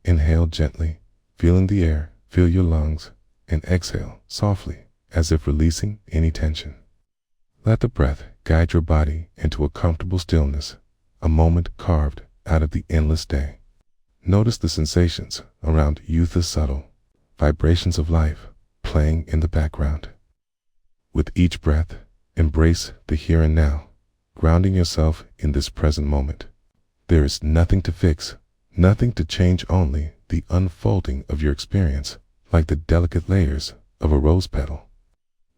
Inhale gently, feeling the air fill your lungs, and exhale softly, as if releasing any tension. Let the breath guide your body into a comfortable stillness, a moment carved out of the endless day. Notice the sensations around you, the subtle vibrations of life playing in the background. With each breath, embrace the here and now, grounding yourself in this present moment. There is nothing to fix, nothing to change, only the unfolding of your experience, like the delicate layers of a rose petal,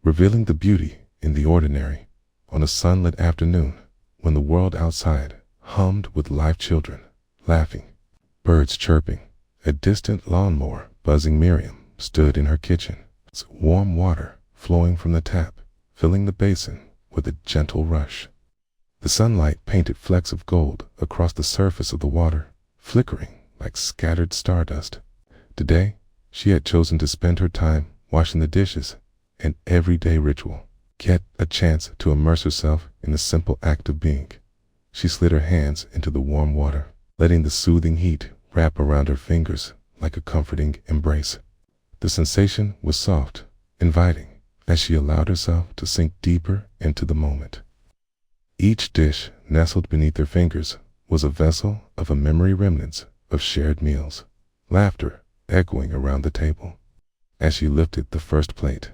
revealing the beauty in the ordinary. On a sunlit afternoon, when the world outside hummed with live children laughing, birds chirping, a distant lawnmower buzzing, Miriam stood in her kitchen, warm water flowing from the tap, filling the basin with a gentle rush. The sunlight painted flecks of gold across the surface of the water, flickering like scattered stardust. Today, she had chosen to spend her time washing the dishes, an everyday ritual, yet a chance to immerse herself in the simple act of being. She slid her hands into the warm water, letting the soothing heat wrap around her fingers like a comforting embrace. The sensation was soft, inviting, as she allowed herself to sink deeper into the moment. Each dish nestled beneath her fingers was a vessel of a memory, remnants of shared meals, laughter echoing around the table. As she lifted the first plate,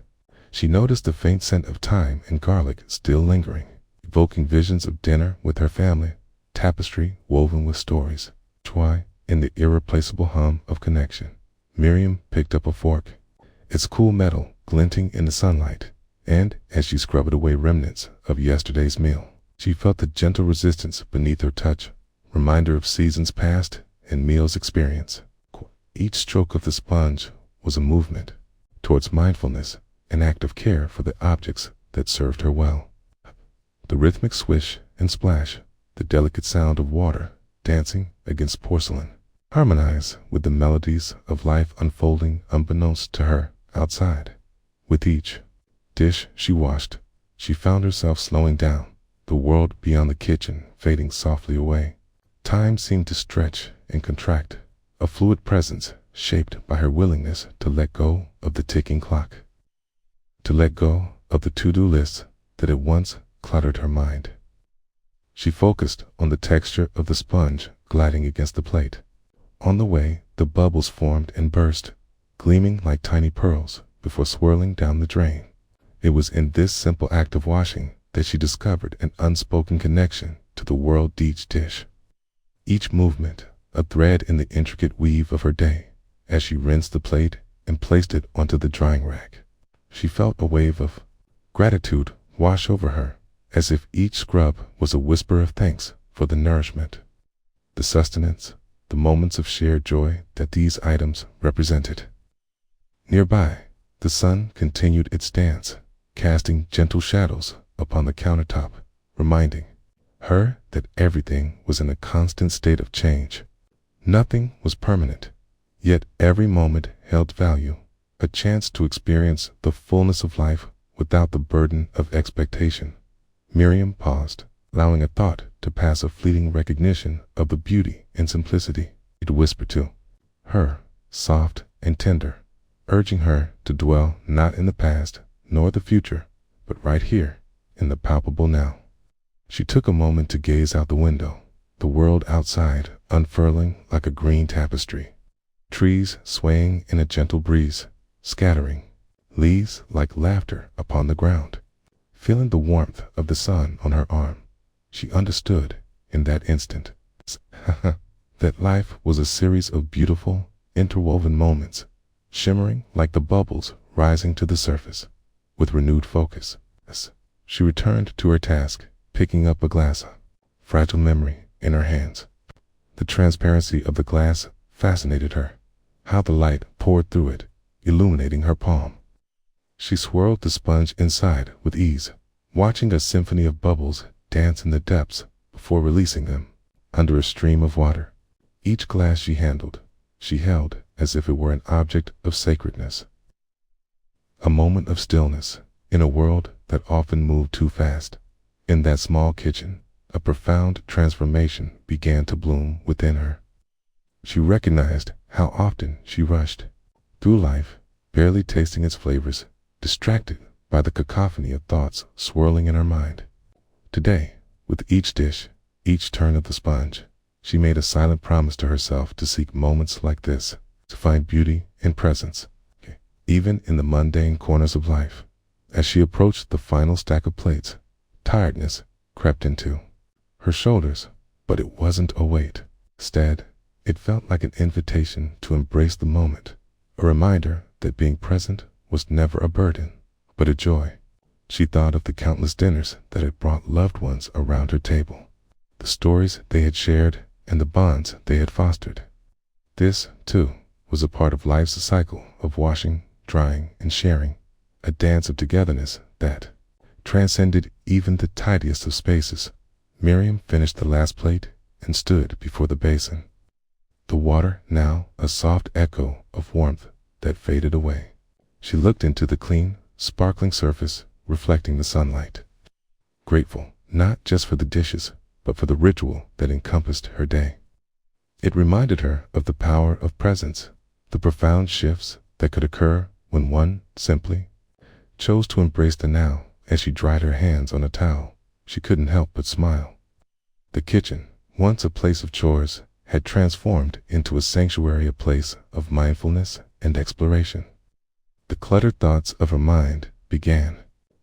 she noticed the faint scent of thyme and garlic still lingering, evoking visions of dinner with her family, tapestry woven with stories, joy, and the irreplaceable hum of connection. Miriam picked up a fork, its cool metal glinting in the sunlight, and as she scrubbed away remnants of yesterday's meal, she felt the gentle resistance beneath her touch, reminder of seasons past and meals experienced. Each stroke of the sponge was a movement towards mindfulness, an act of care for the objects that served her well. The rhythmic swish and splash, the delicate sound of water dancing against porcelain, harmonized with the melodies of life unfolding unbeknownst to her outside. With each dish she washed, she found herself slowing down, the world beyond the kitchen fading softly away. Time seemed to stretch and contract, a fluid presence shaped by her willingness to let go of the ticking clock, to let go of the to-do lists that had once cluttered her mind. She focused on the texture of the sponge gliding against the plate. On the way, the bubbles formed and burst, gleaming like tiny pearls before swirling down the drain. It was in this simple act of washing that she discovered an unspoken connection to the world. Each dish, each movement, a thread in the intricate weave of her day. As she rinsed the plate and placed it onto the drying rack, she felt a wave of gratitude wash over her, as if each scrub was a whisper of thanks for the nourishment, the sustenance, the moments of shared joy that these items represented. Nearby, the sun continued its dance, casting gentle shadows upon the countertop, reminding her that everything was in a constant state of change. Nothing was permanent, yet every moment held value, a chance to experience the fullness of life without the burden of expectation. Miriam paused, allowing a thought to pass, a fleeting recognition of the beauty and simplicity. It whispered to her, soft and tender, urging her to dwell not in the past nor the future, but right here in the palpable now. She took a moment to gaze out the window, the world outside unfurling like a green tapestry, trees swaying in a gentle breeze, scattering leaves like laughter upon the ground. Feeling the warmth of the sun on her arm, she understood in that instant that life was a series of beautiful, interwoven moments, shimmering like the bubbles rising to the surface. With renewed focus, she returned to her task, picking up a glass, a fragile memory in her hands. The transparency of the glass fascinated her, how the light poured through it, illuminating her palm. She swirled the sponge inside with ease, watching a symphony of bubbles dance in the depths before releasing them under a stream of water. Each glass she handled, she held as if it were an object of sacredness. A moment of stillness in a world that often moved too fast. In that small kitchen, a profound transformation began to bloom within her. She recognized how often she rushed through life, barely tasting its flavors, distracted by the cacophony of thoughts swirling in her mind. Today, with each dish, each turn of the sponge, she made a silent promise to herself to seek moments like this, to find beauty in presence, even in the mundane corners of life. As she approached the final stack of plates, tiredness crept into her shoulders, but it wasn't a weight. Instead, it felt like an invitation to embrace the moment, a reminder that being present was never a burden, but a joy. She thought of the countless dinners that had brought loved ones around her table, the stories they had shared and the bonds they had fostered. This, too, was a part of life's cycle of washing, drying, and sharing, a dance of togetherness that transcended even the tidiest of spaces. Miriam finished the last plate and stood before the basin, the water now a soft echo of warmth that faded away. She looked into the clean, sparkling surface reflecting the sunlight, grateful not just for the dishes, but for the ritual that encompassed her day. It reminded her of the power of presence, the profound shifts that could occur when one simply chose to embrace the now. As she dried her hands on a towel, she couldn't help but smile. The kitchen, once a place of chores, had transformed into a sanctuary, a place of mindfulness and exploration. The cluttered thoughts of her mind began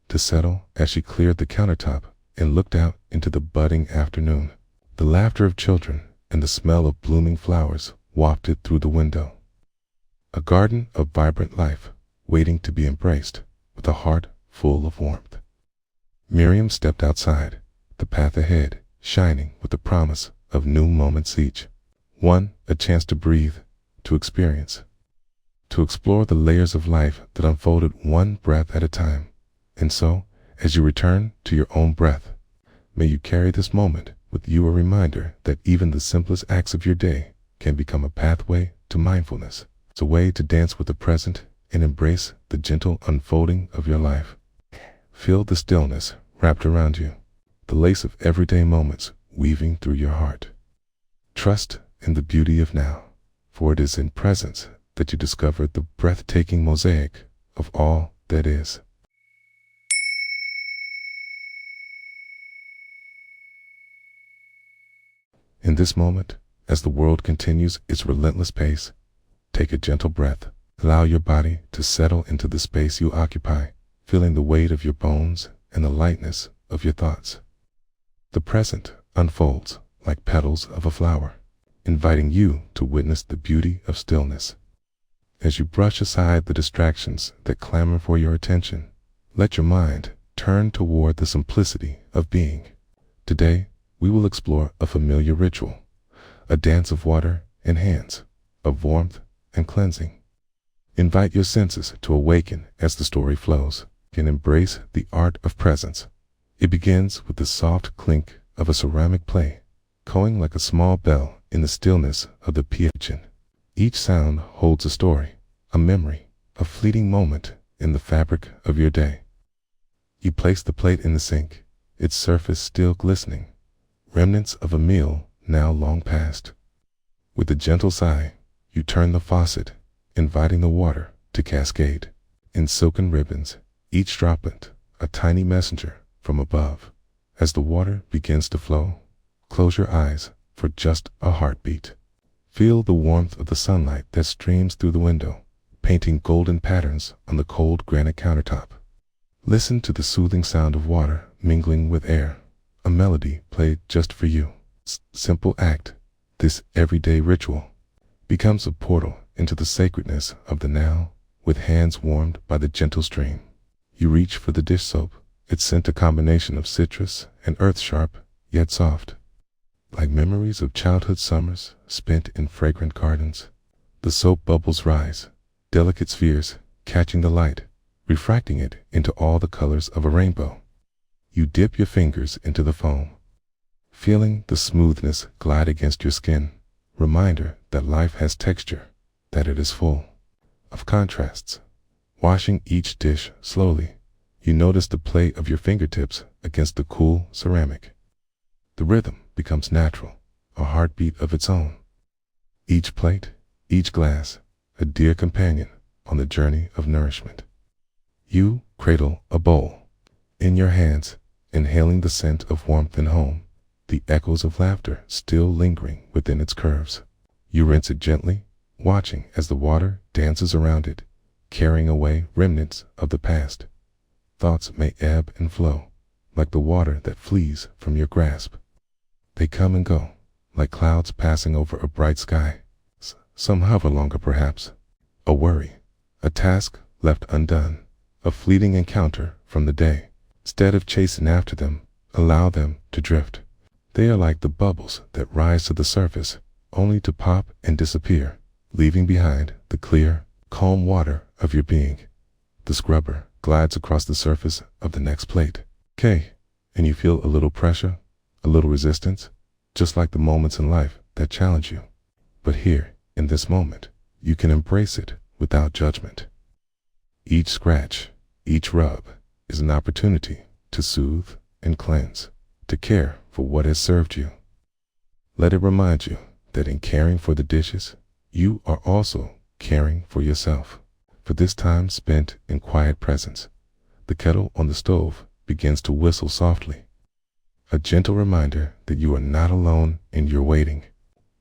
to settle as she cleared the countertop and looked out into the budding afternoon. The laughter of children and the smell of blooming flowers wafted through the window. A garden of vibrant life, waiting to be embraced with a heart full of warmth. Miriam stepped outside, the path ahead shining with the promise of new moments each. One, a chance to breathe, to experience, to explore the layers of life that unfolded one breath at a time. And so, as you return to your own breath, may you carry this moment with you, a reminder that even the simplest acts of your day can become a pathway to mindfulness. It's a way to dance with the present and embrace the gentle unfolding of your life. Feel the stillness wrapped around you, the lace of everyday moments weaving through your heart. Trust in the beauty of now, for it is in presence that you discover the breathtaking mosaic of all that is. In this moment, as the world continues its relentless pace, take a gentle breath. Allow your body to settle into the space you occupy, feeling the weight of your bones and the lightness of your thoughts. The present unfolds like petals of a flower, inviting you to witness the beauty of stillness. As you brush aside the distractions that clamor for your attention, let your mind turn toward the simplicity of being. Today, we will explore a familiar ritual, a dance of water and hands, of warmth and cleansing. Invite your senses to awaken as the story flows, and embrace the art of presence. It begins with the soft clink of a ceramic plate, echoing like a small bell in the stillness of the kitchen. Each sound holds a story, a memory, a fleeting moment in the fabric of your day. You place the plate in the sink, its surface still glistening, remnants of a meal now long past. With a gentle sigh, you turn the faucet, inviting the water to cascade in silken ribbons, each droplet a tiny messenger from above. As the water begins to flow, close your eyes for just a heartbeat. Feel the warmth of the sunlight that streams through the window, painting golden patterns on the cold granite countertop. Listen to the soothing sound of water mingling with air, a melody played just for you. Simple act, this everyday ritual, becomes a portal into the sacredness of the now, with hands warmed by the gentle stream. You reach for the dish soap, its scent a combination of citrus and earth, sharp yet soft. Like memories of childhood summers spent in fragrant gardens, the soap bubbles rise, delicate spheres catching the light, refracting it into all the colors of a rainbow. You dip your fingers into the foam, feeling the smoothness glide against your skin, reminder that life has texture, that it is full of contrasts. Washing each dish slowly, you notice the play of your fingertips against the cool ceramic. The rhythm becomes natural, a heartbeat of its own. Each plate, each glass a dear companion on the journey of nourishment. You cradle a bowl in your hands, inhaling the scent of warmth and home, the echoes of laughter still lingering within its curves. You rinse it gently, watching as the water dances around it, carrying away remnants of the past. Thoughts may ebb and flow, like the water that flees from your grasp. They come and go, like clouds passing over a bright sky. Some hover longer perhaps. A worry, a task left undone, a fleeting encounter from the day. Instead of chasing after them, allow them to drift. They are like the bubbles that rise to the surface, only to pop and disappear, leaving behind the clear, calm water of your being. The scrubber glides across the surface of the next plate. Okay, and you feel a little pressure, a little resistance, just like the moments in life that challenge you. But here, in this moment, you can embrace it without judgment. Each scratch, each rub is an opportunity to soothe and cleanse, to care for what has served you. Let it remind you that in caring for the dishes, you are also caring for yourself. For this time spent in quiet presence, the kettle on the stove begins to whistle softly, a gentle reminder that you are not alone in your waiting.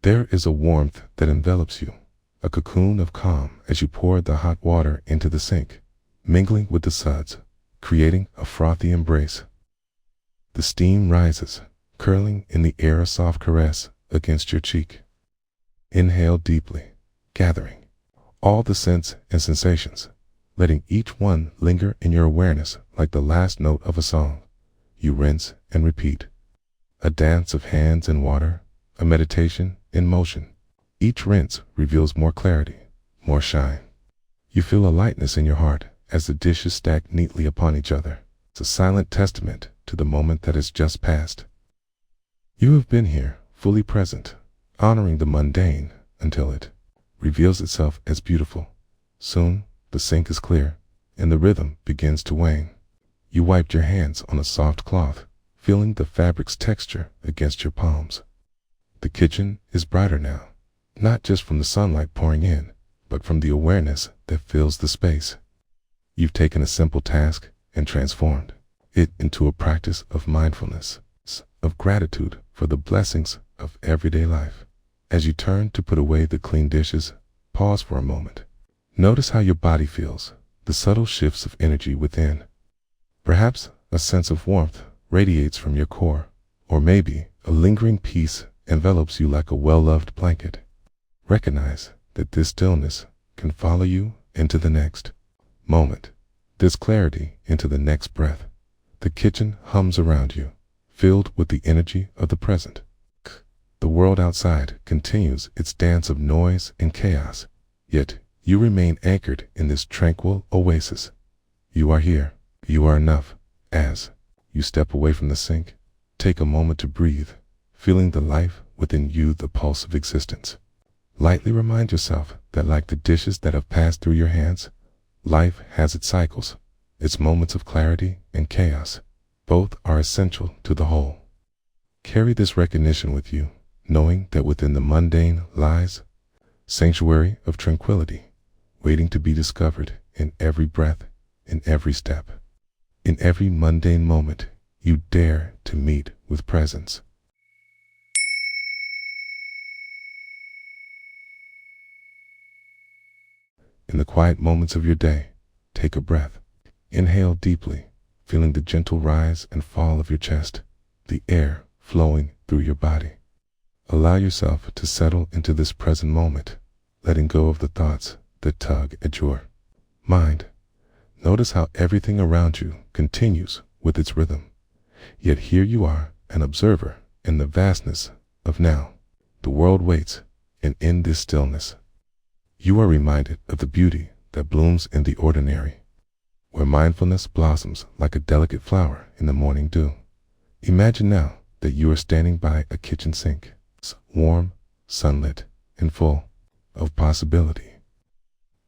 There is a warmth that envelops you, a cocoon of calm as you pour the hot water into the sink, mingling with the suds, creating a frothy embrace. The steam rises, curling in the air, a soft caress against your cheek. Inhale deeply, gathering all the scents and sensations, letting each one linger in your awareness like the last note of a song. You rinse and repeat, a dance of hands in water, a meditation in motion. Each rinse reveals more clarity, more shine. You feel a lightness in your heart as the dishes stack neatly upon each other. It's a silent testament to the moment that has just passed. You have been here, fully present, honoring the mundane until it reveals itself as beautiful. Soon, the sink is clear, and the rhythm begins to wane. You wiped your hands on a soft cloth, feeling the fabric's texture against your palms. The kitchen is brighter now, not just from the sunlight pouring in, but from the awareness that fills the space. You've taken a simple task and transformed it into a practice of mindfulness, of gratitude for the blessings of everyday life. As you turn to put away the clean dishes, pause for a moment. Notice how your body feels, the subtle shifts of energy within. Perhaps a sense of warmth radiates from your core, or maybe a lingering peace envelops you like a well-loved blanket. Recognize that this stillness can follow you into the next moment, this clarity into the next breath. The kitchen hums around you, filled with the energy of the present. The world outside continues its dance of noise and chaos, yet you remain anchored in this tranquil oasis. You are here, you are enough. As you step away from the sink, take a moment to breathe, feeling the life within you, the pulse of existence. Lightly remind yourself that like the dishes that have passed through your hands, life has its cycles, its moments of clarity and chaos. Both are essential to the whole. Carry this recognition with you, knowing that within the mundane lies sanctuary of tranquility, waiting to be discovered in every breath, in every step. In every mundane moment, you dare to meet with presence. In the quiet moments of your day, take a breath. Inhale deeply, feeling the gentle rise and fall of your chest, the air flowing through your body. Allow yourself to settle into this present moment, letting go of the thoughts that tug at your mind. Notice how everything around you continues with its rhythm. Yet here you are, an observer in the vastness of now. The world waits, and in this stillness, you are reminded of the beauty that blooms in the ordinary, where mindfulness blossoms like a delicate flower in the morning dew. Imagine now that you are standing by a kitchen sink, warm, sunlit, and full of possibility.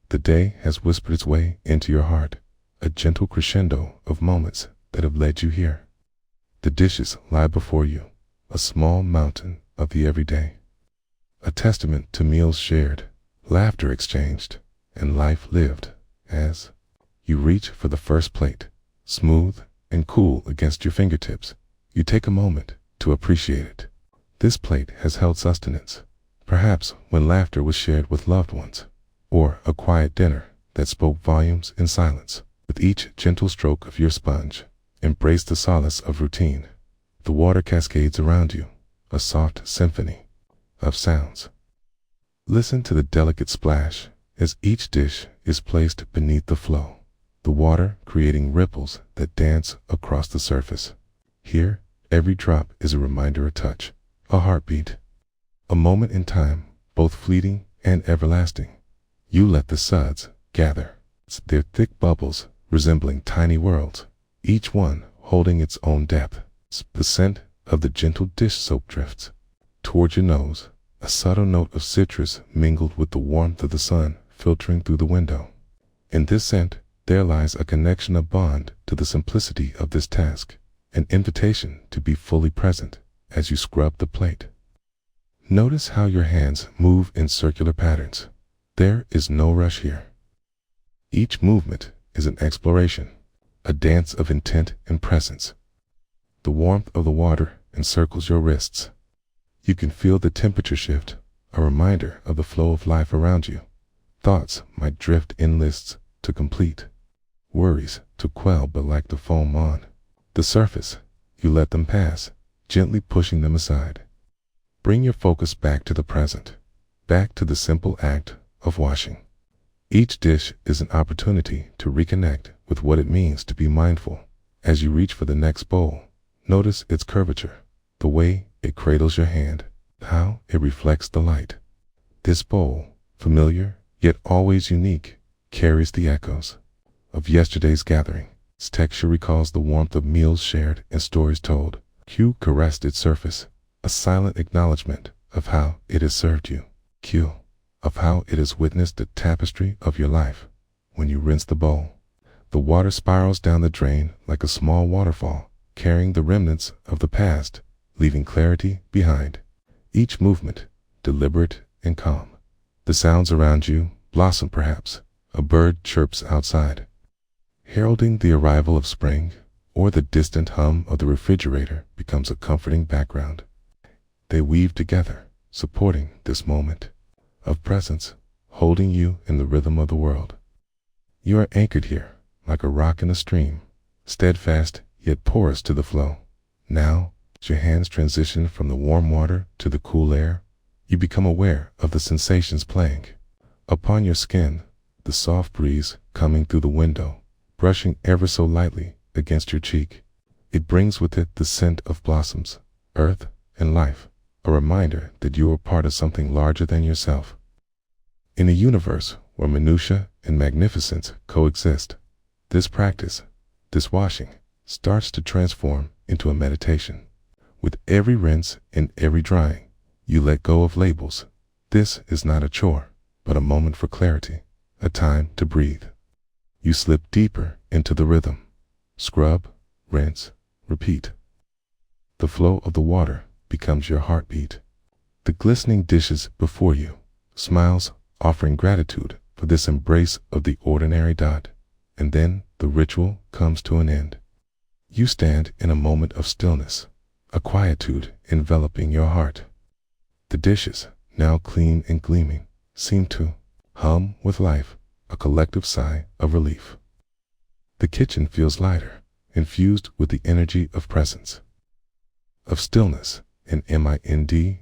The day has whispered its way into your heart, a gentle crescendo of moments that have led you here. The dishes lie before you, a small mountain of the everyday, a testament to meals shared, laughter exchanged, and life lived. As you reach for the first plate, smooth and cool against your fingertips, you take a moment to appreciate it. This plate has held sustenance, perhaps when laughter was shared with loved ones, or a quiet dinner that spoke volumes in silence. With each gentle stroke of your sponge, embrace the solace of routine. The water cascades around you, a soft symphony of sounds. Listen to the delicate splash as each dish is placed beneath the flow, the water creating ripples that dance across the surface. Here, every drop is a reminder, a touch, a heartbeat, a moment in time, both fleeting and everlasting. You let the suds gather, their thick bubbles resembling tiny worlds, each one holding its own depth. The scent of the gentle dish soap drifts toward your nose, a subtle note of citrus mingled with the warmth of the sun filtering through the window. In this scent, there lies a connection, a bond to the simplicity of this task, an invitation to be fully present as you scrub the plate. Notice how your hands move in circular patterns. There is no rush here. Each movement is an exploration, a dance of intent and presence. The warmth of the water encircles your wrists. You can feel the temperature shift, a reminder of the flow of life around you. Thoughts might drift in lists to complete, worries to quell, but like the foam on the surface, you let them pass, gently pushing them aside. Bring your focus back to the present, back to the simple act of washing. Each dish is an opportunity to reconnect with what it means to be mindful. As you reach for the next bowl, notice its curvature, the way it cradles your hand, how it reflects the light. This bowl, familiar yet always unique, carries the echoes of yesterday's gathering. Its texture recalls the warmth of meals shared and stories told. Q caressed its surface, a silent acknowledgement of how it has served you. Q, of how it has witnessed the tapestry of your life. When you rinse the bowl, the water spirals down the drain like a small waterfall, carrying the remnants of the past, leaving clarity behind. Each movement, deliberate and calm. The sounds around you blossom perhaps. A bird chirps outside, heralding the arrival of spring, or the distant hum of the refrigerator becomes a comforting background. They weave together, supporting this moment of presence, holding you in the rhythm of the world. You are anchored here, like a rock in a stream, steadfast yet porous to the flow. Now, as your hands transition from the warm water to the cool air, you become aware of the sensations playing upon your skin, the soft breeze coming through the window, brushing ever so lightly against your cheek. It brings with it the scent of blossoms, earth, and life, a reminder that you are part of something larger than yourself. In a universe where minutia and magnificence coexist, this practice, this washing, starts to transform into a meditation. With every rinse and every drying, you let go of labels. This is not a chore, but a moment for clarity, a time to breathe. You slip deeper into the rhythm. Scrub, rinse, repeat. The flow of the water becomes your heartbeat. The glistening dishes before you, smiles offering gratitude for this embrace of the ordinary dot. And then the ritual comes to an end. You stand in a moment of stillness, a quietude enveloping your heart. The dishes, now clean and gleaming, seem to hum with life, a collective sigh of relief. The kitchen feels lighter, infused with the energy of presence, of stillness, and mindfulness.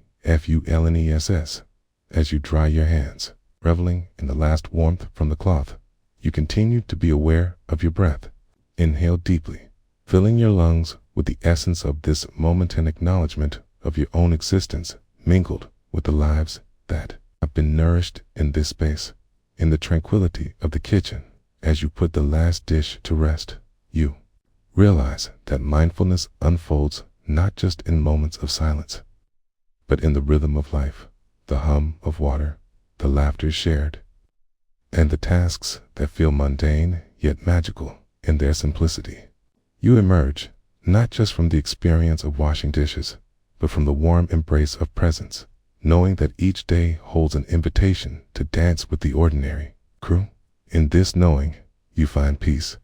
As you dry your hands, reveling in the last warmth from the cloth, you continue to be aware of your breath. Inhale deeply, filling your lungs with the essence of this moment, and acknowledgement of your own existence mingled with the lives that have been nourished in this space. In the tranquility of the kitchen, as you put the last dish to rest, you realize that mindfulness unfolds not just in moments of silence, but in the rhythm of life, the hum of water, the laughter shared, and the tasks that feel mundane yet magical in their simplicity. You emerge not just from the experience of washing dishes, but from the warm embrace of presence, knowing that each day holds an invitation to dance with the ordinary. Crew, in this knowing, you find peace.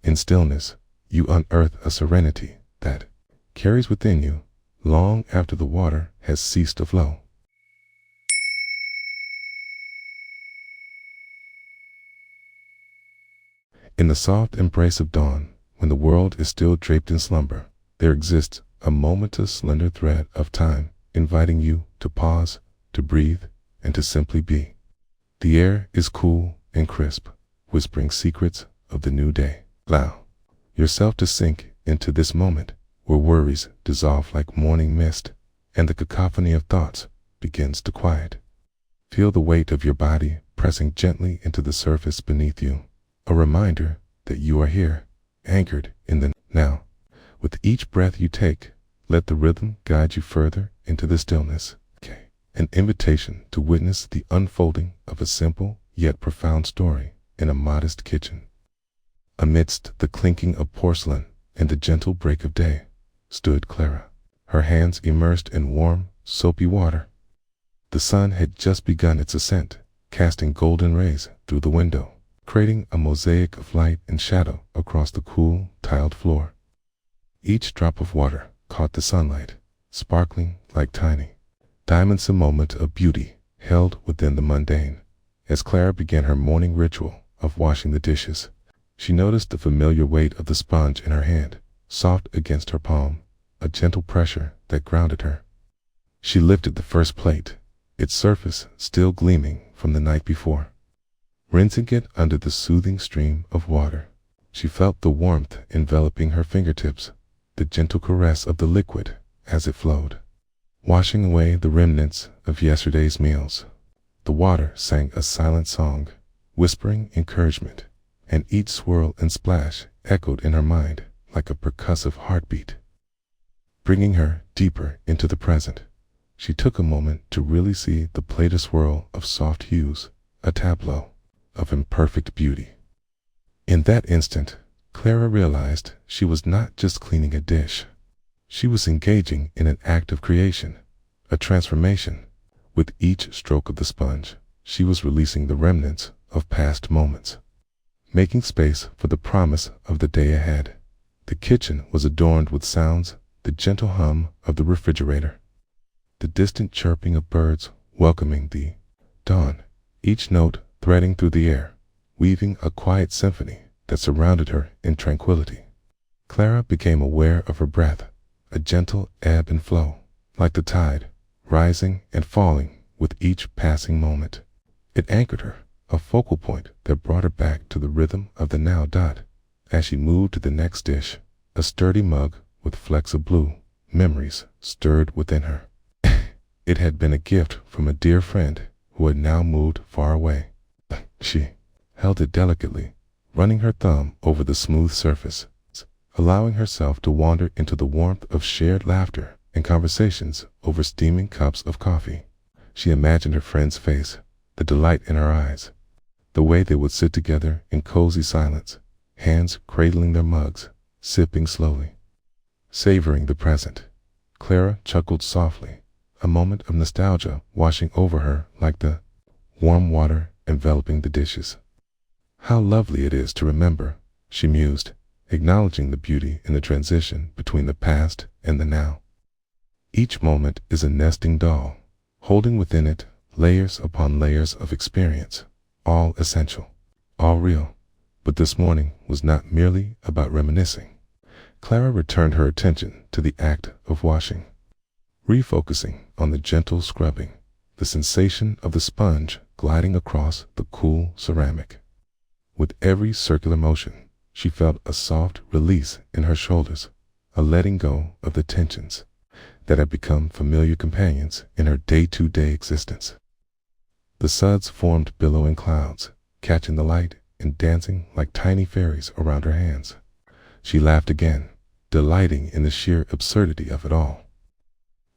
In stillness, you unearth a serenity that carries within you long after the water has ceased to flow. In the soft embrace of dawn, when the world is still draped in slumber, there exists a momentous slender thread of time inviting you to pause, to breathe, and to simply be. The air is cool and crisp, whispering secrets of the new day. Allow yourself to sink into this moment where worries dissolve like morning mist and the cacophony of thoughts begins to quiet. Feel the weight of your body pressing gently into the surface beneath you, a reminder that you are here, anchored in the now. With each breath you take, let the rhythm guide you further into the stillness. An invitation to witness the unfolding of a simple yet profound story in a modest kitchen. Amidst the clinking of porcelain and the gentle break of day, stood Clara, her hands immersed in warm, soapy water. The sun had just begun its ascent, casting golden rays through the window, creating a mosaic of light and shadow across the cool, tiled floor. Each drop of water caught the sunlight, sparkling like tiny diamonds, a moment of beauty held within the mundane. As Clara began her morning ritual of washing the dishes, she noticed the familiar weight of the sponge in her hand, soft against her palm, a gentle pressure that grounded her. She lifted the first plate, its surface still gleaming from the night before. Rinsing it under the soothing stream of water, she felt the warmth enveloping her fingertips, the gentle caress of the liquid as it flowed, washing away the remnants of yesterday's meals. The water sang a silent song, whispering encouragement, and each swirl and splash echoed in her mind like a percussive heartbeat. Bringing her deeper into the present, she took a moment to really see the plate a swirl of soft hues, a tableau of imperfect beauty. In that instant, Clara realized she was not just cleaning a dish. She was engaging in an act of creation, a transformation. With each stroke of the sponge, she was releasing the remnants of past moments, making space for the promise of the day ahead. The kitchen was adorned with sounds, the gentle hum of the refrigerator, the distant chirping of birds welcoming the dawn, each note threading through the air, weaving a quiet symphony that surrounded her in tranquility. Clara became aware of her breath, a gentle ebb and flow, like the tide, rising and falling with each passing moment. It anchored her, a focal point that brought her back to the rhythm of the now. As she moved to the next dish, a sturdy mug with flecks of blue, memories stirred within her. It had been a gift from a dear friend who had now moved far away. She held it delicately, running her thumb over the smooth surface, allowing herself to wander into the warmth of shared laughter and conversations over steaming cups of coffee. She imagined her friend's face, the delight in her eyes, the way they would sit together in cozy silence, hands cradling their mugs, sipping slowly, savoring the present. Clara chuckled softly, a moment of nostalgia washing over her like the warm water enveloping the dishes. How lovely it is to remember, she mused, acknowledging the beauty in the transition between the past and the now. Each moment is a nesting doll, holding within it layers upon layers of experience, all essential, all real. But this morning was not merely about reminiscing. Clara returned her attention to the act of washing, refocusing on the gentle scrubbing, the sensation of the sponge gliding across the cool ceramic. With every circular motion, she felt a soft release in her shoulders, a letting go of the tensions that had become familiar companions in her day-to-day existence. The suds formed billowing clouds, catching the light and dancing like tiny fairies around her hands. She laughed again, delighting in the sheer absurdity of it all.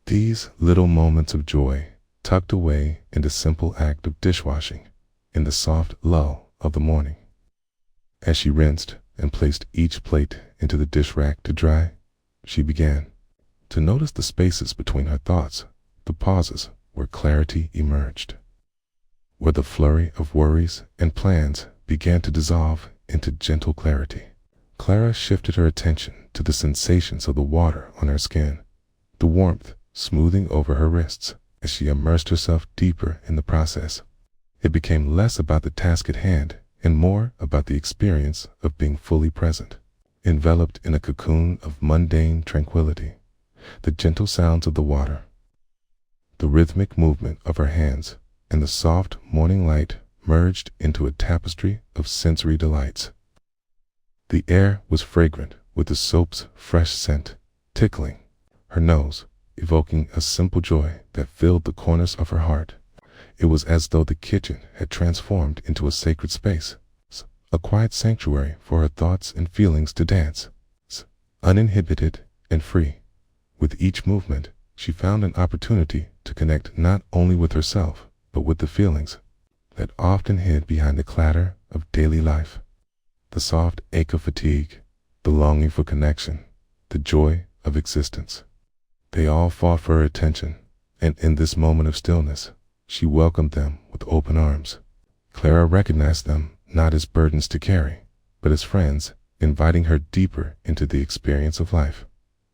These little moments of joy, tucked away in the simple act of dishwashing, in the soft lull of the morning. As she rinsed and placed each plate into the dish rack to dry, she began to notice the spaces between her thoughts, the pauses where clarity emerged, where the flurry of worries and plans began to dissolve into gentle clarity. Clara shifted her attention to the sensations of the water on her skin, the warmth smoothing over her wrists as she immersed herself deeper in the process. It became less about the task at hand and more about the experience of being fully present, enveloped in a cocoon of mundane tranquility. The gentle sounds of the water, the rhythmic movement of her hands, and the soft morning light merged into a tapestry of sensory delights. The air was fragrant with the soap's fresh scent, tickling her nose, evoking a simple joy that filled the corners of her heart. It was as though the kitchen had transformed into a sacred space, a quiet sanctuary for her thoughts and feelings to dance, uninhibited and free. With each movement, she found an opportunity to connect not only with herself, but with the feelings that often hid behind the clatter of daily life. The soft ache of fatigue, the longing for connection, the joy of existence. They all fought for her attention, and in this moment of stillness, she welcomed them with open arms. Clara recognized them not as burdens to carry, but as friends, inviting her deeper into the experience of life.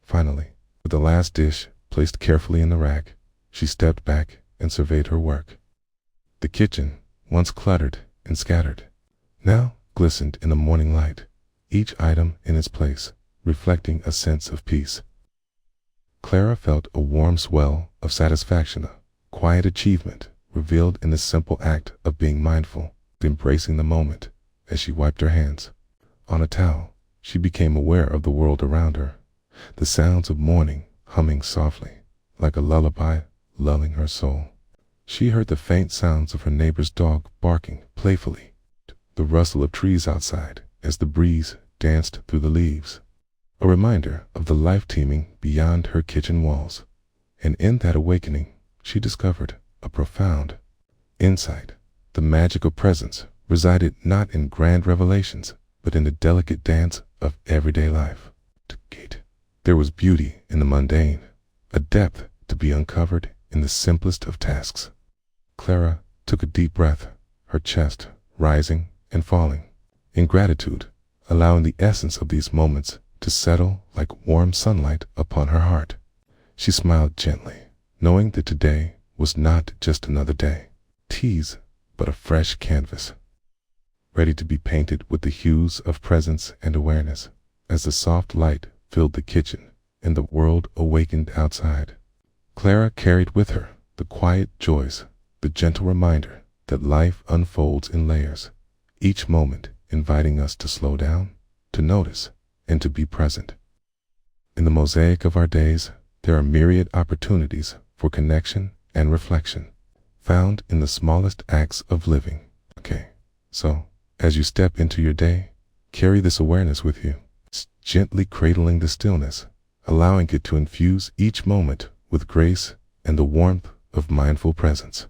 Finally, with the last dish placed carefully in the rack, she stepped back and surveyed her work. The kitchen, once cluttered and scattered, now glistened in the morning light, each item in its place, reflecting a sense of peace. Clara felt a warm swell of satisfaction, a quiet achievement revealed in the simple act of being mindful, embracing the moment. As she wiped her hands on a towel, she became aware of the world around her, the sounds of morning humming softly, like a lullaby lulling her soul. She heard the faint sounds of her neighbor's dog barking playfully, the rustle of trees outside as the breeze danced through the leaves, a reminder of the life teeming beyond her kitchen walls. And in that awakening, she discovered a profound insight. The magic of presence resided not in grand revelations, but in the delicate dance of everyday life. There was beauty in the mundane, a depth to be uncovered in the simplest of tasks. Clara took a deep breath, her chest rising and falling, in gratitude, allowing the essence of these moments to settle like warm sunlight upon her heart. She smiled gently, knowing that today was not just another day, but a fresh canvas, ready to be painted with the hues of presence and awareness. As the soft light filled the kitchen and the world awakened outside, Clara carried with her the quiet joys, the gentle reminder that life unfolds in layers, each moment inviting us to slow down, to notice, and to be present. In the mosaic of our days, there are myriad opportunities for connection and reflection, found in the smallest acts of living. So, as you step into your day, carry this awareness with you, gently cradling the stillness, allowing it to infuse each moment with grace and the warmth of mindful presence.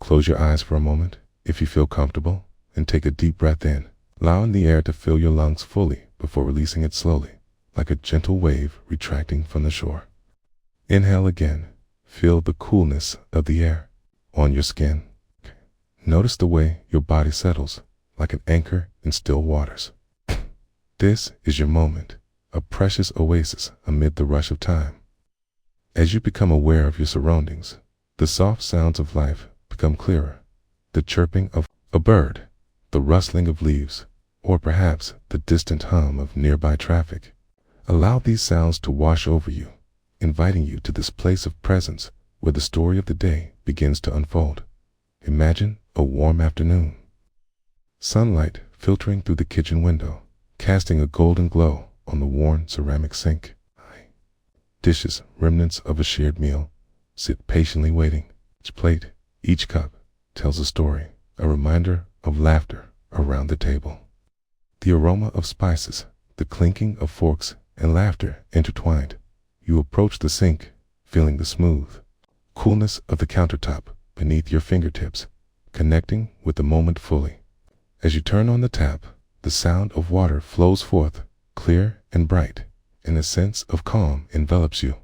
Close your eyes for a moment, if you feel comfortable, and take a deep breath in, allowing the air to fill your lungs fully before releasing it slowly, like a gentle wave retracting from the shore. Inhale again. Feel the coolness of the air on your skin. Notice the way your body settles, like an anchor in still waters. This is your moment, a precious oasis amid the rush of time. As you become aware of your surroundings, the soft sounds of life become clearer. The chirping of a bird, the rustling of leaves, or perhaps the distant hum of nearby traffic. Allow these sounds to wash over you, inviting you to this place of presence where the story of the day begins to unfold. Imagine a warm afternoon. Sunlight filtering through the kitchen window, casting a golden glow on the worn ceramic sink. Dishes, remnants of a shared meal, sit patiently waiting. Each plate, each cup, tells a story, a reminder of laughter around the table. The aroma of spices, the clinking of forks and laughter intertwined. You approach the sink, feeling the smooth coolness of the countertop beneath your fingertips, connecting with the moment fully. As you turn on the tap, the sound of water flows forth, clear and bright, and a sense of calm envelops you.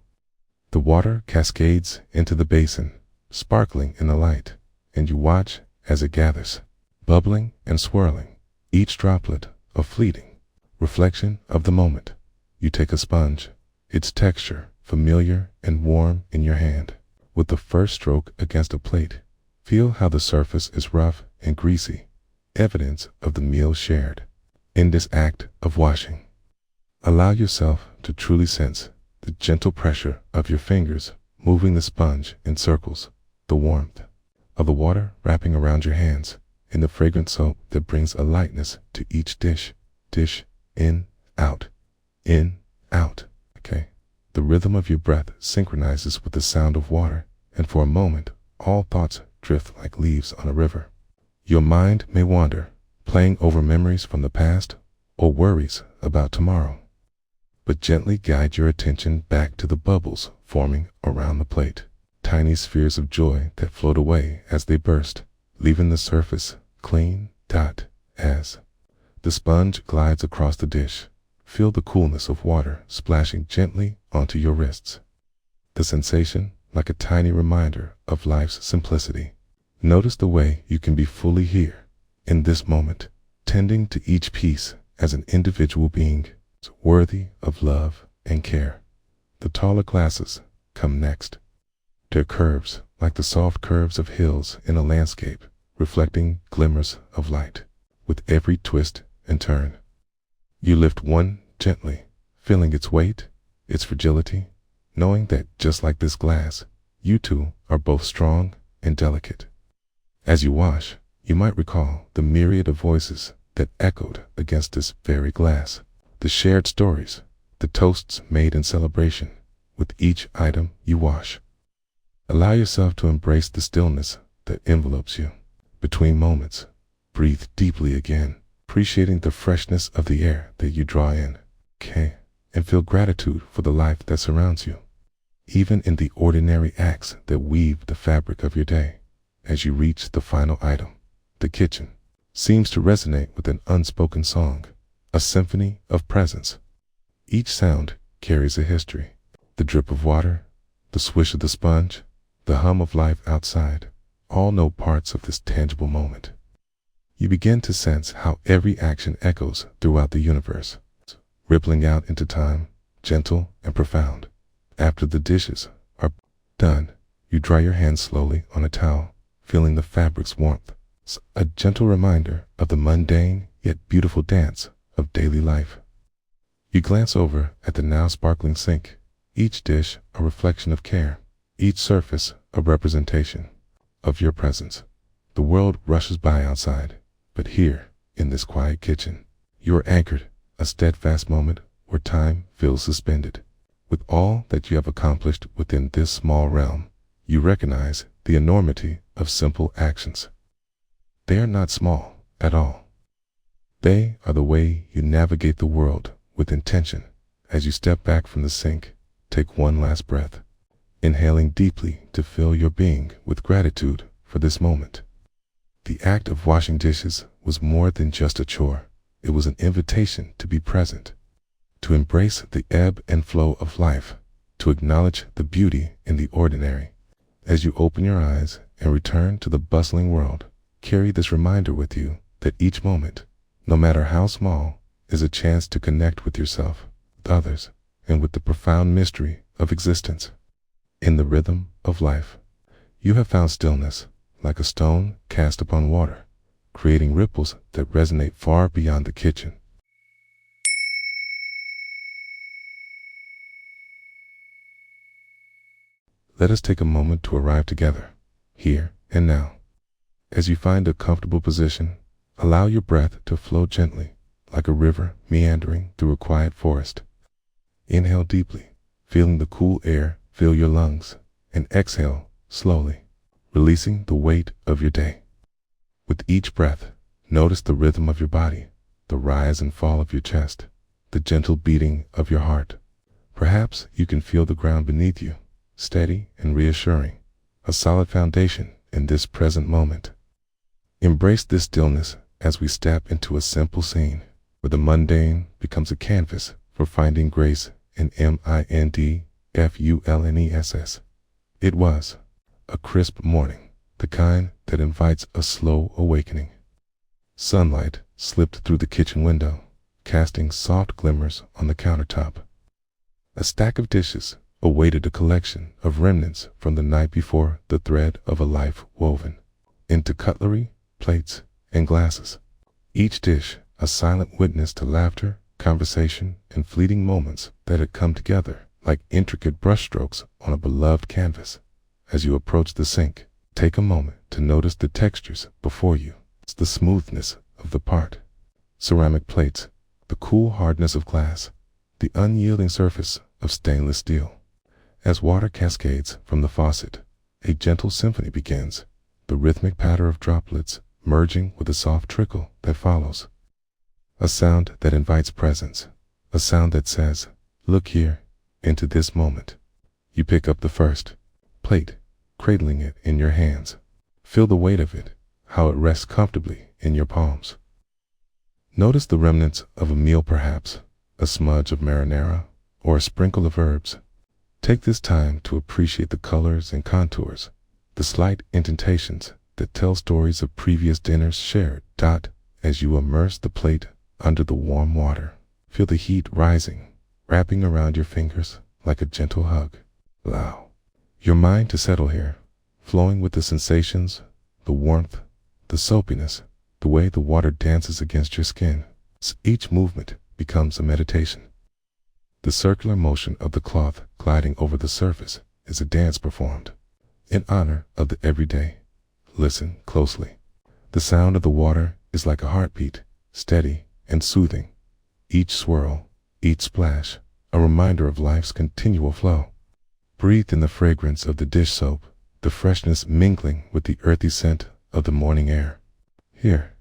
The water cascades into the basin, sparkling in the light, and you watch as it gathers, bubbling and swirling, each droplet a fleeting reflection of the moment. You take a sponge, its texture familiar and warm in your hand. With the first stroke against a plate, feel how the surface is rough and greasy, evidence of the meal shared. In this act of washing, allow yourself to truly sense the gentle pressure of your fingers moving the sponge in circles, the warmth of the water wrapping around your hands, and the fragrant soap that brings a lightness to each dish. In, out, in, out. Okay. The rhythm of your breath synchronizes with the sound of water, and for a moment, all thoughts drift like leaves on a river. Your mind may wander, playing over memories from the past or worries about tomorrow. But gently guide your attention back to the bubbles forming around the plate, tiny spheres of joy that float away as they burst, leaving the surface clean. As the sponge glides across the dish, feel the coolness of water splashing gently onto your wrists. The sensation, like a tiny reminder of life's simplicity. Notice the way you can be fully here, in this moment, tending to each piece as an individual being, worthy of love and care. The taller glasses come next. Their curves, like the soft curves of hills in a landscape, reflecting glimmers of light. With every twist and turn, you lift one gently, feeling its weight, its fragility, knowing that just like this glass, you two are both strong and delicate. As you wash, you might recall the myriad of voices that echoed against this very glass, the shared stories, the toasts made in celebration with each item you wash. Allow yourself to embrace the stillness that envelopes you. Between moments, breathe deeply again, appreciating the freshness of the air that you draw in, and feel gratitude for the life that surrounds you, even in the ordinary acts that weave the fabric of your day. As you reach the final item, the kitchen seems to resonate with an unspoken song, a symphony of presence. Each sound carries a history. The drip of water, the swish of the sponge, the hum of life outside, all know parts of this tangible moment. You begin to sense how every action echoes throughout the universe, rippling out into time, gentle and profound. After the dishes are done, you dry your hands slowly on a towel, feeling the fabric's warmth, a gentle reminder of the mundane yet beautiful dance of daily life. You glance over at the now sparkling sink, each dish a reflection of care, each surface a representation of your presence. The world rushes by outside, but here, in this quiet kitchen, you are anchored, a steadfast moment where time feels suspended. With all that you have accomplished within this small realm, you recognize the enormity of simple actions. They are not small at all. They are the way you navigate the world with intention. As you step back from the sink, take one last breath, inhaling deeply to fill your being with gratitude for this moment. The act of washing dishes was more than just a chore. It was an invitation to be present, to embrace the ebb and flow of life, to acknowledge the beauty in the ordinary. As you open your eyes and return to the bustling world, carry this reminder with you that each moment, no matter how small, is a chance to connect with yourself, with others, and with the profound mystery of existence. In the rhythm of life, you have found stillness, like a stone cast upon water, creating ripples that resonate far beyond the kitchen. Let us take a moment to arrive together, here and now. As you find a comfortable position, allow your breath to flow gently, like a river meandering through a quiet forest. Inhale deeply, feeling the cool air fill your lungs, and exhale slowly, releasing the weight of your day. With each breath, notice the rhythm of your body, the rise and fall of your chest, the gentle beating of your heart. Perhaps you can feel the ground beneath you, steady and reassuring, a solid foundation in this present moment. Embrace this stillness as we step into a simple scene, where the mundane becomes a canvas for finding grace in mindfulness. It was a crisp morning, the kind that invites a slow awakening. Sunlight slipped through the kitchen window, casting soft glimmers on the countertop. A stack of dishes awaited a collection of remnants from the night before, the thread of a life woven into cutlery, plates, and glasses. Each dish a silent witness to laughter, conversation, and fleeting moments that had come together like intricate brushstrokes on a beloved canvas. As you approach the sink, take a moment to notice the textures before you. It's the smoothness of the part, ceramic plates, the cool hardness of glass, the unyielding surface of stainless steel. As water cascades from the faucet, a gentle symphony begins, the rhythmic patter of droplets merging with the soft trickle that follows. A sound that invites presence, a sound that says, "Look here, into this moment." You pick up the first plate, cradling it in your hands. Feel the weight of it, how it rests comfortably in your palms. Notice the remnants of a meal, perhaps a smudge of marinara or a sprinkle of herbs. Take this time to appreciate the colors and contours, the slight indentations that tell stories of previous dinners shared. As you immerse the plate under the warm water, feel the heat rising, wrapping around your fingers like a gentle hug. Allow your mind to settle here, flowing with the sensations, the warmth, the soapiness, the way the water dances against your skin. Each movement becomes a meditation. The circular motion of the cloth gliding over the surface is a dance performed in honor of the everyday. Listen closely. The sound of the water is like a heartbeat, steady and soothing. Each swirl, each splash, a reminder of life's continual flow. Breathe in the fragrance of the dish soap, the freshness mingling with the earthy scent of the morning air. Here,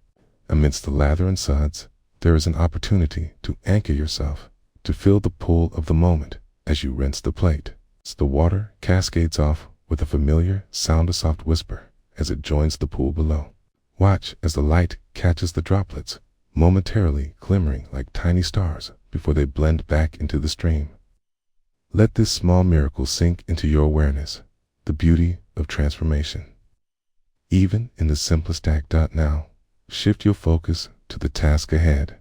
amidst the lather and suds, there is an opportunity to anchor yourself, to feel the pull of the moment as you rinse the plate. The water cascades off with a familiar sound, a soft whisper as it joins the pool below. Watch as the light catches the droplets, momentarily glimmering like tiny stars before they blend back into the stream. Let this small miracle sink into your awareness, the beauty of transformation. Even in the simplest act. Now, shift your focus to the task ahead.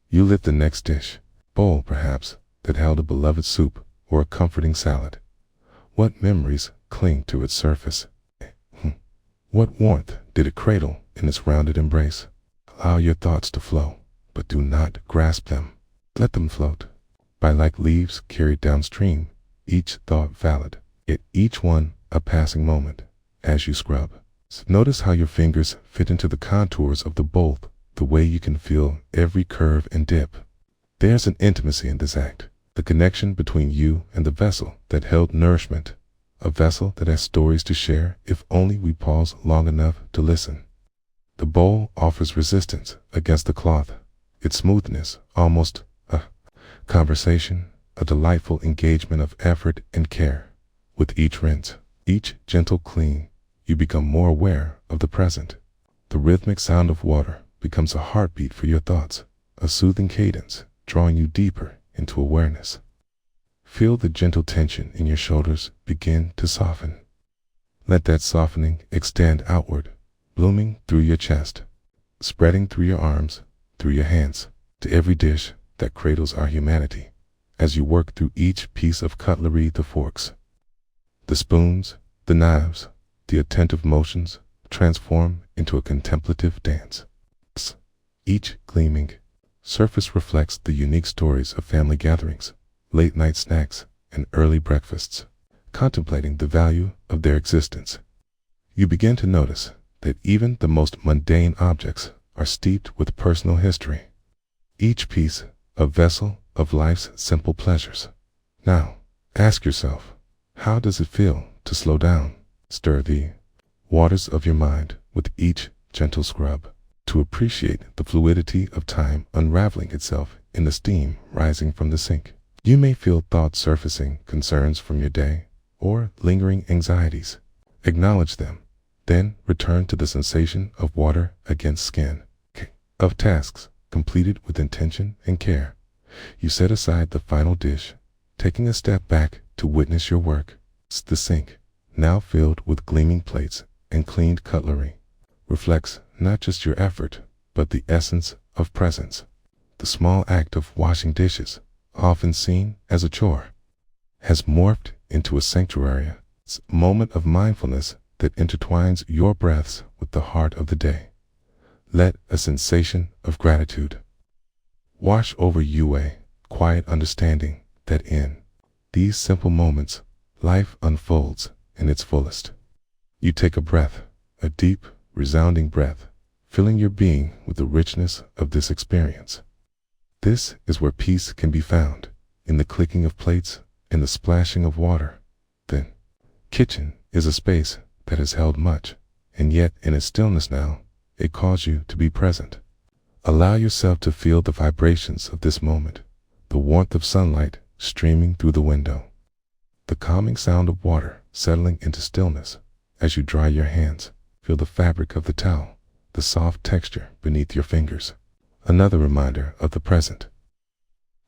You lift the next dish, bowl perhaps, that held a beloved soup or a comforting salad. What memories cling to its surface? What warmth did it cradle in its rounded embrace? Allow your thoughts to flow, but do not grasp them. Let them float by like leaves carried downstream, each thought valid, yet each one a passing moment. As you scrub, notice how your fingers fit into the contours of the bowl, the way you can feel every curve and dip. There's an intimacy in this act, the connection between you and the vessel that held nourishment, a vessel that has stories to share if only we pause long enough to listen. The bowl offers resistance against the cloth, its smoothness almost a conversation, a delightful engagement of effort and care. With each rinse, each gentle clean, you become more aware of the present. The rhythmic sound of water becomes a heartbeat for your thoughts, a soothing cadence drawing you deeper into awareness. Feel the gentle tension in your shoulders begin to soften. Let that softening extend outward, blooming through your chest, spreading through your arms, through your hands, to every dish that cradles our humanity. As you work through each piece of cutlery, the forks, the spoons, the knives, the attentive motions transform into a contemplative dance. Each gleaming surface reflects the unique stories of family gatherings, late-night snacks, and early breakfasts. Contemplating the value of their existence, you begin to notice that even the most mundane objects are steeped with personal history. Each piece a vessel of life's simple pleasures. Now, ask yourself, how does it feel to slow down, stir the waters of your mind with each gentle scrub, to appreciate the fluidity of time unraveling itself in the steam rising from the sink? You may feel thoughts surfacing, concerns from your day, or lingering anxieties. Acknowledge them, then return to the sensation of water against skin, of tasks completed with intention and care. You set aside the final dish, taking a step back to witness your work. The sink, now filled with gleaming plates and cleaned cutlery, reflects not just your effort, but the essence of presence. The small act of washing dishes, often seen as a chore, has morphed into a sanctuary, a moment of mindfulness that intertwines your breaths with the heart of the day. Let a sensation of gratitude wash over you, a quiet understanding that in these simple moments, life unfolds in its fullest. You take a breath, a deep, resounding breath, filling your being with the richness of this experience. This is where peace can be found, in the clicking of plates and the splashing of water. The kitchen is a space that has held much, and yet in its stillness now, it calls you to be present. Allow yourself to feel the vibrations of this moment, the warmth of sunlight streaming through the window, the calming sound of water settling into stillness as you dry your hands. Feel the fabric of the towel, the soft texture beneath your fingers. Another reminder of the present.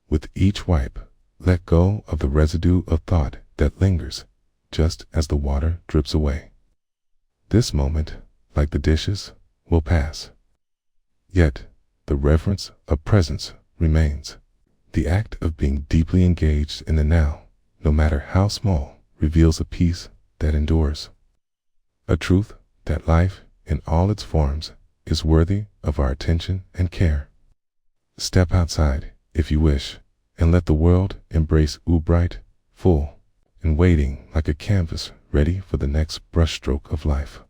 With each wipe, let go of the residue of thought that lingers, just as the water drips away. This moment, like the dishes, will pass. Yet, the reverence of presence remains. The act of being deeply engaged in the now, no matter how small, reveals a peace that endures. A truth that life, in all its forms, is worthy of our attention and care. Step outside, if you wish, and let the world embrace you bright, full, and waiting like a canvas ready for the next brushstroke of life.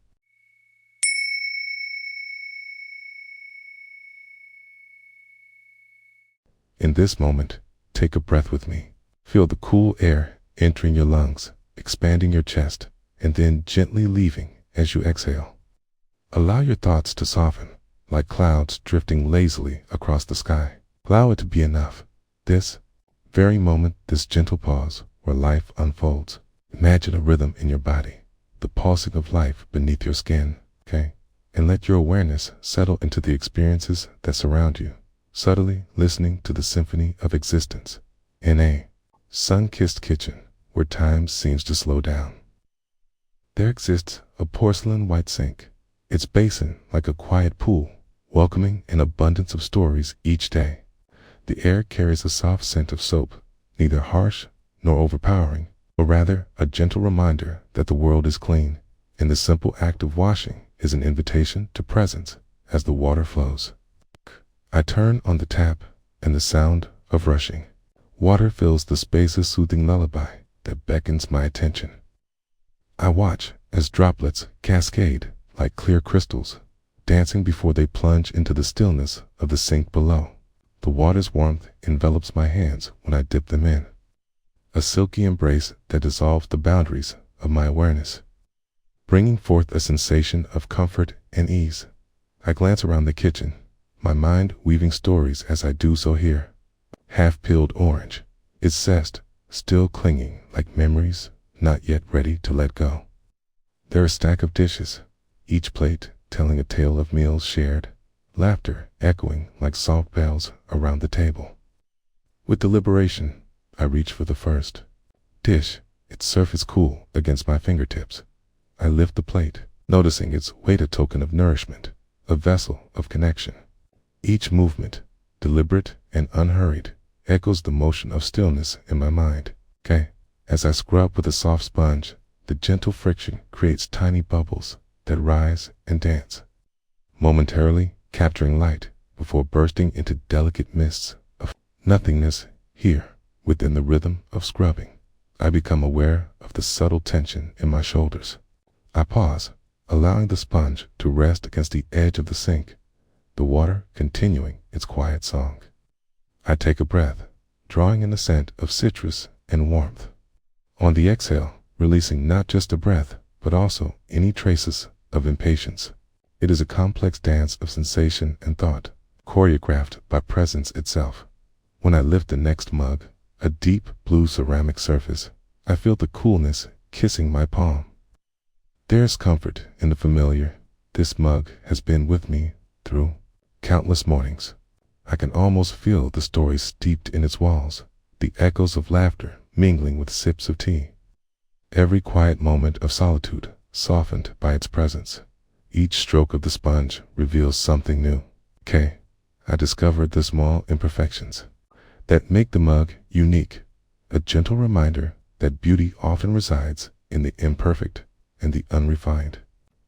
In this moment, take a breath with me. Feel the cool air entering your lungs, expanding your chest, and then gently leaving as you exhale. Allow your thoughts to soften, like clouds drifting lazily across the sky. Allow it to be enough. This very moment, this gentle pause where life unfolds. Imagine a rhythm in your body, the pulsing of life beneath your skin, and let your awareness settle into the experiences that surround you, subtly listening to the symphony of existence. In a sun-kissed kitchen where time seems to slow down, there exists a porcelain white sink, its basin like a quiet pool, welcoming an abundance of stories each day. The air carries a soft scent of soap, neither harsh nor overpowering, but rather a gentle reminder that the world is clean, and the simple act of washing is an invitation to presence as the water flows. I turn on the tap, and the sound of rushing water fills the space, a soothing lullaby that beckons my attention. I watch as droplets cascade like clear crystals, dancing before they plunge into the stillness of the sink below. The water's warmth envelops my hands when I dip them in, a silky embrace that dissolves the boundaries of my awareness, bringing forth a sensation of comfort and ease. I glance around the kitchen, my mind weaving stories as I do so here. Half-peeled orange, its zest still clinging like memories not yet ready to let go. There are a stack of dishes, each plate telling a tale of meals shared, laughter echoing like soft bells around the table. With deliberation, I reach for the first dish, its surface cool against my fingertips. I lift the plate, noticing its weight, a token of nourishment, a vessel of connection. Each movement, deliberate and unhurried, echoes the motion of stillness in my mind. As I scrub with a soft sponge, the gentle friction creates tiny bubbles that rise and dance, momentarily capturing light before bursting into delicate mists of nothingness. Here, within the rhythm of scrubbing, I become aware of the subtle tension in my shoulders. I pause, allowing the sponge to rest against the edge of the sink, the water continuing its quiet song. I take a breath, drawing in the scent of citrus and warmth. On the exhale, releasing not just a breath, but also any traces of impatience. It is a complex dance of sensation and thought, choreographed by presence itself. When I lift the next mug, a deep blue ceramic surface, I feel the coolness kissing my palm. There's comfort in the familiar. This mug has been with me through countless mornings, I can almost feel the story steeped in its walls, the echoes of laughter mingling with sips of tea. Every quiet moment of solitude softened by its presence. Each stroke of the sponge reveals something new. I discovered the small imperfections that make the mug unique, a gentle reminder that beauty often resides in the imperfect and the unrefined.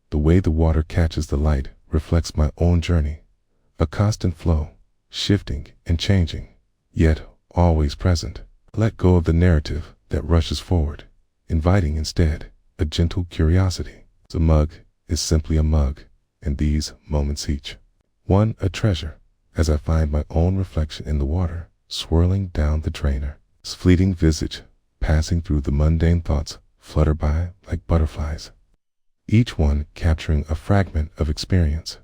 The way the water catches the light reflects my own journey, a constant flow, shifting and changing, yet always present. Let go of the narrative that rushes forward, inviting instead a gentle curiosity. The mug is simply a mug, and these moments each one a treasure, as I find my own reflection in the water swirling down the drainer. Its fleeting visage passing through the mundane thoughts flutter by like butterflies, each one capturing a fragment of experience.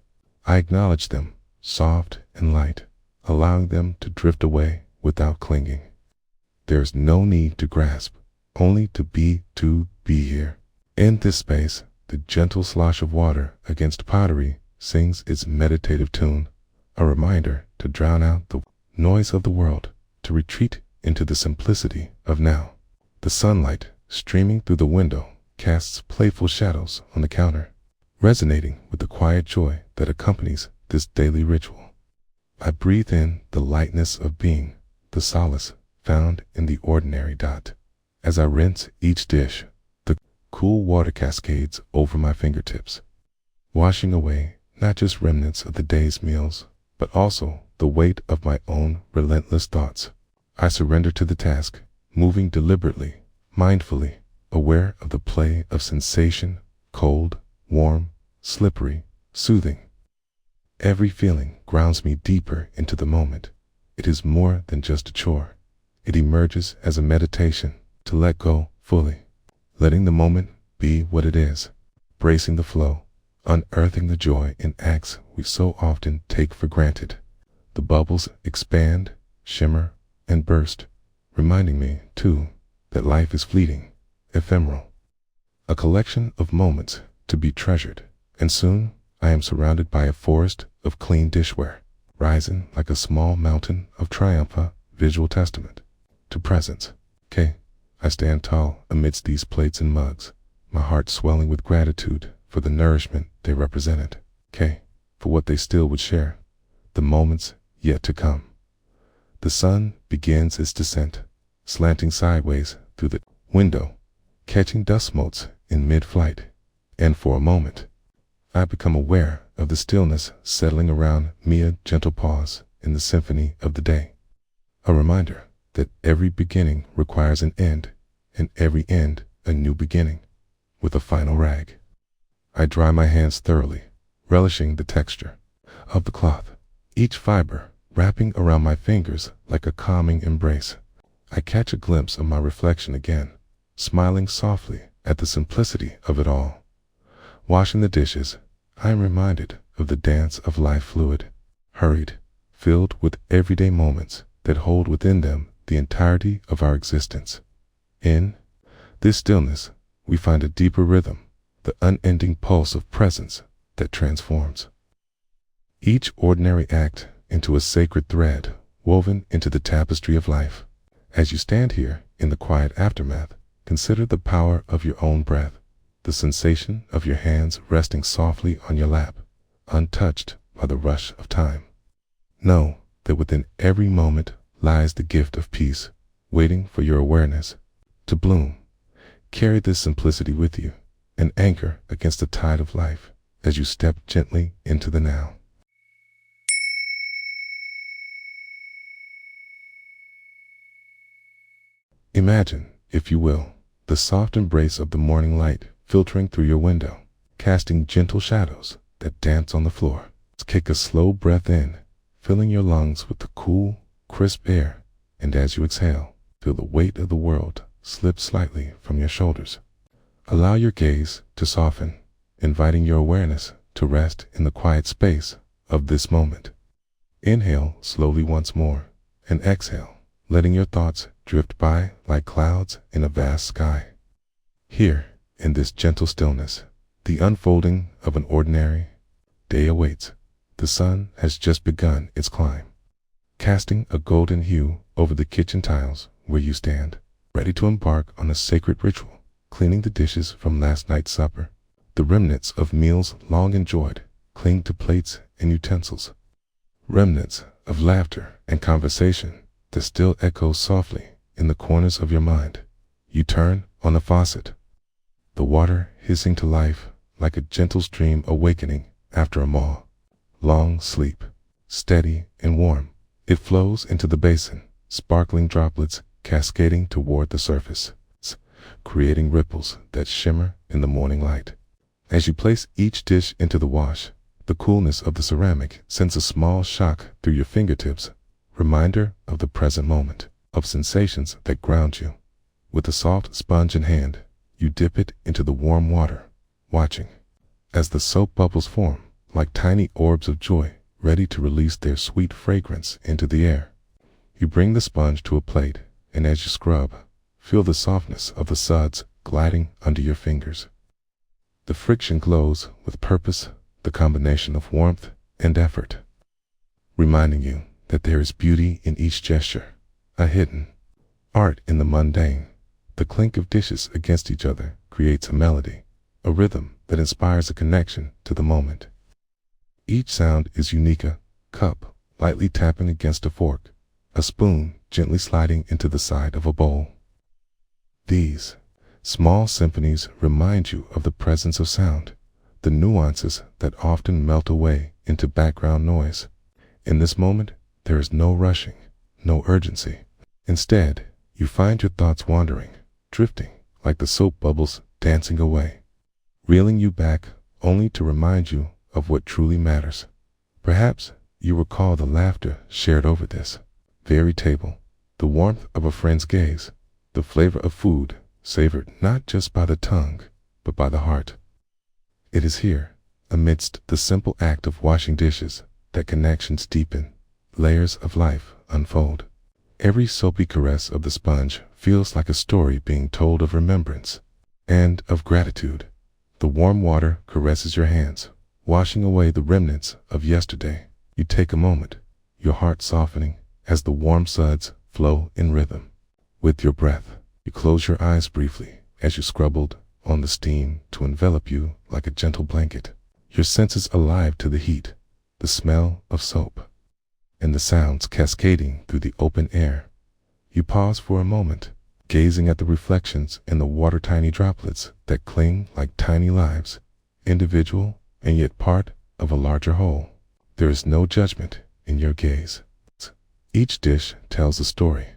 I acknowledge them, soft and light, allowing them to drift away without clinging. There's no need to grasp, only to be here. In this space, the gentle slosh of water against pottery sings its meditative tune, a reminder to drown out the noise of the world, to retreat into the simplicity of now. The sunlight streaming through the window casts playful shadows on the counter, resonating with the quiet joy that accompanies this daily ritual. I breathe in the lightness of being, the solace found in the ordinary dot. As I rinse each dish, the cool water cascades over my fingertips, washing away not just remnants of the day's meals, but also the weight of my own relentless thoughts. I surrender to the task, moving deliberately, mindfully, aware of the play of sensation, cold, warm, slippery, soothing. Every feeling grounds me deeper into the moment. It is more than just a chore. It emerges as a meditation to let go fully, letting the moment be what it is, bracing the flow, unearthing the joy in acts we so often take for granted. The bubbles expand, shimmer, and burst, reminding me, too, that life is fleeting, ephemeral, a collection of moments to be treasured, and soon I am surrounded by a forest of clean dishware, rising like a small mountain of triumph, a visual testament to presence. I stand tall amidst these plates and mugs, my heart swelling with gratitude for the nourishment they represented, for what they still would share, the moments yet to come. The sun begins its descent, slanting sideways through the window, catching dust motes in mid-flight, and for a moment, I become aware of the stillness settling around me, a gentle pause in the symphony of the day, a reminder that every beginning requires an end, and every end a new beginning, with a final rag. I dry my hands thoroughly, relishing the texture of the cloth, each fiber wrapping around my fingers like a calming embrace. I catch a glimpse of my reflection again, smiling softly at the simplicity of it all. Washing the dishes, I am reminded of the dance of life, fluid, hurried, filled with everyday moments that hold within them the entirety of our existence. In this stillness, we find a deeper rhythm, the unending pulse of presence that transforms each ordinary act into a sacred thread woven into the tapestry of life. As you stand here in the quiet aftermath, consider the power of your own breath, the sensation of your hands resting softly on your lap, untouched by the rush of time. Know that within every moment lies the gift of peace, waiting for your awareness to bloom. Carry this simplicity with you, an anchor against the tide of life as you step gently into the now. Imagine, if you will, the soft embrace of the morning light filtering through your window, casting gentle shadows that dance on the floor. Take a slow breath in, filling your lungs with the cool, crisp air, and as you exhale, feel the weight of the world slip slightly from your shoulders. Allow your gaze to soften, inviting your awareness to rest in the quiet space of this moment. Inhale slowly once more, and exhale, letting your thoughts drift by like clouds in a vast sky. Here, in this gentle stillness, the unfolding of an ordinary day awaits. The sun has just begun its climb, casting a golden hue over the kitchen tiles where you stand, ready to embark on a sacred ritual, cleaning the dishes from last night's supper. The remnants of meals long enjoyed cling to plates and utensils. Remnants of laughter and conversation that still echoes softly in the corners of your mind. You turn on the faucet, the water hissing to life like a gentle stream awakening after a long sleep. Steady and warm, it flows into the basin, sparkling droplets cascading toward the surface, creating ripples that shimmer in the morning light. As you place each dish into the wash, the coolness of the ceramic sends a small shock through your fingertips, reminder of the present moment, of sensations that ground you. With a soft sponge in hand, you dip it into the warm water, watching as the soap bubbles form like tiny orbs of joy, ready to release their sweet fragrance into the air. You bring the sponge to a plate, and as you scrub, feel the softness of the suds gliding under your fingers. The friction glows with purpose, the combination of warmth and effort, reminding you that there is beauty in each gesture, a hidden art in the mundane. The clink of dishes against each other creates a melody, a rhythm that inspires a connection to the moment. Each sound is unique: a cup lightly tapping against a fork, a spoon gently sliding into the side of a bowl. These small symphonies remind you of the presence of sound, the nuances that often melt away into background noise. In this moment, there is no rushing, no urgency. Instead, you find your thoughts wandering, drifting like the soap bubbles dancing away, reeling you back only to remind you of what truly matters. Perhaps you recall the laughter shared over this very table, the warmth of a friend's gaze, the flavor of food savored not just by the tongue, but by the heart. It is here, amidst the simple act of washing dishes, that connections deepen, layers of life unfold. Every soapy caress of the sponge feels like a story being told of remembrance and of gratitude. The warm water caresses your hands, washing away the remnants of yesterday. You take a moment, your heart softening as the warm suds flow in rhythm with your breath. You close your eyes briefly as you scrabbled on the steam to envelop you like a gentle blanket, your senses alive to the heat, the smell of soap, and the sounds cascading through the open air. You pause for a moment, gazing at the reflections in the water, tiny droplets that cling like tiny lives, individual and yet part of a larger whole. There is no judgment in your gaze. Each dish tells a story,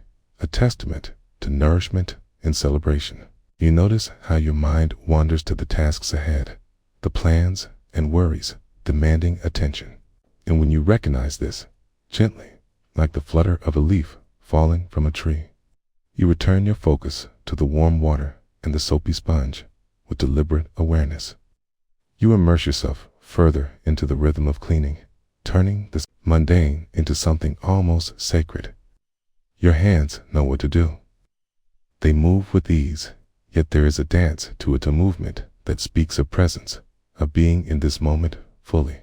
a testament to nourishment and celebration. You notice how your mind wanders to the tasks ahead, the plans and worries demanding attention. And when you recognize this, gently, like the flutter of a leaf falling from a tree, you return your focus to the warm water and the soapy sponge with deliberate awareness. You immerse yourself further into the rhythm of cleaning, turning the mundane into something almost sacred. Your hands know what to do. They move with ease, yet there is a dance to it, a movement that speaks of presence, of being in this moment fully.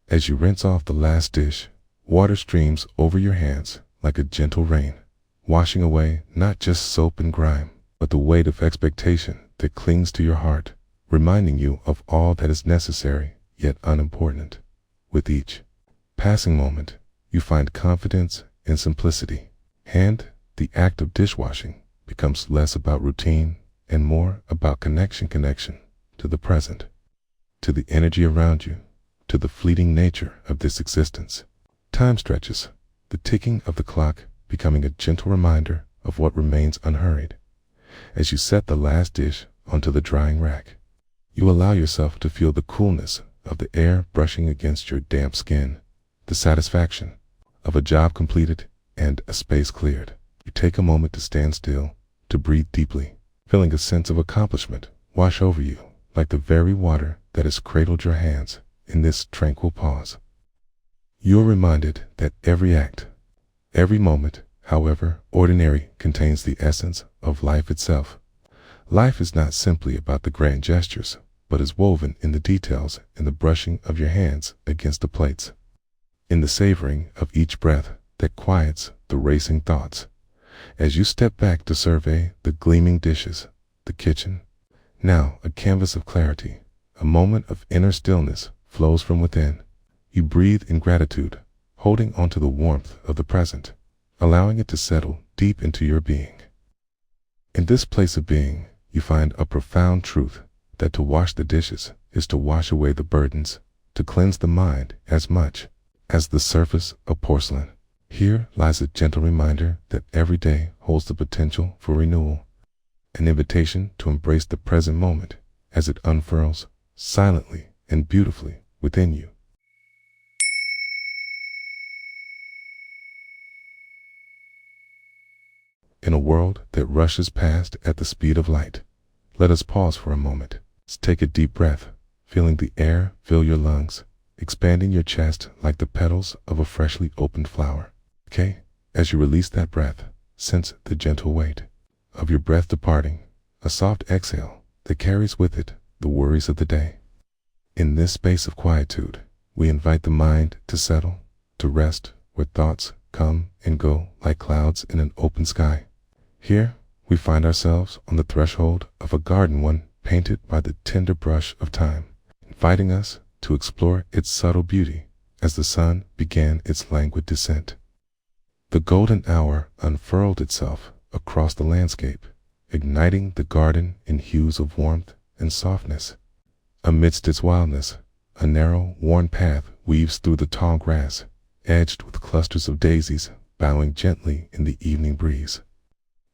As you rinse off the last dish, water streams over your hands like a gentle rain, washing away not just soap and grime, but the weight of expectation that clings to your heart, reminding you of all that is necessary yet unimportant. With each passing moment, you find confidence in simplicity, and the act of dishwashing becomes less about routine and more about connection to the present, to the energy around you, to the fleeting nature of this existence. Time stretches, the ticking of the clock becoming a gentle reminder of what remains unhurried. As you set the last dish onto the drying rack, you allow yourself to feel the coolness of the air brushing against your damp skin, the satisfaction of a job completed and a space cleared. You take a moment to stand still, to breathe deeply, feeling a sense of accomplishment wash over you like the very water that has cradled your hands in this tranquil pause. You are reminded that every act, every moment, however ordinary, contains the essence of life itself. Life is not simply about the grand gestures, but is woven in the details, in the brushing of your hands against the plates, in the savoring of each breath, that quiets the racing thoughts. As you step back to survey the gleaming dishes, the kitchen, now a canvas of clarity, a moment of inner stillness flows from within. You breathe in gratitude, holding onto the warmth of the present, allowing it to settle deep into your being. In this place of being, you find a profound truth that to wash the dishes is to wash away the burdens, to cleanse the mind as much as the surface of porcelain. Here lies a gentle reminder that every day holds the potential for renewal, an invitation to embrace the present moment as it unfurls silently and beautifully within you. In a world that rushes past at the speed of light, let us pause for a moment. Take a deep breath, feeling the air fill your lungs, expanding your chest like the petals of a freshly opened flower. Okay? As you release that breath, sense the gentle weight of your breath departing, a soft exhale that carries with it the worries of the day. In this space of quietude, we invite the mind to settle, to rest where thoughts come and go like clouds in an open sky. Here, we find ourselves on the threshold of a garden, one painted by the tender brush of time, inviting us to explore its subtle beauty as the sun began its languid descent. The golden hour unfurled itself across the landscape, igniting the garden in hues of warmth and softness. Amidst its wildness, a narrow, worn path weaves through the tall grass, edged with clusters of daisies bowing gently in the evening breeze.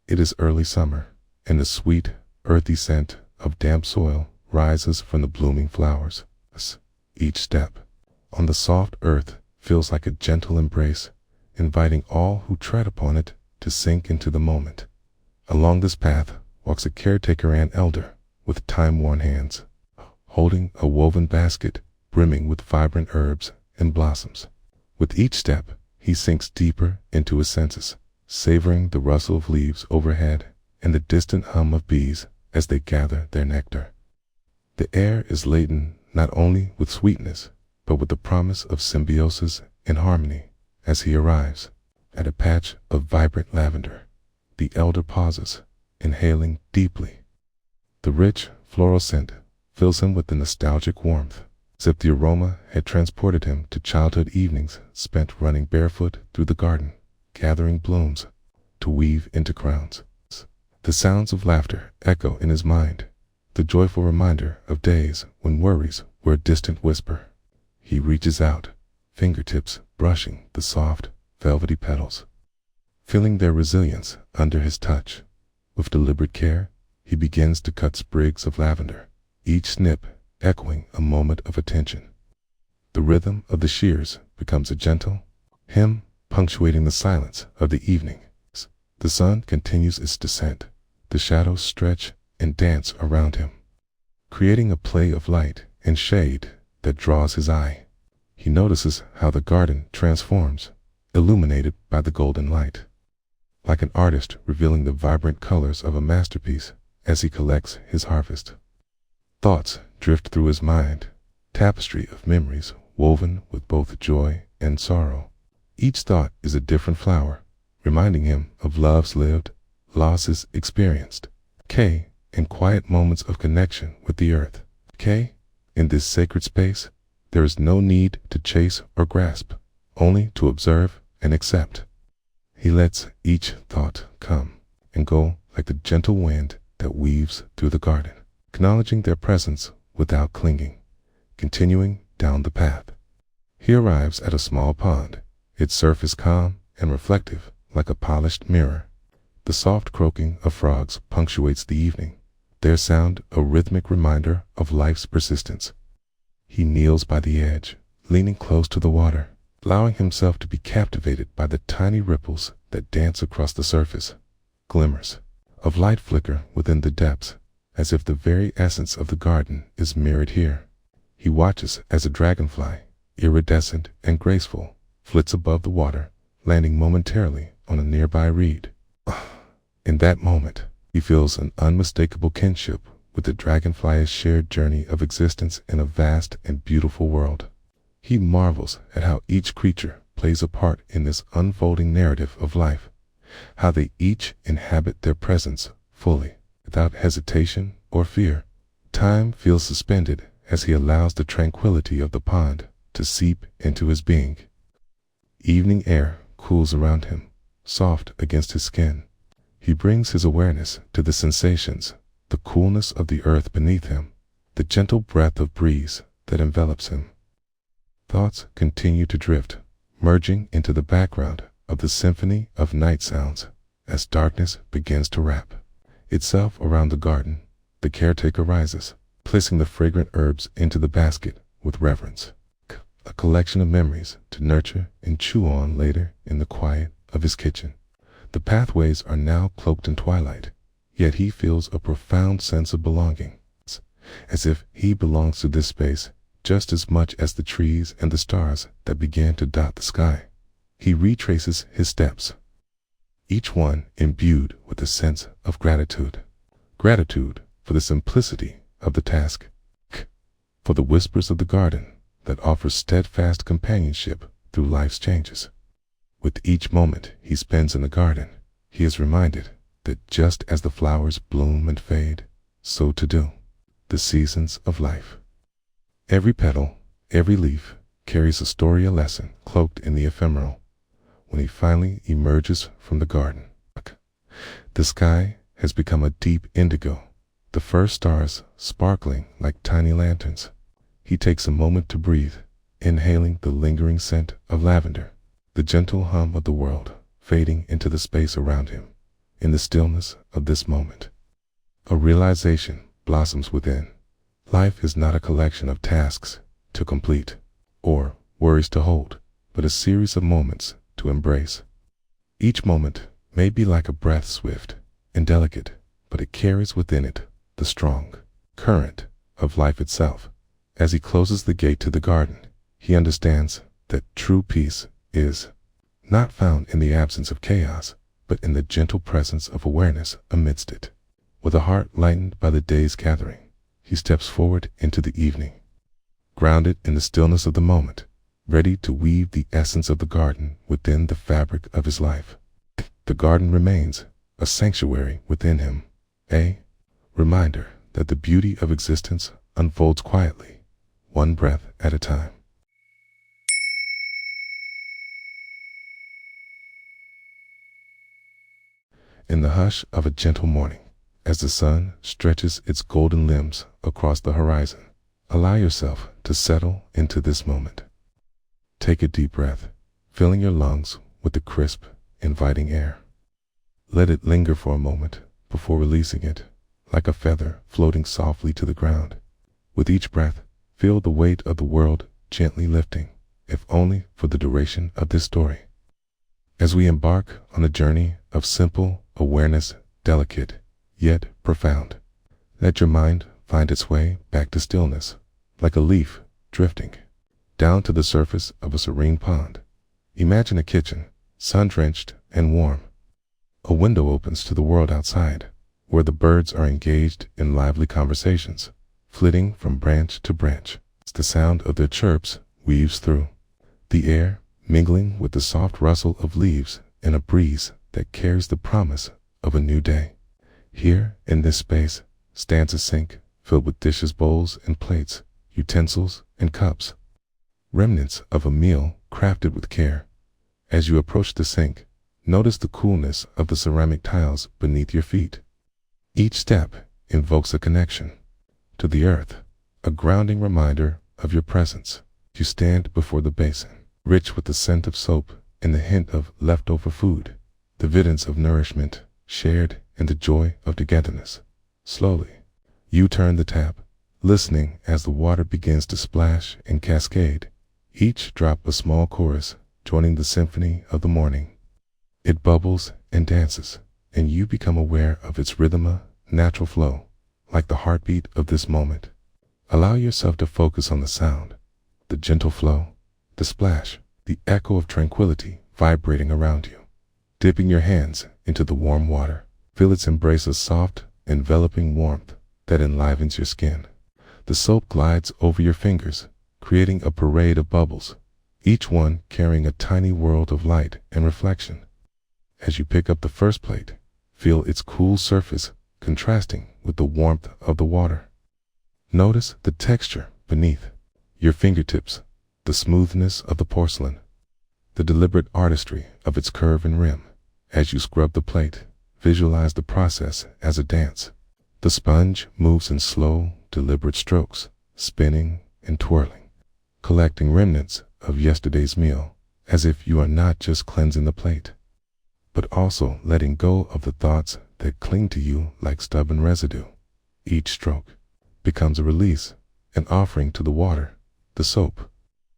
It is early summer, and the sweet, earthy scent of damp soil rises from the blooming flowers. Each step on the soft earth feels like a gentle embrace, inviting all who tread upon it to sink into the moment. Along this path walks a caretaker and elder with time-worn hands, holding a woven basket brimming with vibrant herbs and blossoms. With each step, he sinks deeper into his senses, savoring the rustle of leaves overhead and the distant hum of bees as they gather their nectar. The air is laden not only with sweetness, but with the promise of symbiosis and harmony. As he arrives at a patch of vibrant lavender, the elder pauses, inhaling deeply. The rich floral scent fills him with the nostalgic warmth, as if the aroma had transported him to childhood evenings spent running barefoot through the garden, gathering blooms to weave into crowns. The sounds of laughter echo in his mind, the joyful reminder of days when worries were a distant whisper. He reaches out, fingertips brushing the soft, velvety petals, feeling their resilience under his touch. With deliberate care, he begins to cut sprigs of lavender, each snip echoing a moment of attention. The rhythm of the shears becomes a gentle hymn punctuating the silence of the evening. The sun continues its descent. The shadows stretch and dance around him, creating a play of light and shade that draws his eye. He notices how the garden transforms, illuminated by the golden light, like an artist revealing the vibrant colors of a masterpiece as he collects his harvest. Thoughts drift through his mind, tapestry of memories woven with both joy and sorrow. Each thought is a different flower, reminding him of loves lived, losses experienced, and quiet moments of connection with the earth. In this sacred space, there is no need to chase or grasp, only to observe and accept. He lets each thought come and go like the gentle wind that weaves through the garden, acknowledging their presence without clinging, continuing down the path. He arrives at a small pond, its surface calm and reflective like a polished mirror. The soft croaking of frogs punctuates the evening, their sound a rhythmic reminder of life's persistence. He kneels by the edge, leaning close to the water, allowing himself to be captivated by the tiny ripples that dance across the surface. Glimmers of light flicker within the depths, as if the very essence of the garden is mirrored here. He watches as a dragonfly, iridescent and graceful, flits above the water, landing momentarily on a nearby reed. In that moment, he feels an unmistakable kinship with the dragonfly's shared journey of existence in a vast and beautiful world. He marvels at how each creature plays a part in this unfolding narrative of life, how they each inhabit their presence fully, without hesitation or fear. Time feels suspended as he allows the tranquility of the pond to seep into his being. Evening air cools around him, soft against his skin. He brings his awareness to the sensations, the coolness of the earth beneath him, the gentle breath of breeze that envelops him. Thoughts continue to drift, merging into the background of the symphony of night sounds as darkness begins to wrap itself around the garden. The caretaker rises, placing the fragrant herbs into the basket with reverence, a collection of memories to nurture and chew on later in the quiet of his kitchen. The pathways are now cloaked in twilight, yet he feels a profound sense of belonging, as if he belongs to this space just as much as the trees and the stars that began to dot the sky. He retraces his steps, each one imbued with a sense of gratitude. Gratitude for the simplicity of the task, for the whispers of the garden that offers steadfast companionship through life's changes. With each moment he spends in the garden, he is reminded that just as the flowers bloom and fade, so too do the seasons of life. Every petal, every leaf carries a story, a lesson cloaked in the ephemeral. When he finally emerges from the garden, the sky has become a deep indigo, the first stars sparkling like tiny lanterns. He takes a moment to breathe, inhaling the lingering scent of lavender, the gentle hum of the world fading into the space around him. In the stillness of this moment, a realization blossoms within. Life is not a collection of tasks to complete or worries to hold, but a series of moments to embrace. Each moment may be like a breath, swift and delicate, but it carries within it the strong current of life itself. As he closes the gate to the garden, he understands that true peace is not found in the absence of chaos, but in the gentle presence of awareness amidst it. With a heart lightened by the day's gathering, he steps forward into the evening, grounded in the stillness of the moment, ready to weave the essence of the garden within the fabric of his life. The garden remains a sanctuary within him, a reminder that the beauty of existence unfolds quietly, one breath at a time. In the hush of a gentle morning, as the sun stretches its golden limbs across the horizon, allow yourself to settle into this moment. Take a deep breath, filling your lungs with the crisp, inviting air. Let it linger for a moment before releasing it, like a feather floating softly to the ground. With each breath, feel the weight of the world gently lifting, if only for the duration of this story. As we embark on a journey of simple awareness, delicate yet profound, let your mind find its way back to stillness, like a leaf drifting down to the surface of a serene pond. Imagine a kitchen, sun-drenched and warm. A window opens to the world outside, where the birds are engaged in lively conversations, flitting from branch to branch. The sound of their chirps weaves through the air, mingling with the soft rustle of leaves in a breeze that carries the promise of a new day. Here, in this space, stands a sink filled with dishes, bowls, and plates, utensils, and cups, remnants of a meal crafted with care. As you approach the sink, notice the coolness of the ceramic tiles beneath your feet. Each step invokes a connection to the earth, a grounding reminder of your presence. You stand before the basin, rich with the scent of soap and the hint of leftover food, the evidence of nourishment shared in the joy of togetherness. Slowly, you turn the tap, listening as the water begins to splash and cascade, each drop a small chorus joining the symphony of the morning. It bubbles and dances, and you become aware of its rhythm, natural flow, like the heartbeat of this moment. Allow yourself to focus on the sound, the gentle flow, the splash, the echo of tranquility vibrating around you. Dipping your hands into the warm water, feel its embrace of soft, enveloping warmth that enlivens your skin. The soap glides over your fingers, creating a parade of bubbles, each one carrying a tiny world of light and reflection. As you pick up the first plate, feel its cool surface contrasting with the warmth of the water. Notice the texture beneath your fingertips, the smoothness of the porcelain, the deliberate artistry of its curve and rim. As you scrub the plate, visualize the process as a dance. The sponge moves in slow, deliberate strokes, spinning and twirling, collecting remnants of yesterday's meal, as if you are not just cleansing the plate, but also letting go of the thoughts that cling to you like stubborn residue. Each stroke becomes a release, an offering to the water, the soap,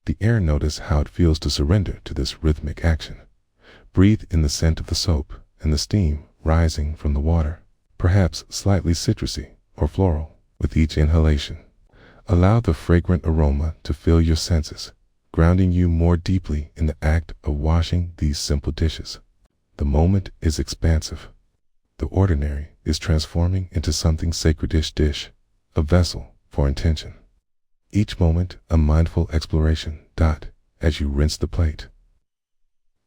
the air. Notice how it feels to surrender to this rhythmic action. Breathe in the scent of the soap and the steam rising from the water, perhaps slightly citrusy or floral with each inhalation. Allow the fragrant aroma to fill your senses, grounding you more deeply in the act of washing these simple dishes. The moment is expansive. The ordinary is transforming into something sacred-ish dish, a vessel for intention. Each moment a mindful exploration. As you rinse the plate,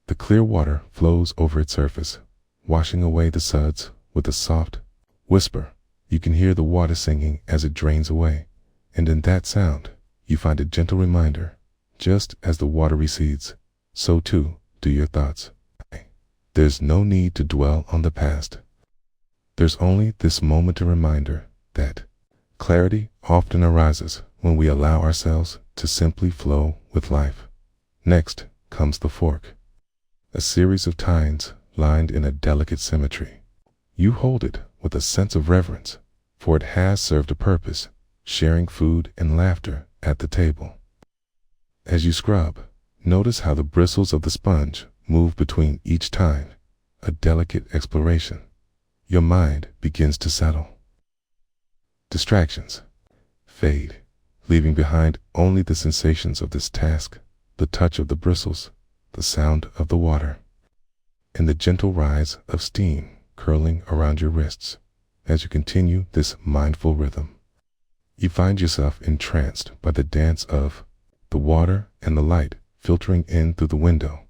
the clear water flows over its surface, washing away the suds with a soft whisper. You can hear the water singing as it drains away, and in that sound, you find a gentle reminder. Just as the water recedes, so too do your thoughts. There's no need to dwell on the past. There's only this moment a reminder that clarity often arises when we allow ourselves to simply flow with life. Next comes the fork, a series of tines lined in a delicate symmetry. You hold it with a sense of reverence, for it has served a purpose, sharing food and laughter at the table. As you scrub, notice how the bristles of the sponge move between each tine, a delicate exploration. Your mind begins to settle. Distractions fade, leaving behind only the sensations of this task, the touch of the bristles, the sound of the water, and the gentle rise of steam curling around your wrists. As you continue this mindful rhythm, you find yourself entranced by the dance of the water and the light filtering in through the window.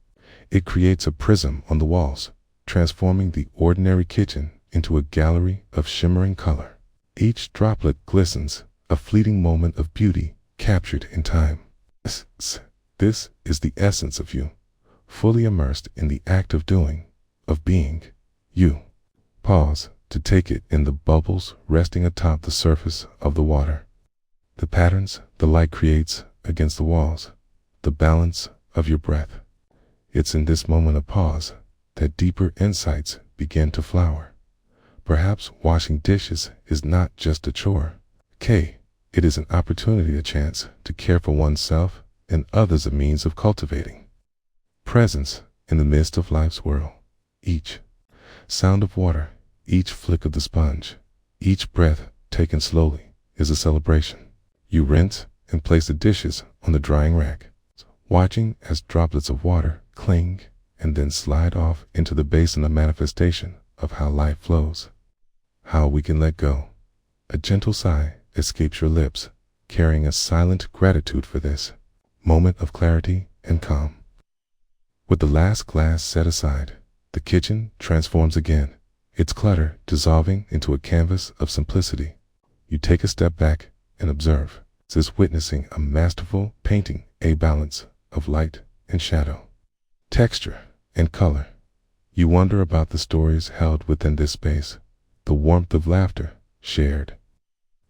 It creates a prism on the walls, transforming the ordinary kitchen into a gallery of shimmering color. Each droplet glistens, a fleeting moment of beauty captured in time. This is the essence of you, fully immersed in the act of doing, of being you. Pause to take it in, the bubbles resting atop the surface of the water, the patterns the light creates against the walls, the balance of your breath. It's in this moment of pause that deeper insights begin to flower. Perhaps washing dishes is not just a chore. It is an opportunity, a chance to care for oneself and others, a means of cultivating presence in the midst of life's whirl. Each sound of water, each flick of the sponge, each breath taken slowly is a celebration. You rinse and place the dishes on the drying rack, watching as droplets of water cling and then slide off into the basin, a manifestation of how life flows, how we can let go. A gentle sigh escapes your lips, carrying a silent gratitude for this moment of clarity and calm. With the last glass set aside, the kitchen transforms again, its clutter dissolving into a canvas of simplicity. You take a step back and observe, as witnessing a masterful painting, a balance of light and shadow, texture and color. You wonder about the stories held within this space, the warmth of laughter shared,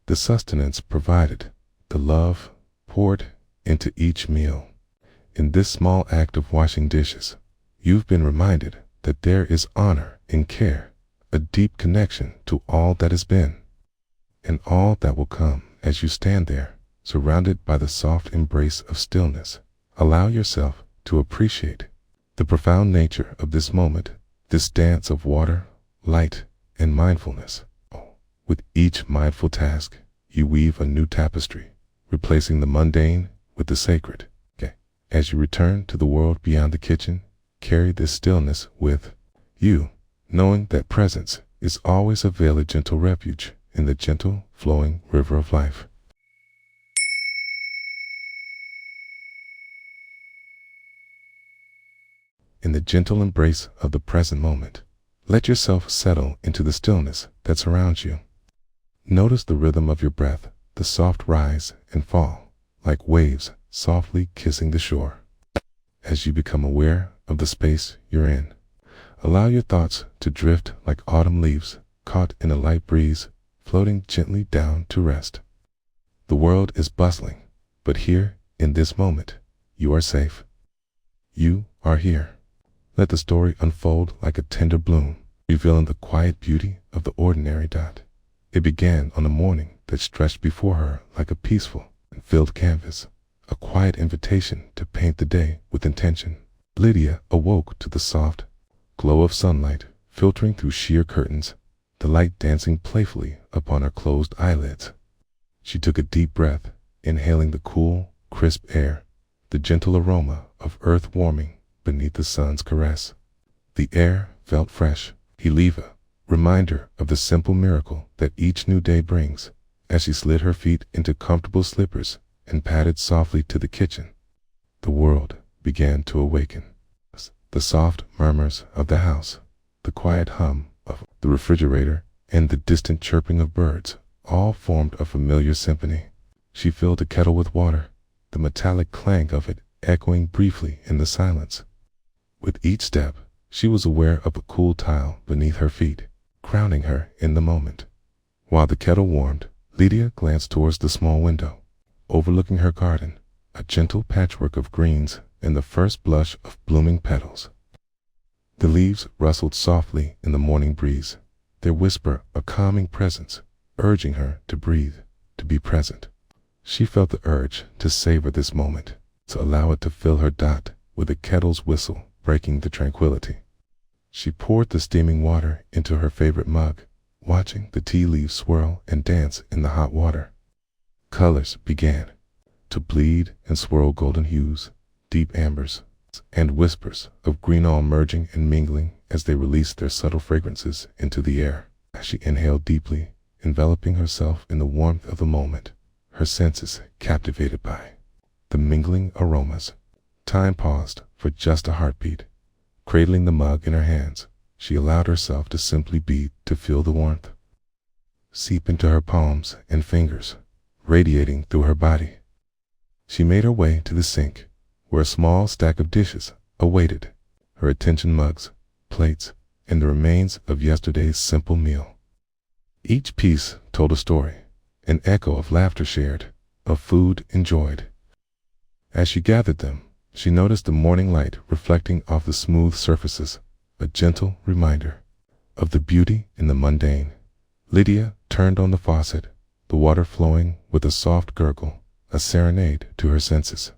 the sustenance provided, the love poured into each meal. In this small act of washing dishes, you've been reminded that there is honor in care, a deep connection to all that has been, and all that will come. As you stand there, surrounded by the soft embrace of stillness, allow yourself to appreciate the profound nature of this moment, this dance of water, light, and mindfulness. With each mindful task, you weave a new tapestry, replacing the mundane with the sacred. As you return to the world beyond the kitchen, carry this stillness with you, knowing that presence is always a veiled gentle refuge in the gentle flowing river of life. in the gentle embrace of the present moment. Let yourself settle into the stillness that surrounds you. Notice the rhythm of your breath, the soft rise and fall, like waves softly kissing the shore. As you become aware of the space you're in, allow your thoughts to drift like autumn leaves caught in a light breeze, floating gently down to rest. The world is bustling, but here, in this moment, you are safe. You are here. Let the story unfold like a tender bloom, revealing the quiet beauty of the ordinary dot. It began on a morning that stretched before her like a peaceful and filled canvas, a quiet invitation to paint the day with intention. Lydia awoke to the soft glow of sunlight filtering through sheer curtains, the light dancing playfully upon her closed eyelids. She took a deep breath, inhaling the cool, crisp air, the gentle aroma of earth warming beneath the sun's caress. The air felt fresh, a reminder of the simple miracle that each new day brings. As she slid her feet into comfortable slippers and padded softly to the kitchen, the world began to awaken. The soft murmurs of the house, the quiet hum of the refrigerator, and the distant chirping of birds all formed a familiar symphony. She filled a kettle with water, the metallic clang of it echoing briefly in the silence. With each step, she was aware of a cool tile beneath her feet, grounding her in the moment. While the kettle warmed, Lydia glanced towards the small window, overlooking her garden, a gentle patchwork of greens and the first blush of blooming petals. The leaves rustled softly in the morning breeze, their whisper a calming presence, urging her to breathe, to be present. She felt the urge to savor this moment, to allow it to fill her dot with the kettle's whistle breaking the tranquility. She poured the steaming water into her favorite mug, watching the tea leaves swirl and dance in the hot water. Colors began to bleed and swirl, golden hues, deep ambers, and whispers of green, all merging and mingling as they released their subtle fragrances into the air. As she inhaled deeply, enveloping herself in the warmth of the moment, her senses captivated by the mingling aromas. Time paused for just a heartbeat. Cradling the mug in her hands, she allowed herself to simply be, to feel the warmth seep into her palms and fingers, radiating through her body. She made her way to the sink, where a small stack of dishes awaited her attention: mugs, plates, and the remains of yesterday's simple meal. Each piece told a story, an echo of laughter shared, of food enjoyed. As she gathered them, she noticed the morning light reflecting off the smooth surfaces, a gentle reminder of the beauty in the mundane. Lydia turned on the faucet, the water flowing with a soft gurgle, a serenade to her senses.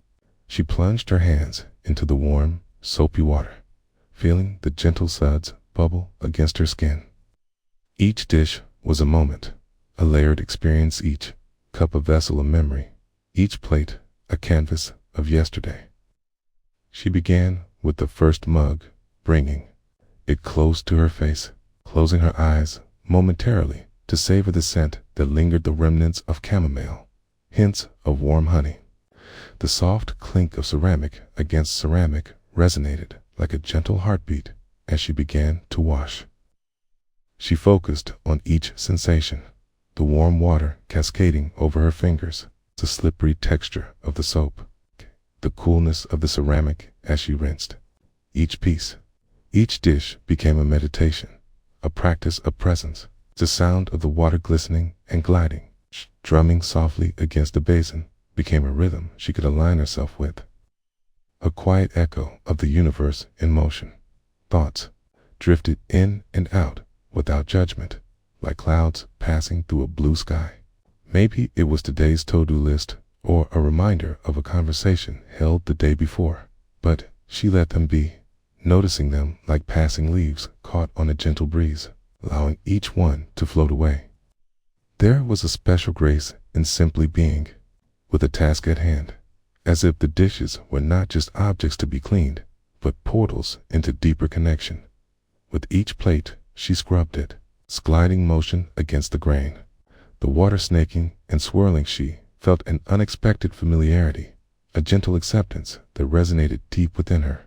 She plunged her hands into the warm, soapy water, feeling the gentle suds bubble against her skin. Each dish was a moment, a layered experience, each cup a vessel of memory, each plate a canvas of yesterday. She began with the first mug, bringing it close to her face, closing her eyes momentarily to savor the scent that lingered, the remnants of chamomile, hints of warm honey. The soft clink of ceramic against ceramic resonated like a gentle heartbeat as she began to wash. She focused on each sensation, the warm water cascading over her fingers, the slippery texture of the soap, the coolness of the ceramic as she rinsed. Each piece, each dish became a meditation, a practice of presence. The sound of the water glistening and gliding, drumming softly against the basin, became a rhythm she could align herself with. A quiet echo of the universe in motion. Thoughts drifted in and out without judgment, like clouds passing through a blue sky. Maybe it was today's to-do list, or a reminder of a conversation held the day before, but she let them be, noticing them like passing leaves caught on a gentle breeze, allowing each one to float away. There was a special grace in simply being, with a task at hand, as if the dishes were not just objects to be cleaned, but portals into deeper connection. With each plate, she scrubbed it, gliding motion against the grain, the water snaking and swirling. She felt an unexpected familiarity, a gentle acceptance that resonated deep within her.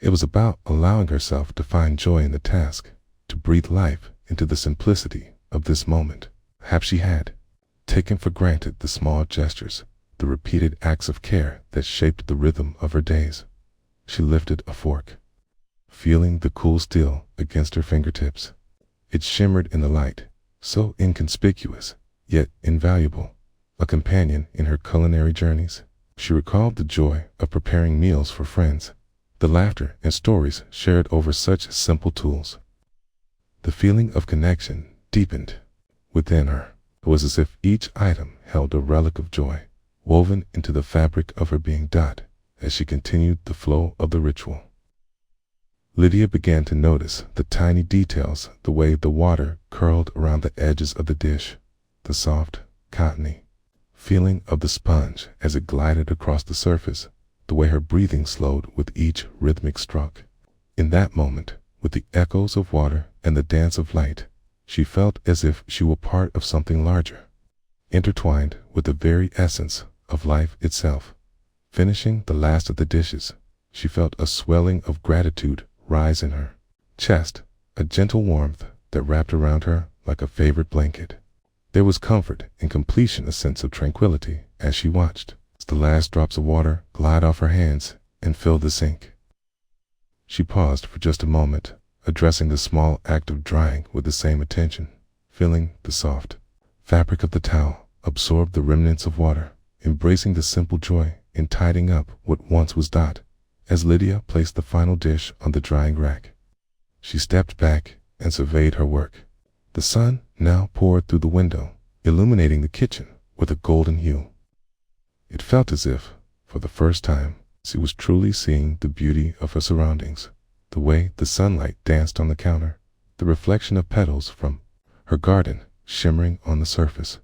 It was about allowing herself to find joy in the task, to breathe life into the simplicity of this moment. Perhaps she had taken for granted the small gestures, the repeated acts of care that shaped the rhythm of her days. She lifted a fork, feeling the cool steel against her fingertips. It shimmered in the light, so inconspicuous, yet invaluable, a companion in her culinary journeys. She recalled the joy of preparing meals for friends, the laughter and stories shared over such simple tools. The feeling of connection deepened within her. It was as if each item held a relic of joy, woven into the fabric of her being. As she continued the flow of the ritual, Lydia began to notice the tiny details, the way the water curled around the edges of the dish, the soft, cottony feeling of the sponge as it glided across the surface, the way her breathing slowed with each rhythmic stroke. In that moment, with the echoes of water and the dance of light, she felt as if she were part of something larger, intertwined with the very essence of life itself. Finishing the last of the dishes, she felt a swelling of gratitude rise in her chest, a gentle warmth that wrapped around her like a favorite blanket. There was comfort in completion, a sense of tranquility as she watched the last drops of water glide off her hands and fill the sink. She paused for just a moment, addressing the small act of drying with the same attention, feeling the soft fabric of the towel absorb the remnants of water, embracing the simple joy in tidying up what once was. As Lydia placed the final dish on the drying rack, she stepped back and surveyed her work. The sun now poured through the window, illuminating the kitchen with a golden hue. It felt as if, for the first time, she was truly seeing the beauty of her surroundings, the way the sunlight danced on the counter, the reflection of petals from her garden shimmering on the surface.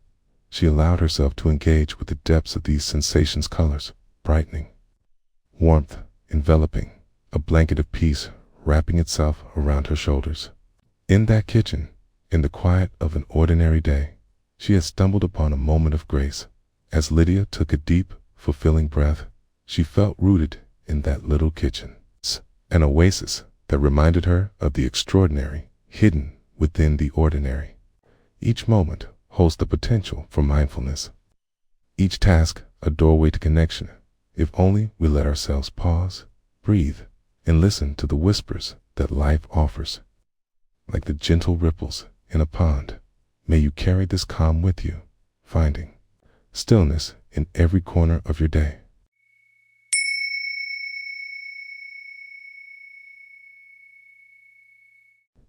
She allowed herself to engage with the depths of these sensations, colors brightening, warmth enveloping, a blanket of peace wrapping itself around her shoulders. In that kitchen, in the quiet of an ordinary day, she had stumbled upon a moment of grace. As Lydia took a deep, fulfilling breath, she felt rooted in that little kitchen, an oasis that reminded her of the extraordinary hidden within the ordinary. Each moment holds the potential for mindfulness. Each task a doorway to connection, if only we let ourselves pause, breathe, and listen to the whispers that life offers. Like the gentle ripples in a pond, may you carry this calm with you, finding stillness in every corner of your day.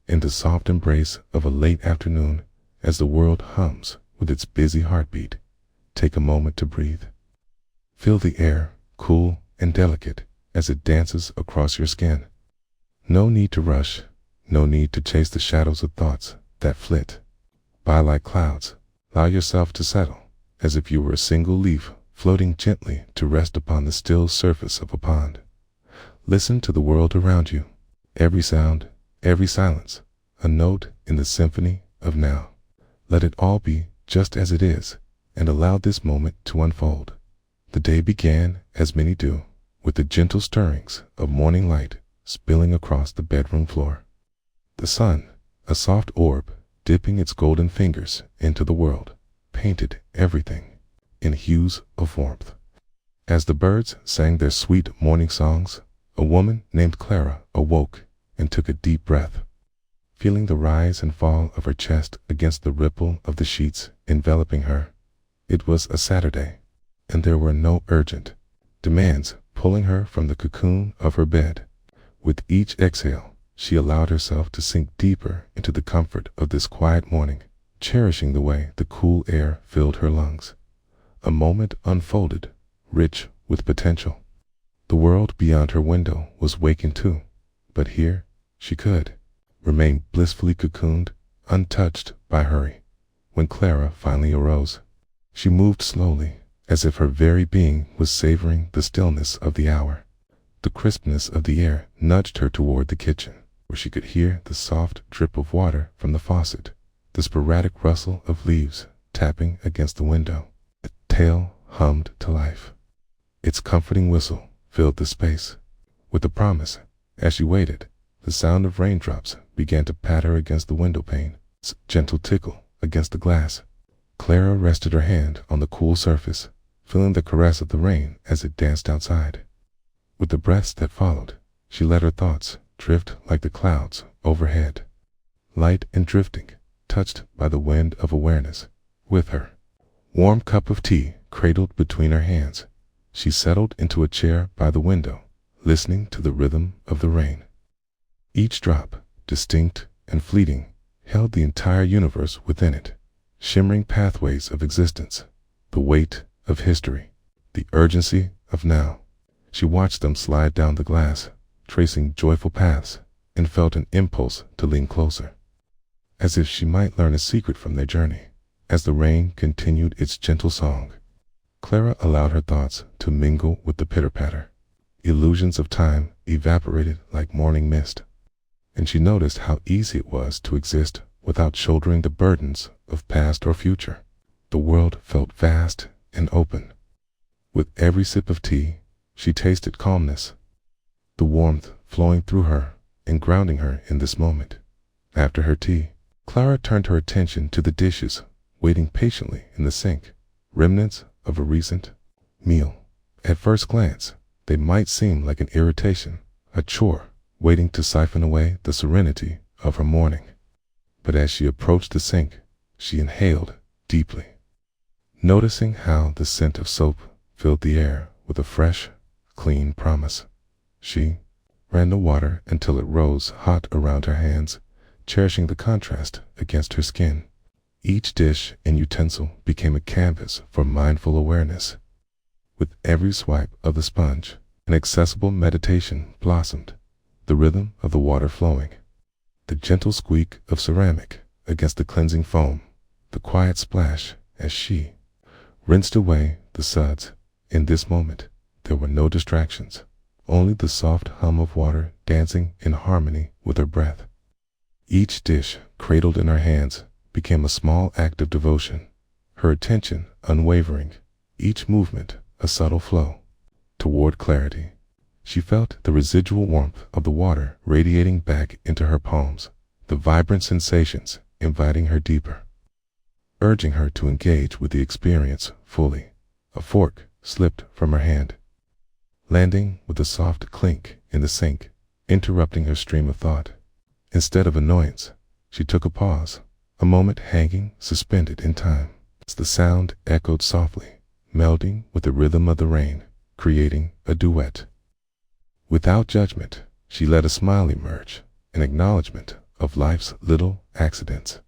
In the soft embrace of a late afternoon, as the world hums with its busy heartbeat, take a moment to breathe. Feel the air, cool and delicate, as it dances across your skin. No need to rush, no need to chase the shadows of thoughts that flit by like clouds. Allow yourself to settle, as if you were a single leaf floating gently to rest upon the still surface of a pond. Listen to the world around you, every sound, every silence, a note in the symphony of now. Let it all be just as it is, and allow this moment to unfold. The day began, as many do, with the gentle stirrings of morning light spilling across the bedroom floor. The sun, a soft orb, dipping its golden fingers into the world, painted everything in hues of warmth. As the birds sang their sweet morning songs, a woman named Clara awoke and took a deep breath, feeling the rise and fall of her chest against the ripple of the sheets enveloping her. It was a Saturday, and there were no urgent demands pulling her from the cocoon of her bed. With each exhale, she allowed herself to sink deeper into the comfort of this quiet morning, cherishing the way the cool air filled her lungs. A moment unfolded, rich with potential. The world beyond her window was waking too, but here she could remain blissfully cocooned, untouched by hurry. When Clara finally arose, she moved slowly, as if her very being was savoring the stillness of the hour. The crispness of the air nudged her toward the kitchen, where she could hear the soft drip of water from the faucet, the sporadic rustle of leaves tapping against the window. A tale hummed to life. Its comforting whistle filled the space with the promise As she waited, the sound of raindrops began to patter against the window pane, gentle tickle against the glass. Clara rested her hand on the cool surface, feeling the caress of the rain as it danced outside. With the breaths that followed, she let her thoughts drift like the clouds overhead, light and drifting, touched by the wind of awareness. With her warm cup of tea cradled between her hands, she settled into a chair by the window, listening to the rhythm of the rain. Each drop, distinct and fleeting, held the entire universe within it, shimmering pathways of existence, the weight of history, the urgency of now. She watched them slide down the glass, tracing joyful paths, and felt an impulse to lean closer, as if she might learn a secret from their journey. As the rain continued its gentle song, Clara allowed her thoughts to mingle with the pitter-patter. Illusions of time evaporated like morning mist, and she noticed how easy it was to exist without shouldering the burdens of past or future. The world felt vast and open. With every sip of tea, she tasted calmness, the warmth flowing through her and grounding her in this moment. After her tea, Clara turned her attention to the dishes waiting patiently in the sink, remnants of a recent meal. At first glance, they might seem like an irritation, a chore waiting to siphon away the serenity of her morning. But as she approached the sink, she inhaled deeply, noticing how the scent of soap filled the air with a fresh, clean promise. She ran the water until it rose hot around her hands, cherishing the contrast against her skin. Each dish and utensil became a canvas for mindful awareness. With every swipe of the sponge, an accessible meditation blossomed, the rhythm of the water flowing, the gentle squeak of ceramic against the cleansing foam, the quiet splash as she rinsed away the suds. In this moment, there were no distractions, only the soft hum of water dancing in harmony with her breath. Each dish cradled in her hands became a small act of devotion, her attention unwavering, each movement a subtle flow toward clarity. She felt the residual warmth of the water radiating back into her palms, the vibrant sensations inviting her deeper, urging her to engage with the experience fully. A fork slipped from her hand, landing with a soft clink in the sink, interrupting her stream of thought. Instead of annoyance, she took a pause, a moment hanging suspended in time. As the sound echoed softly, melding with the rhythm of the rain, creating a duet. Without judgment, she let a smile emerge, an acknowledgement of life's little accidents,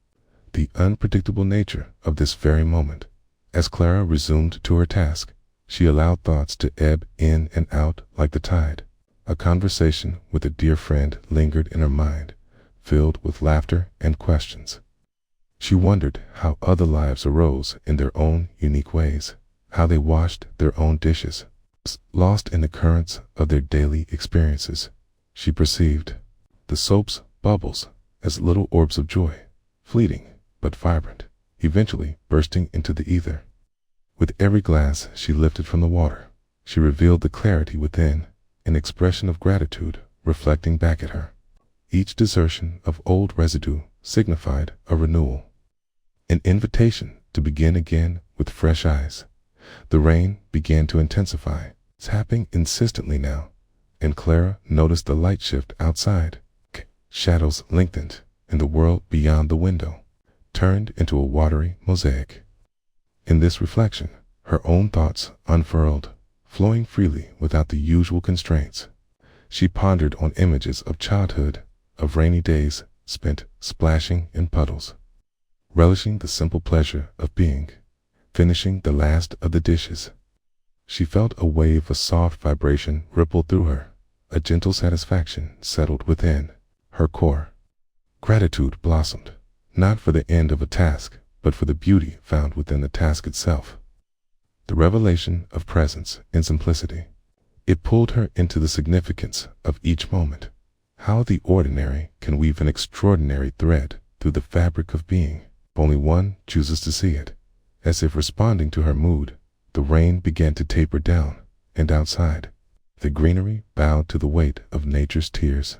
the unpredictable nature of this very moment. As Clara resumed to her task, she allowed thoughts to ebb in and out like the tide. A conversation with a dear friend lingered in her mind, filled with laughter and questions. She wondered how other lives arose in their own unique ways, how they washed their own dishes. Lost in the currents of their daily experiences, she perceived the soap's bubbles as little orbs of joy, fleeting but vibrant, eventually bursting into the ether. With every glass she lifted from the water, she revealed the clarity within, an expression of gratitude reflecting back at her. Each desertion of old residue signified a renewal, an invitation to begin again with fresh eyes. The rain began to intensify, tapping insistently now, and Clara noticed the light shift outside. Shadows lengthened, and the world beyond the window turned into a watery mosaic. In this reflection, her own thoughts unfurled, flowing freely without the usual constraints. She pondered on images of childhood, of rainy days spent splashing in puddles, relishing the simple pleasure of being, finishing the last of the dishes. She felt a wave of soft vibration ripple through her, a gentle satisfaction settled within her core. Gratitude blossomed, not for the end of a task, but for the beauty found within the task itself. The revelation of presence in simplicity. It pulled her into the significance of each moment, how the ordinary can weave an extraordinary thread through the fabric of being, if only one chooses to see it. As if responding to her mood, the rain began to taper down, and outside, The greenery bowed to the weight of nature's tears.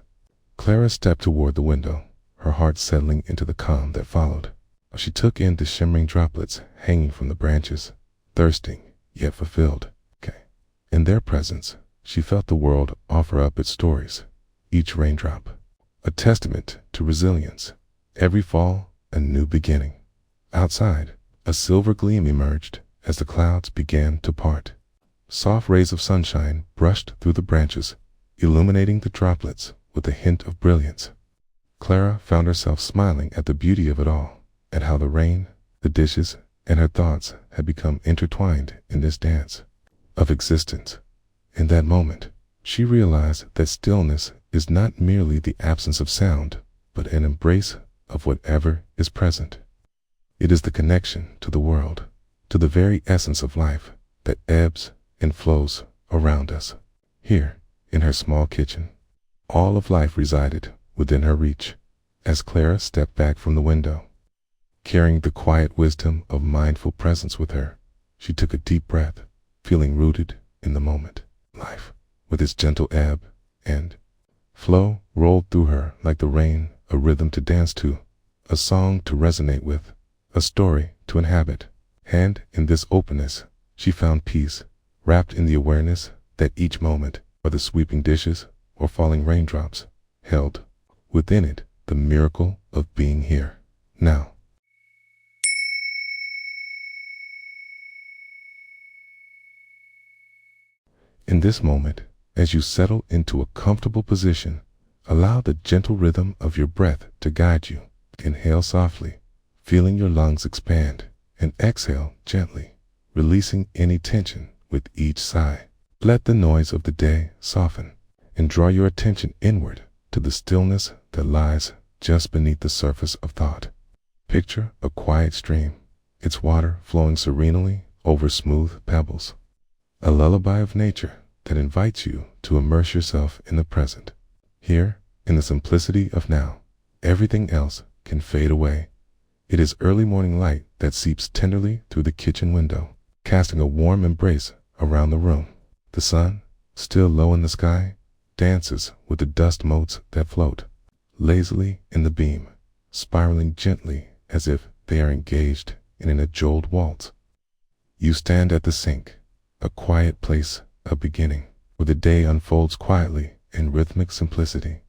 Clara stepped toward the window, her heart settling into the calm that followed. She took in the shimmering droplets hanging from the branches, thirsting yet fulfilled. In their presence, she felt the world offer up its stories, each raindrop a testament to resilience, every fall a new beginning. Outside, a silver gleam emerged as the clouds began to part. Soft rays of sunshine brushed through the branches, illuminating the droplets with a hint of brilliance. Clara found herself smiling at the beauty of it all, at how the rain, the dishes, and her thoughts had become intertwined in this dance of existence. In that moment, she realized that stillness is not merely the absence of sound, but an embrace of whatever is present. It is the connection to the world, to the very essence of life that ebbs and flows around us. Here, in her small kitchen, all of life resided within her reach. As Clara stepped back from the window, carrying the quiet wisdom of mindful presence with her, she took a deep breath, feeling rooted in the moment. Life, with its gentle ebb and flow, rolled through her like the rain, a rhythm to dance to, a song to resonate with, a story to inhabit. And in this openness, she found peace, wrapped in the awareness that each moment, whether sweeping dishes or falling raindrops, held within it the miracle of being here, now. In this moment, as you settle into a comfortable position, allow the gentle rhythm of your breath to guide you. Inhale softly, feeling your lungs expand, and exhale gently, releasing any tension with each sigh. Let the noise of the day soften, and draw your attention inward to the stillness that lies just beneath the surface of thought. Picture a quiet stream, its water flowing serenely over smooth pebbles. A lullaby of nature that invites you to immerse yourself in the present. Here, in the simplicity of now, everything else can fade away. It is early morning light that seeps tenderly through the kitchen window, casting a warm embrace around the room. The sun, still low in the sky, dances with the dust motes that float lazily in the beam, spiraling gently as if they are engaged in an adjoled waltz. You stand at the sink, a quiet place of beginning, where the day unfolds quietly in rhythmic simplicity.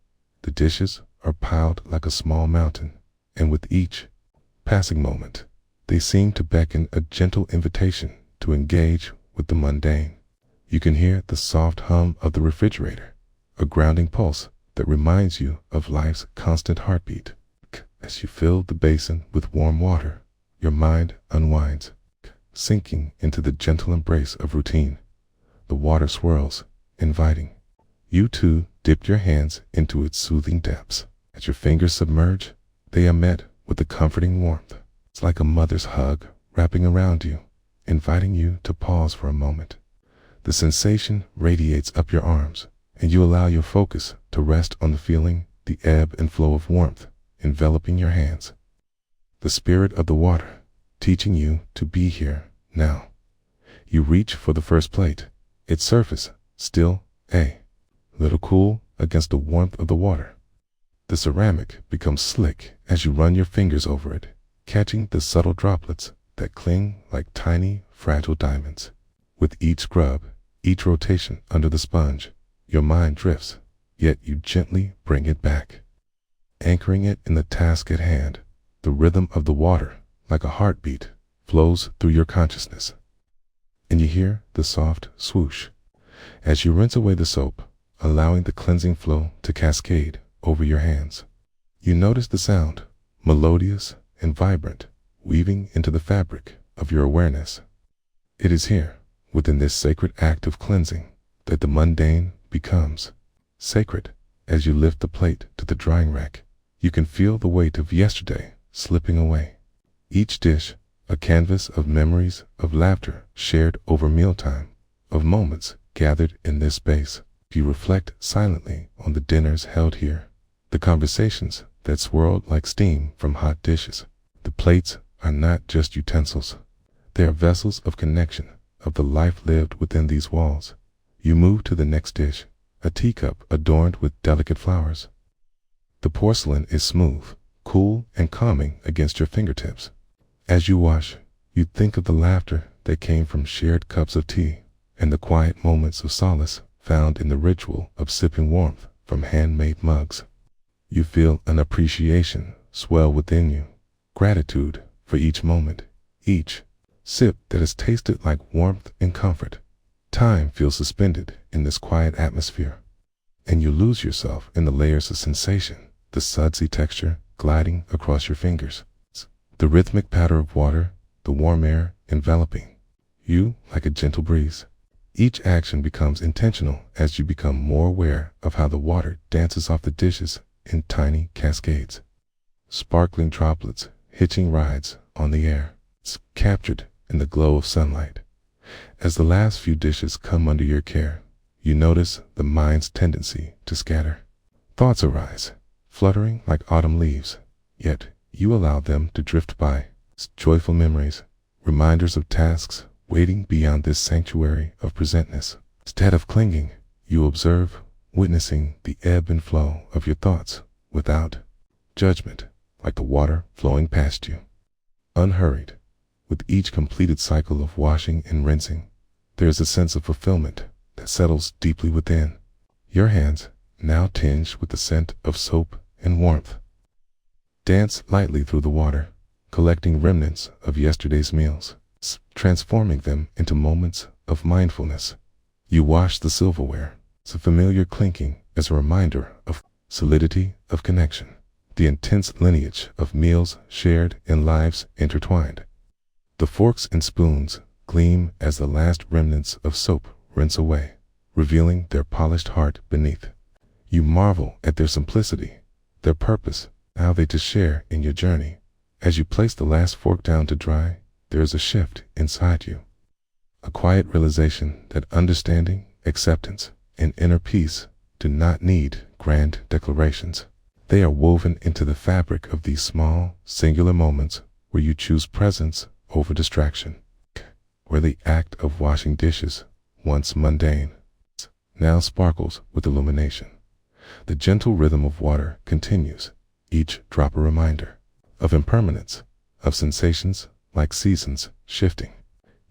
The dishes are piled like a small mountain, and with each passing moment, they seem to beckon a gentle invitation to engage with the mundane. You can hear the soft hum of the refrigerator, a grounding pulse that reminds you of life's constant heartbeat. As you fill the basin with warm water, your mind unwinds, sinking into the gentle embrace of routine. The water swirls, inviting. You too dip your hands into its soothing depths. As your fingers submerge, they are met with a comforting warmth. It's like a mother's hug wrapping around you, inviting you to pause for a moment. The sensation radiates up your arms, and you allow your focus to rest on the feeling, the ebb and flow of warmth enveloping your hands. The spirit of the water, teaching you to be here, now. You reach for the first plate, its surface still a little cool against the warmth of the water. The ceramic becomes slick as you run your fingers over it, catching the subtle droplets that cling like tiny, fragile diamonds. With each scrub, each rotation under the sponge, your mind drifts, yet you gently bring it back, anchoring it in the task at hand. The rhythm of the water, like a heartbeat, flows through your consciousness, and you hear the soft swoosh as you rinse away the soap, allowing the cleansing flow to cascade over your hands. You notice the sound, melodious and vibrant, weaving into the fabric of your awareness. It is here, within this sacred act of cleansing, that the mundane becomes sacred. As you lift the plate to the drying rack, you can feel the weight of yesterday slipping away. Each dish, a canvas of memories of laughter shared over mealtime, of moments gathered in this space. You reflect silently on the dinners held here, the conversations that swirled like steam from hot dishes. The plates are not just utensils. They are vessels of connection, of the life lived within these walls. You move to the next dish, a teacup adorned with delicate flowers. The porcelain is smooth, cool, and calming against your fingertips. As you wash, you think of the laughter that came from shared cups of tea and the quiet moments of solace found in the ritual of sipping warmth from handmade mugs. You feel an appreciation swell within you, gratitude for each moment, each sip that has tasted like warmth and comfort. Time feels suspended in this quiet atmosphere, and you lose yourself in the layers of sensation, the sudsy texture gliding across your fingers, the rhythmic patter of water, the warm air enveloping you like a gentle breeze. Each action becomes intentional as you become more aware of how the water dances off the dishes in tiny cascades. Sparkling droplets hitching rides on the air, captured in the glow of sunlight. As the last few dishes come under your care, you notice the mind's tendency to scatter. Thoughts arise, fluttering like autumn leaves, yet you allow them to drift by. Joyful memories, reminders of tasks waiting beyond this sanctuary of presentness. Instead of clinging, you observe, witnessing the ebb and flow of your thoughts without judgment, like the water flowing past you. Unhurried, with each completed cycle of washing and rinsing, there is a sense of fulfillment that settles deeply within. Your hands, now tinged with the scent of soap and warmth, dance lightly through the water, collecting remnants of yesterday's meals, transforming them into moments of mindfulness. You wash the silverware, a familiar clinking as a reminder of solidity of connection, the intense lineage of meals shared and lives intertwined. The forks and spoons gleam as the last remnants of soap rinse away, revealing their polished heart beneath. You marvel at their simplicity, their purpose, how they to share in your journey. As you place the last fork down to dry, there is a shift inside you, a quiet realization that understanding, acceptance, and inner peace do not need grand declarations. They are woven into the fabric of these small, singular moments where you choose presence over distraction, where the act of washing dishes, once mundane, now sparkles with illumination. The gentle rhythm of water continues, each drop a reminder of impermanence, of sensations like seasons shifting.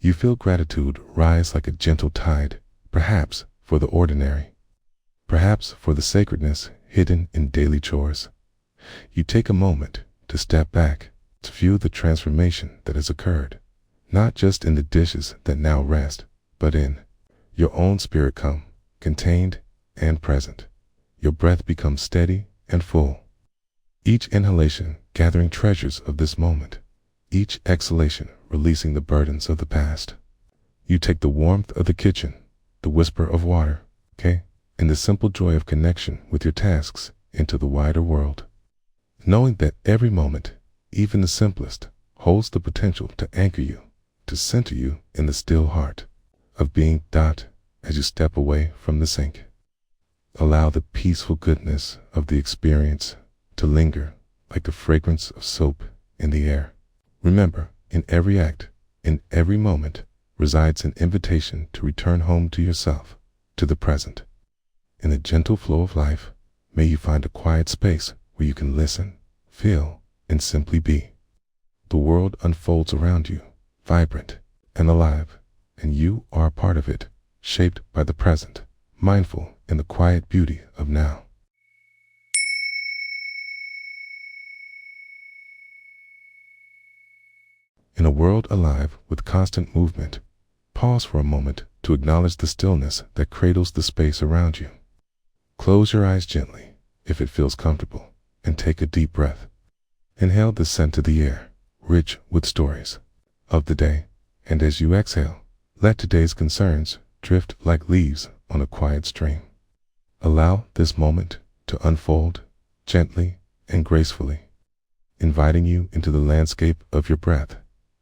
You feel gratitude rise like a gentle tide, perhaps for the ordinary, perhaps for the sacredness hidden in daily chores. You take a moment to step back, to view the transformation that has occurred, not just in the dishes that now rest, but in your own spirit come, contained and present. Your breath becomes steady and full, each inhalation gathering treasures of this moment, each exhalation releasing the burdens of the past. You take the warmth of the kitchen, the whisper of water, and the simple joy of connection with your tasks into the wider world, knowing that every moment, even the simplest, holds the potential to anchor you, to center you in the still heart of being. As you step away from the sink, allow the peaceful goodness of the experience to linger like the fragrance of soap in the air. Remember, in every act, in every moment, resides an invitation to return home to yourself, to the present. In the gentle flow of life, may you find a quiet space where you can listen, feel, and simply be. The world unfolds around you, vibrant and alive, and you are a part of it, shaped by the present, mindful in the quiet beauty of now. In a world alive with constant movement, pause for a moment to acknowledge the stillness that cradles the space around you. Close your eyes gently, if it feels comfortable, and take a deep breath. Inhale the scent of the air, rich with stories of the day, and as you exhale, let today's concerns drift like leaves on a quiet stream. Allow this moment to unfold gently and gracefully, inviting you into the landscape of your breath,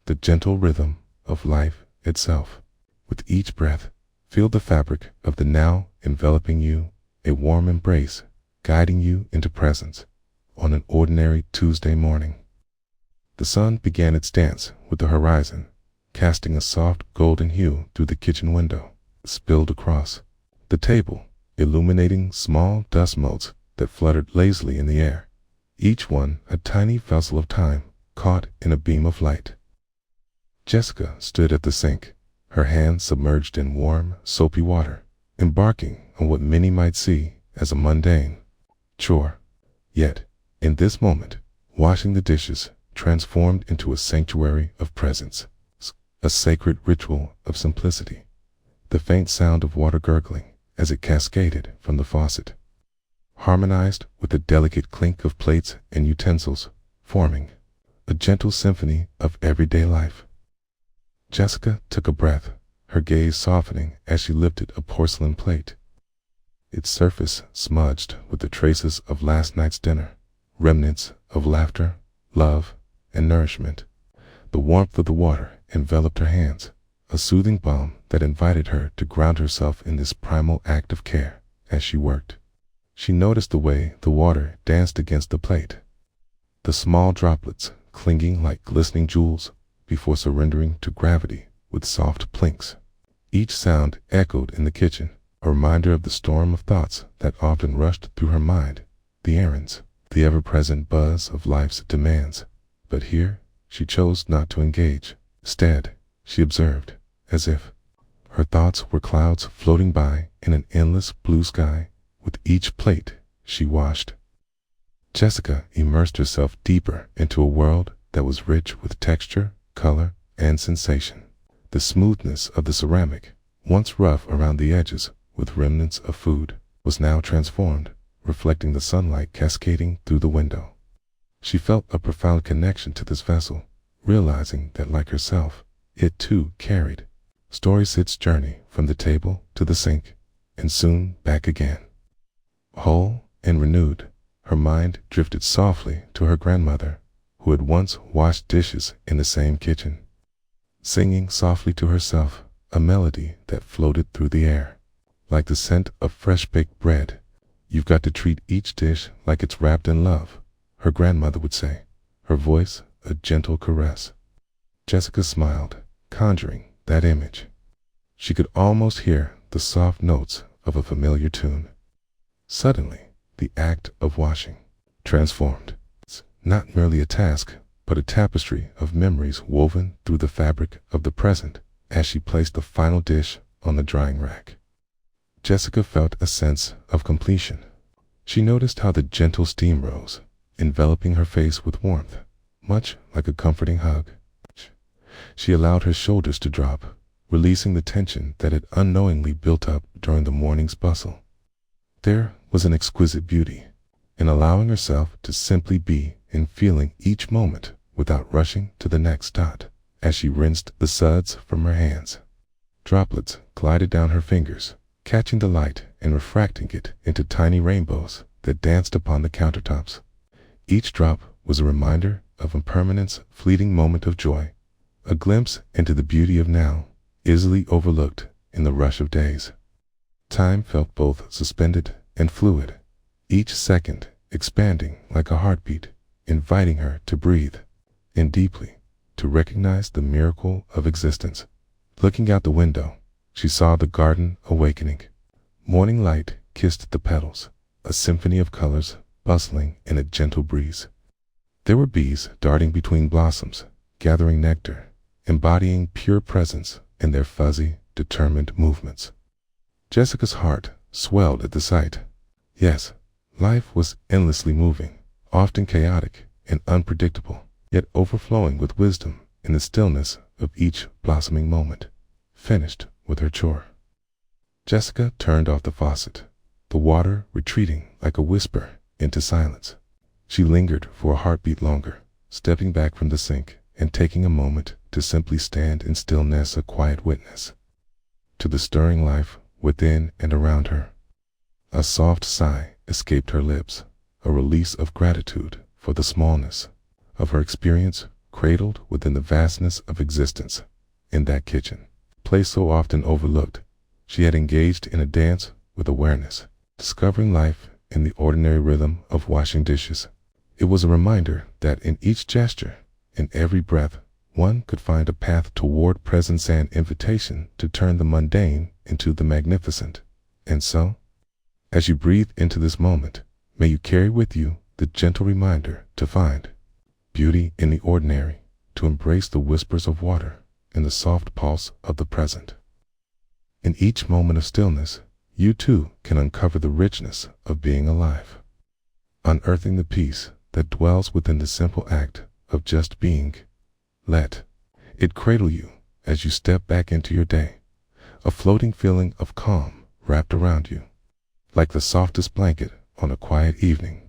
the gentle rhythm of life itself. With each breath, feel the fabric of the now enveloping you, a warm embrace guiding you into presence on an ordinary Tuesday morning. The sun began its dance with the horizon, casting a soft golden hue through the kitchen window, spilled across the table, illuminating small dust motes that fluttered lazily in the air, each one a tiny vessel of time caught in a beam of light. Jessica stood at the sink, her hands submerged in warm, soapy water, embarking on what many might see as a mundane chore. Yet, in this moment, washing the dishes transformed into a sanctuary of presence, a sacred ritual of simplicity. The faint sound of water gurgling as it cascaded from the faucet harmonized with the delicate clink of plates and utensils, forming a gentle symphony of everyday life. Jessica took a breath, her gaze softening as she lifted a porcelain plate, its surface smudged with the traces of last night's dinner, remnants of laughter, love, and nourishment. The warmth of the water enveloped her hands, a soothing balm that invited her to ground herself in this primal act of care as she worked. She noticed the way the water danced against the plate, the small droplets clinging like glistening jewels before surrendering to gravity with soft plinks. Each sound echoed in the kitchen, a reminder of the storm of thoughts that often rushed through her mind, the errands, the ever-present buzz of life's demands. But here, she chose not to engage. Instead, she observed, as if her thoughts were clouds floating by in an endless blue sky with each plate she washed. Jessica immersed herself deeper into a world that was rich with texture, color, and sensation. The smoothness of the ceramic, once rough around the edges with remnants of food, was now transformed, reflecting the sunlight cascading through the window. She felt a profound connection to this vessel, realizing that like herself, it too carried its journey from the table to the sink, and soon back again. Whole and renewed, her mind drifted softly to her grandmother, who had once washed dishes in the same kitchen, singing softly to herself a melody that floated through the air, like the scent of fresh-baked bread. "You've got to treat each dish like it's wrapped in love," her grandmother would say, her voice a gentle caress. Jessica smiled, conjuring that image. She could almost hear the soft notes of a familiar tune. Suddenly, the act of washing transformed. It's not merely a task, but a tapestry of memories woven through the fabric of the present. As she placed the final dish on the drying rack, Jessica felt a sense of completion. She noticed how the gentle steam rose, enveloping her face with warmth, much like a comforting hug. She allowed her shoulders to drop, releasing the tension that had unknowingly built up during the morning's bustle. There was an exquisite beauty in allowing herself to simply be and feeling each moment without rushing to the next dot. As she rinsed the suds from her hands, droplets glided down her fingers, catching the light and refracting it into tiny rainbows that danced upon the countertops. Each drop was a reminder of impermanence, fleeting moment of joy, a glimpse into the beauty of now, easily overlooked in the rush of days. Time felt both suspended and fluid, each second expanding like a heartbeat, inviting her to breathe in deeply, to recognize the miracle of existence. Looking out the window, she saw the garden awakening. Morning light kissed the petals, a symphony of colors bustling in a gentle breeze. There were bees darting between blossoms, gathering nectar, embodying pure presence in their fuzzy, determined movements. Jessica's heart swelled at the sight. Yes, life was endlessly moving, often chaotic and unpredictable, yet overflowing with wisdom in the stillness of each blossoming moment. Finished with her chore, Jessica turned off the faucet, the water retreating like a whisper into silence. She lingered for a heartbeat longer, stepping back from the sink and taking a moment to simply stand in stillness, a quiet witness to the stirring life within and around her. A soft sigh escaped her lips, a release of gratitude for the smallness of her experience, cradled within the vastness of existence. In that kitchen, place so often overlooked, she had engaged in a dance with awareness, discovering life in the ordinary rhythm of washing dishes. It was a reminder that in each gesture, in every breath, one could find a path toward presence, and invitation to turn the mundane into the magnificent. And so, as you breathe into this moment, may you carry with you the gentle reminder to find beauty in the ordinary, to embrace the whispers of water and the soft pulse of the present. In each moment of stillness, you too can uncover the richness of being alive, unearthing the peace that dwells within the simple act of just being. Let it cradle you as you step back into your day, a floating feeling of calm wrapped around you, like the softest blanket on a quiet evening.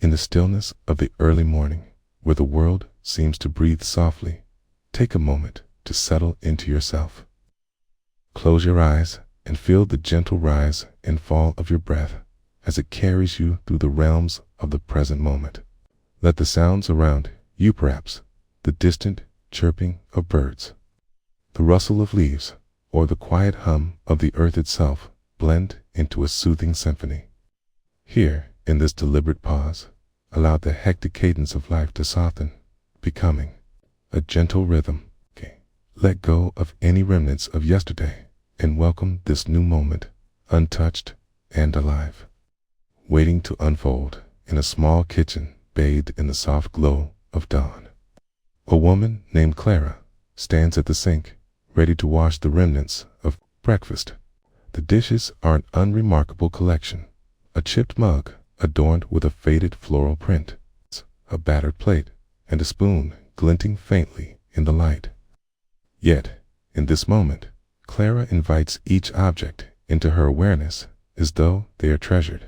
In the stillness of the early morning, where the world seems to breathe softly, take a moment to settle into yourself. Close your eyes and feel the gentle rise and fall of your breath as it carries you through the realms of the present moment. Let the sounds around you, perhaps the distant chirping of birds, the rustle of leaves, or the quiet hum of the earth itself, blend into a soothing symphony. Here, in this deliberate pause, allow the hectic cadence of life to soften, becoming a gentle rhythm. Let go of any remnants of yesterday and welcome this new moment, untouched and alive, waiting to unfold in a small kitchen bathed in the soft glow of dawn. A woman named Clara stands at the sink, ready to wash the remnants of breakfast. The dishes are an unremarkable collection: a chipped mug adorned with a faded floral print, a battered plate, and a spoon glinting faintly in the light. Yet, in this moment, Clara invites each object into her awareness as though they are treasured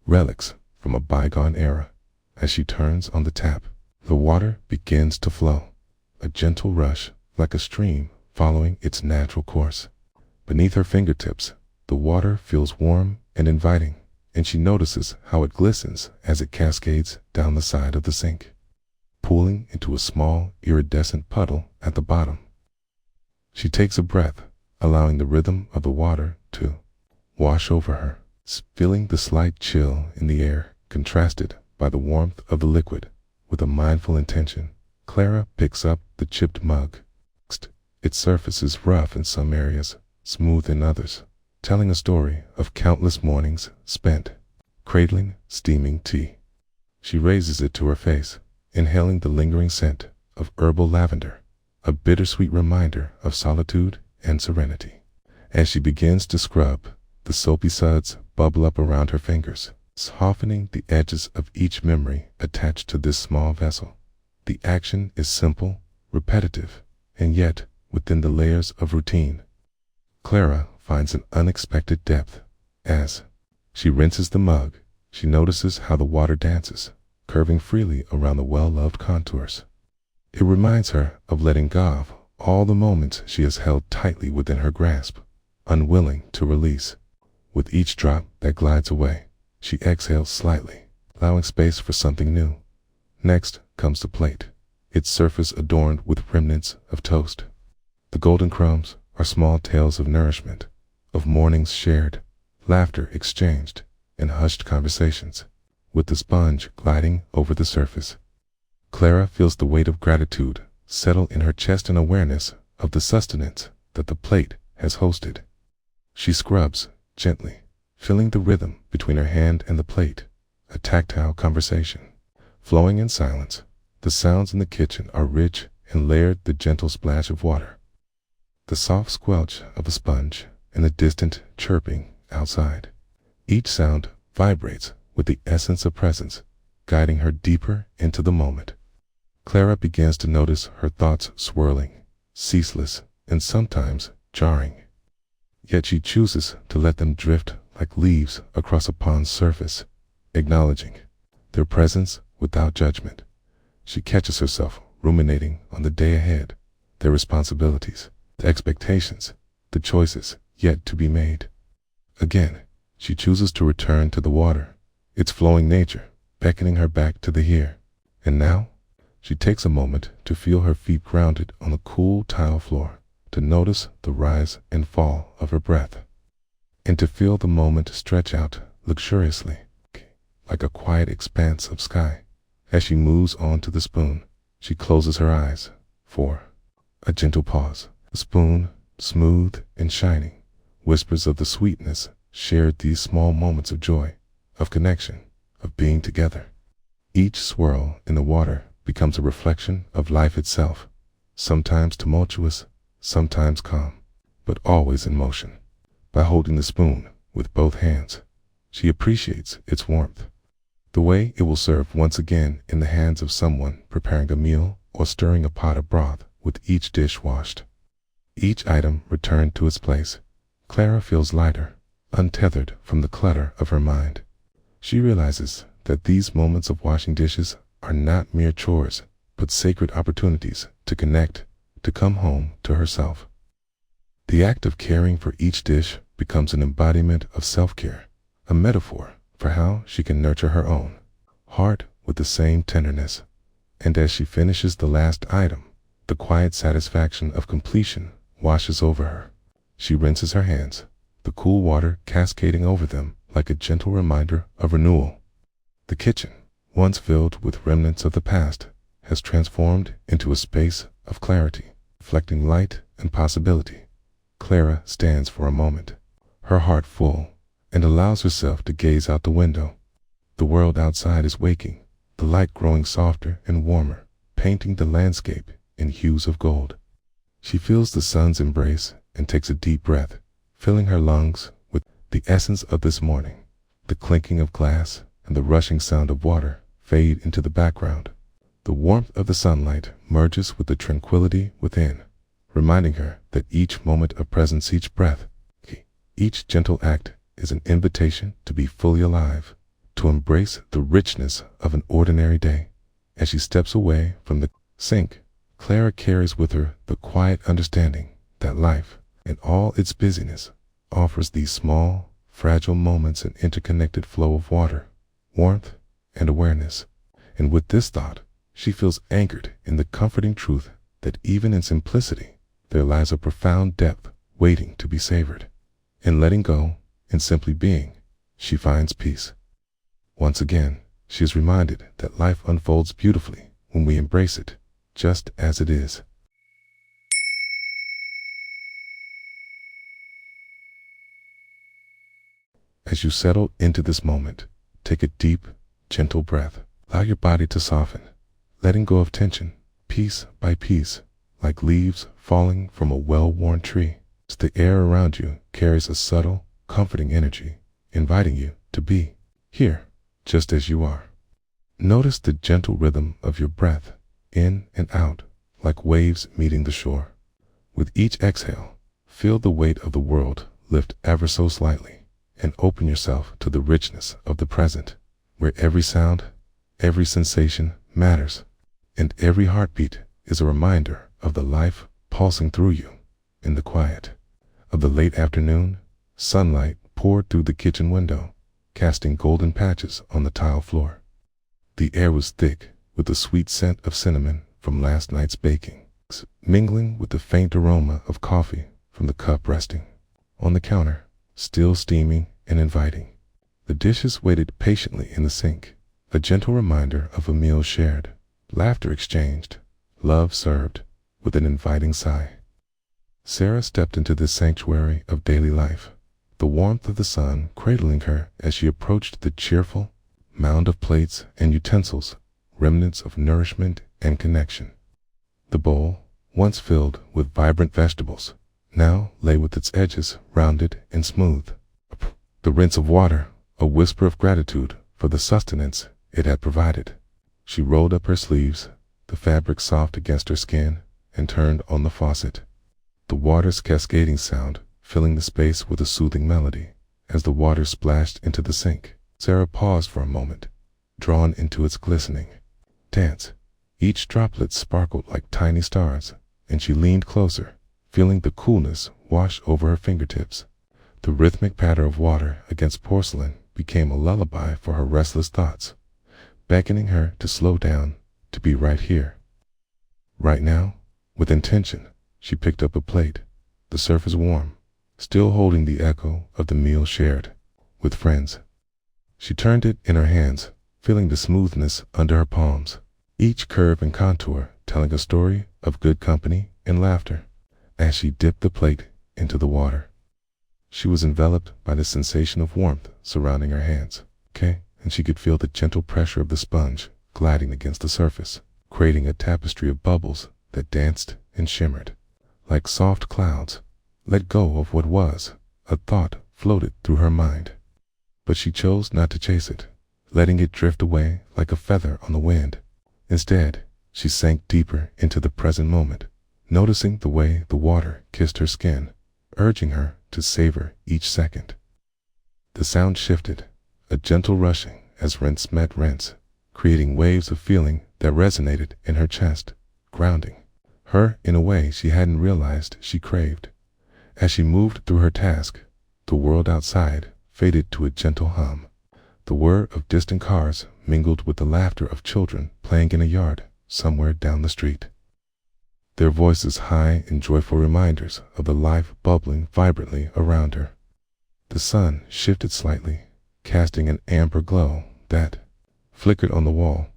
relics from a bygone era. As she turns on the tap, the water begins to flow, a gentle rush like a stream following its natural course. Beneath her fingertips, the water feels warm and inviting, and she notices how it glistens as it cascades down the side of the sink, pooling into a small, iridescent puddle at the bottom. She takes a breath, allowing the rhythm of the water to wash over her, feeling the slight chill in the air contrasted by the warmth of the liquid. With a mindful intention, Clara picks up the chipped mug. Its surface is rough in some areas, smooth in others, telling a story of countless mornings spent cradling steaming tea. She raises it to her face, inhaling the lingering scent of herbal lavender, a bittersweet reminder of solitude and serenity. As she begins to scrub, the soapy suds bubble up around her fingers, softening the edges of each memory attached to this small vessel. The action is simple, repetitive, and yet, within the layers of routine, Clara finds an unexpected depth. As she rinses the mug, she notices how the water dances, curving freely around the well-loved contours. It reminds her of letting go of all the moments she has held tightly within her grasp, unwilling to release. With each drop that glides away, she exhales slightly, allowing space for something new. Next comes the plate, its surface adorned with remnants of toast. The golden crumbs are small tales of nourishment, of mornings shared, laughter exchanged, and hushed conversations. With the sponge gliding over the surface, Clara feels the weight of gratitude settle in her chest and awareness of the sustenance that the plate has hosted. She scrubs gently, feeling the rhythm between her hand and the plate, a tactile conversation, flowing in silence. The sounds in the kitchen are rich and layered, the gentle splash of water, the soft squelch of a sponge, and the distant chirping outside. Each sound vibrates with the essence of presence, guiding her deeper into the moment. Clara begins to notice her thoughts swirling, ceaseless and sometimes jarring. Yet she chooses to let them drift like leaves across a pond's surface, acknowledging their presence without judgment. She catches herself ruminating on the day ahead, their responsibilities, the expectations, the choices yet to be made. Again, she chooses to return to the water, its flowing nature beckoning her back to the here and now. She takes a moment to feel her feet grounded on the cool tile floor, to notice the rise and fall of her breath, and to feel the moment stretch out luxuriously, like a quiet expanse of sky. As she moves on to the spoon, she closes her eyes, for A gentle pause, a spoon, smooth and shining, whispers of the sweetness shared, these small moments of joy, of connection, of being together. Each swirl in the water becomes a reflection of life itself, sometimes tumultuous, sometimes calm, but always in motion. By holding the spoon with both hands, she appreciates its warmth, the way it will serve once again in the hands of someone preparing a meal or stirring a pot of broth with each dish washed. Each item returned to its place, Clara feels lighter, untethered from the clutter of her mind. She realizes that these moments of washing dishes are not mere chores, but sacred opportunities to connect, to come home to herself. The act of caring for each dish becomes an embodiment of self-care, a metaphor for how she can nurture her own heart with the same tenderness. And as she finishes the last item, the quiet satisfaction of completion washes over her. She rinses her hands, the cool water cascading over them like a gentle reminder of renewal. The kitchen, once filled with remnants of the past, has transformed into a space of clarity, reflecting light and possibility. Clara stands for a moment, her heart full, and allows herself to gaze out the window. The world outside is waking, the light growing softer and warmer, painting the landscape in hues of gold. She feels the sun's embrace and takes a deep breath, filling her lungs with the essence of this morning. The clinking of glass and the rushing sound of water fade into the background. The warmth of the sunlight merges with the tranquility within, reminding her that each moment of presence, each breath, each gentle act is an invitation to be fully alive, to embrace the richness of an ordinary day. As she steps away from the sink, Clara carries with her the quiet understanding that life, in all its busyness, offers these small, fragile moments, an interconnected flow of water, warmth, and awareness. And with this thought, she feels anchored in the comforting truth that even in simplicity, there lies a profound depth waiting to be savored. In letting go, in simply being, she finds peace. Once again, she is reminded that life unfolds beautifully when we embrace it, just as it is. As you settle into this moment, take a deep, gentle breath. Allow your body to soften, letting go of tension, piece by piece, like leaves falling from a well-worn tree. The air around you carries a subtle, comforting energy, inviting you to be here, just as you are. Notice the gentle rhythm of your breath, in and out, like waves meeting the shore. With each exhale, feel the weight of the world lift ever so slightly, and open yourself to the richness of the present, where every sound, every sensation matters, and every heartbeat is a reminder of the life pulsing through you. In the quiet of the late afternoon, sunlight poured through the kitchen window, casting golden patches on the tile floor. The air was thick with the sweet scent of cinnamon from last night's baking, mingling with the faint aroma of coffee from the cup resting on the counter, still steaming and inviting. The dishes waited patiently in the sink, a gentle reminder of a meal shared, laughter exchanged, love served, with an inviting sigh. Sarah stepped into this sanctuary of daily life, the warmth of the sun cradling her as she approached the cheerful mound of plates and utensils, remnants of nourishment and connection. The bowl, once filled with vibrant vegetables, now lay with its edges rounded and smooth. The rinse of water, a whisper of gratitude for the sustenance it had provided. She rolled up her sleeves, the fabric soft against her skin, and turned on the faucet. The water's cascading sound filling the space with a soothing melody. As the water splashed into the sink, Sarah paused for a moment, drawn into its glistening dance. Each droplet sparkled like tiny stars, and she leaned closer, feeling the coolness wash over her fingertips. The rhythmic patter of water against porcelain became a lullaby for her restless thoughts, beckoning her to slow down, to be right here, right now. With intention, she picked up a plate, the surface warm, still holding the echo of the meal shared with friends. She turned it in her hands, feeling the smoothness under her palms, each curve and contour telling a story of good company and laughter as she dipped the plate into the water. She was enveloped by the sensation of warmth surrounding her hands, and she could feel the gentle pressure of the sponge gliding against the surface, creating a tapestry of bubbles that danced and shimmered like soft clouds. Let go of what was, a thought floated through her mind. But she chose not to chase it, letting it drift away like a feather on the wind. Instead, she sank deeper into the present moment, noticing the way the water kissed her skin, urging her to savor each second. The sound shifted, a gentle rushing as rinse met rinse, creating waves of feeling that resonated in her chest, grounding her in a way she hadn't realized she craved. As she moved through her task, the world outside faded to a gentle hum. The whir of distant cars mingled with the laughter of children playing in a yard somewhere down the street, their voices high and joyful reminders of the life bubbling vibrantly around her. The sun shifted slightly, casting an amber glow that flickered on the wall,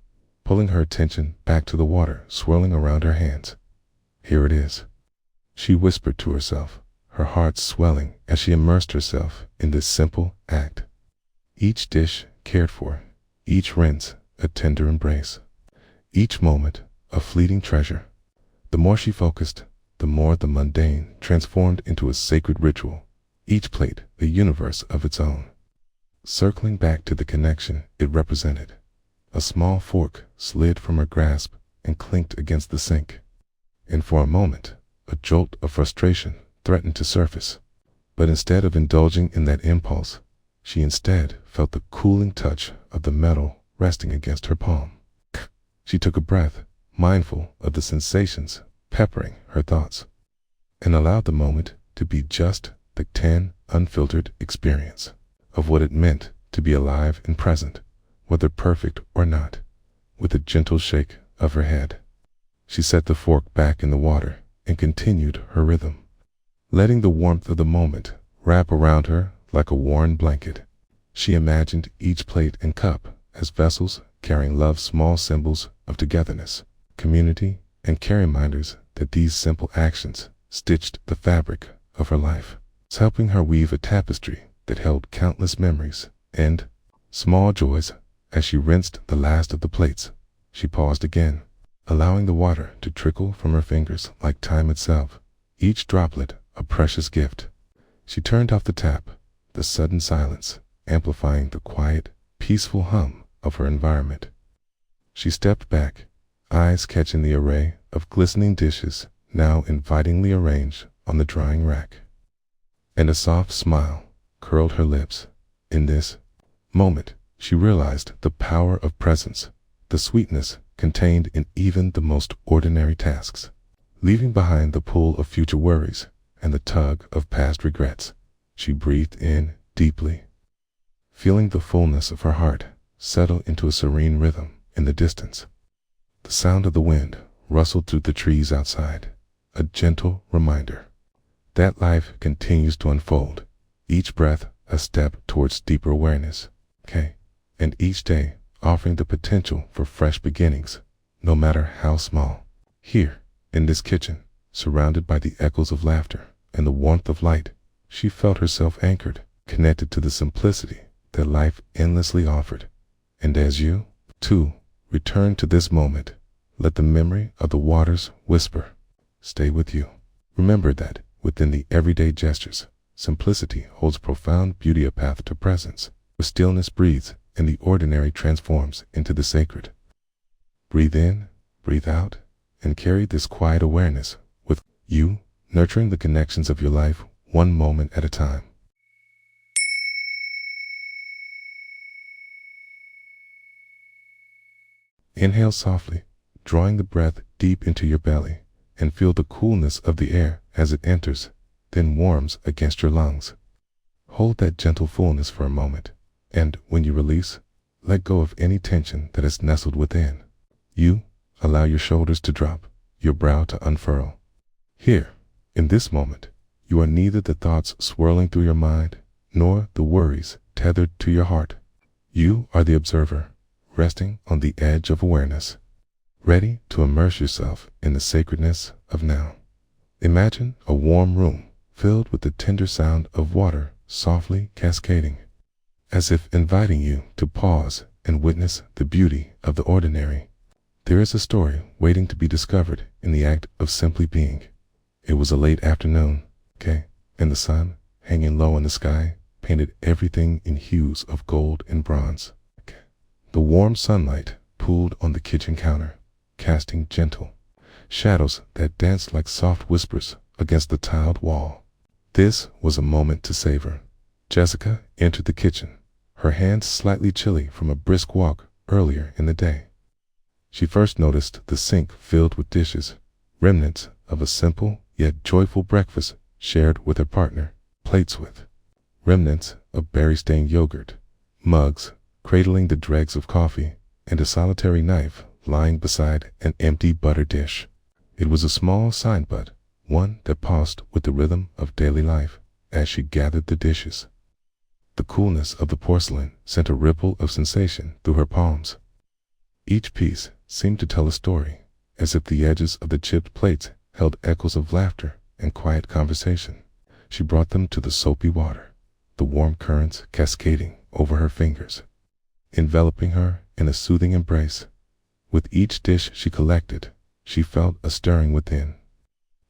pulling her attention back to the water swirling around her hands. Here it is, she whispered to herself, her heart swelling as she immersed herself in this simple act. Each dish cared for, each rinse a tender embrace, each moment a fleeting treasure. The more she focused, the more the mundane transformed into a sacred ritual, each plate a universe of its own. Circling back to the connection it represented, a small fork slid from her grasp and clinked against the sink. And for a moment, a jolt of frustration threatened to surface. But instead of indulging in that impulse, she instead felt the cooling touch of the metal resting against her palm. She took a breath, mindful of the sensations peppering her thoughts, and allowed the moment to be just the unfiltered experience of what it meant to be alive and present, whether perfect or not. With a gentle shake of her head, she set the fork back in the water and continued her rhythm, letting the warmth of the moment wrap around her like a warm blanket. She imagined each plate and cup as vessels carrying love's small symbols of togetherness, community, and care reminders that these simple actions stitched the fabric of her life, helping her weave a tapestry that held countless memories and small joys. As she rinsed the last of the plates, she paused again, allowing the water to trickle from her fingers like time itself, each droplet a precious gift. She turned off the tap, the sudden silence amplifying the quiet, peaceful hum of her environment. She stepped back, eyes catching the array of glistening dishes now invitingly arranged on the drying rack, and a soft smile curled her lips. In this moment, she realized the power of presence, the sweetness contained in even the most ordinary tasks. Leaving behind the pull of future worries and the tug of past regrets, she breathed in deeply, feeling the fullness of her heart settle into a serene rhythm in the distance. The sound of the wind rustled through the trees outside, a gentle reminder that life continues to unfold, each breath a step towards deeper awareness, and each day offering the potential for fresh beginnings, no matter how small. Here, in this kitchen, surrounded by the echoes of laughter and the warmth of light, she felt herself anchored, connected to the simplicity that life endlessly offered. And as you, too, return to this moment, let the memory of the water's whisper stay with you. Remember that within the everyday gestures, simplicity holds profound beauty, a path to presence, where stillness breathes and the ordinary transforms into the sacred. Breathe in, breathe out, and carry this quiet awareness with you, nurturing the connections of your life one moment at a time. Inhale softly, drawing the breath deep into your belly, and feel the coolness of the air as it enters, then warms against your lungs. Hold that gentle fullness for a moment, and when you release, let go of any tension that is nestled within. You allow your shoulders to drop, your brow to unfurl. Here, in this moment, you are neither the thoughts swirling through your mind, nor the worries tethered to your heart. You are the observer, resting on the edge of awareness, ready to immerse yourself in the sacredness of now. Imagine a warm room filled with the tender sound of water softly cascading, as if inviting you to pause and witness the beauty of the ordinary. There is a story waiting to be discovered in the act of simply being. It was a late afternoon, and the sun, hanging low in the sky, painted everything in hues of gold and bronze. The warm sunlight pooled on the kitchen counter, casting gentle shadows that danced like soft whispers against the tiled wall. This was a moment to savor. Jessica entered the kitchen, her hands slightly chilly from a brisk walk earlier in the day. She first noticed the sink filled with dishes, remnants of a simple yet joyful breakfast shared with her partner, plates with remnants of berry-stained yogurt, mugs cradling the dregs of coffee, and a solitary knife lying beside an empty butter dish. It was a small sign, but one that pulsed with the rhythm of daily life as she gathered the dishes. The coolness of the porcelain sent a ripple of sensation through her palms. Each piece seemed to tell a story, as if the edges of the chipped plates held echoes of laughter and quiet conversation. She brought them to the soapy water, the warm currents cascading over her fingers, enveloping her in a soothing embrace. With each dish she collected, she felt a stirring within.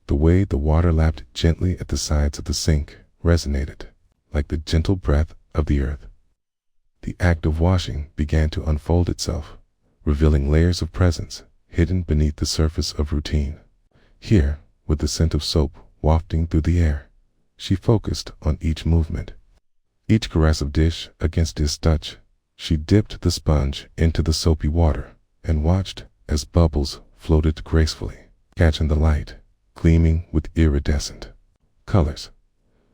The way the water lapped gently at the sides of the sink resonated, like the gentle breath of the earth. The act of washing began to unfold itself, revealing layers of presence hidden beneath the surface of routine. Here, with the scent of soap wafting through the air, she focused on each movement, each caress of dish against his touch. She dipped the sponge into the soapy water and watched as bubbles floated gracefully, catching the light, gleaming with iridescent colors.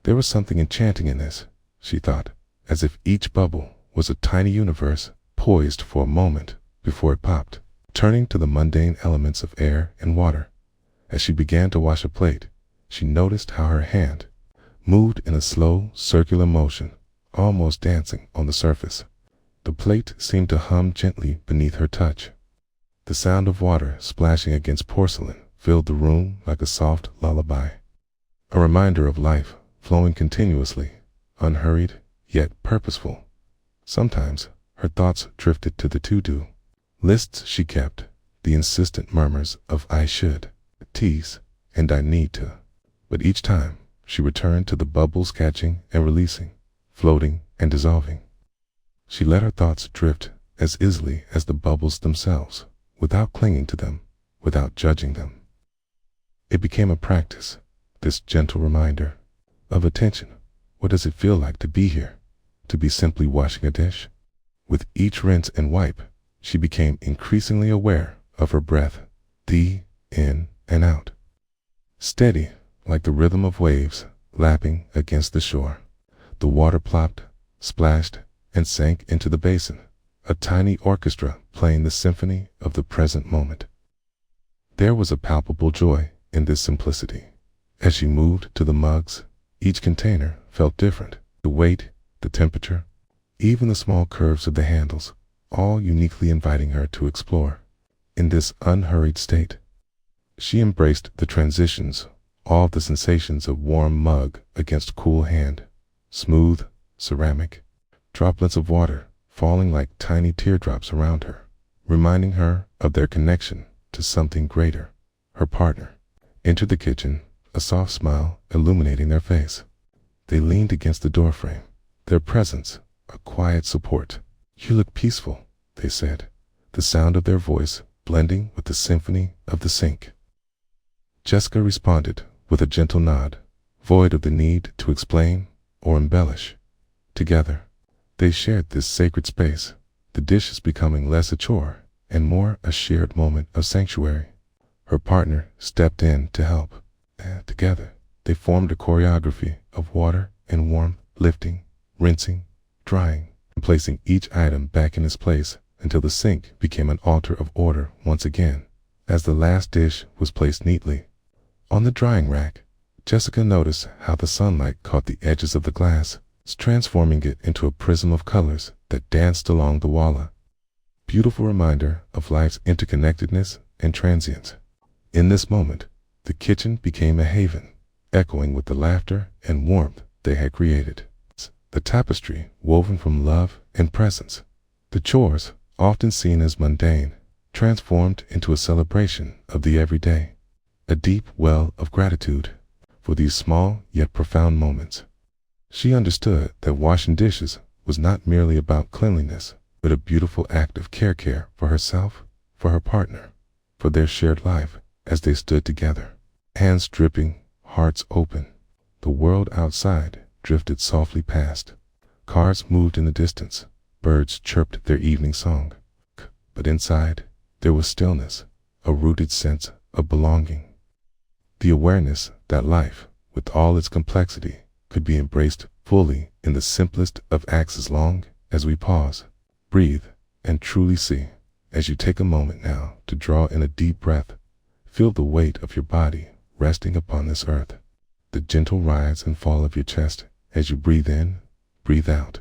There was something enchanting in this, she thought, as if each bubble was a tiny universe poised for a moment before it popped. Turning to the mundane elements of air and water, as she began to wash a plate, she noticed how her hand moved in a slow, circular motion, almost dancing on the surface. The plate seemed to hum gently beneath her touch. The sound of water splashing against porcelain filled the room like a soft lullaby, a reminder of life flowing continuously, unhurried yet purposeful. Sometimes her thoughts drifted to the to-do lists she kept, the insistent murmurs of I should, tease, and I need to. But each time she returned to the bubbles catching and releasing, floating and dissolving. She let her thoughts drift as easily as the bubbles themselves, without clinging to them, without judging them. It became a practice, this gentle reminder of attention. What does it feel like to be here, to be simply washing a dish? With each rinse and wipe, she became increasingly aware of her breath, the in and out, steady like the rhythm of waves lapping against the shore. The water plopped, splashed, and sank into the basin, a tiny orchestra playing the symphony of the present moment. There was a palpable joy in this simplicity. As she moved to the mugs, each container felt different. The weight, the temperature, even the small curves of the handles, all uniquely inviting her to explore. In this unhurried state, she embraced the transitions, all the sensations of warm mug against cool hand, smooth, ceramic, droplets of water falling like tiny teardrops around her, reminding her of their connection to something greater. Her partner entered the kitchen, a soft smile illuminating their face. They leaned against the doorframe, their presence a quiet support. You look peaceful, they said, the sound of their voice blending with the symphony of the sink. Jessica responded with a gentle nod, void of the need to explain or embellish. Together, they shared this sacred space, the dishes becoming less a chore and more a shared moment of sanctuary. Her partner stepped in to help, and together they formed a choreography of water and warmth, lifting, rinsing, drying, and placing each item back in its place until the sink became an altar of order once again. As the last dish was placed neatly on the drying rack, Jessica noticed how the sunlight caught the edges of the glass, transforming it into a prism of colors that danced along the wall. Beautiful reminder of life's interconnectedness and transient. In this moment, the kitchen became a haven, echoing with the laughter and warmth they had created. The tapestry woven from love and presence. The chores, often seen as mundane, transformed into a celebration of the everyday, a deep well of gratitude for these small yet profound moments. She understood that washing dishes was not merely about cleanliness, but a beautiful act of care for herself, for her partner, for their shared life as they stood together, hands dripping, hearts open. The world outside drifted softly past. Cars moved in the distance. Birds chirped their evening song. But inside, there was stillness, a rooted sense of belonging. The awareness that life, with all its complexity, could be embraced fully in the simplest of acts as long as we pause, breathe, and truly see. As you take a moment now to draw in a deep breath, feel the weight of your body resting upon this earth, the gentle rise and fall of your chest as you breathe in, breathe out.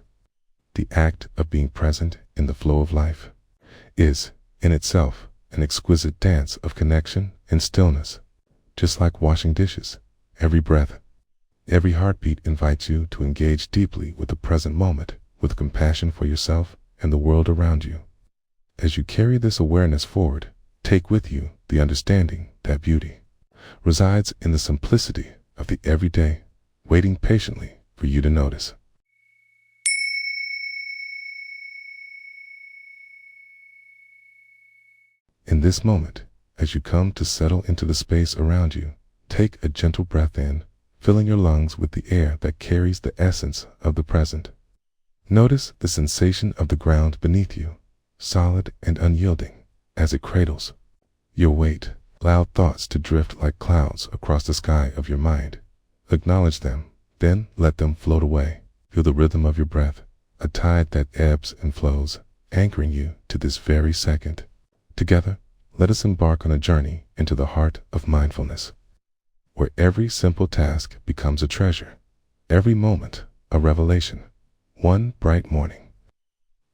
The act of being present in the flow of life is, in itself, an exquisite dance of connection and stillness. Just like washing dishes, every breath, every heartbeat invites you to engage deeply with the present moment, with compassion for yourself and the world around you. As you carry this awareness forward, take with you the understanding that beauty resides in the simplicity of the everyday, waiting patiently for you to notice. In this moment, as you come to settle into the space around you, take a gentle breath in, filling your lungs with the air that carries the essence of the present. Notice the sensation of the ground beneath you, solid and unyielding, as it cradles your weight. Allow thoughts to drift like clouds across the sky of your mind. Acknowledge them, then let them float away. Feel the rhythm of your breath, a tide that ebbs and flows, anchoring you to this very second. Together, let us embark on a journey into the heart of mindfulness, where every simple task becomes a treasure, every moment a revelation. One bright morning,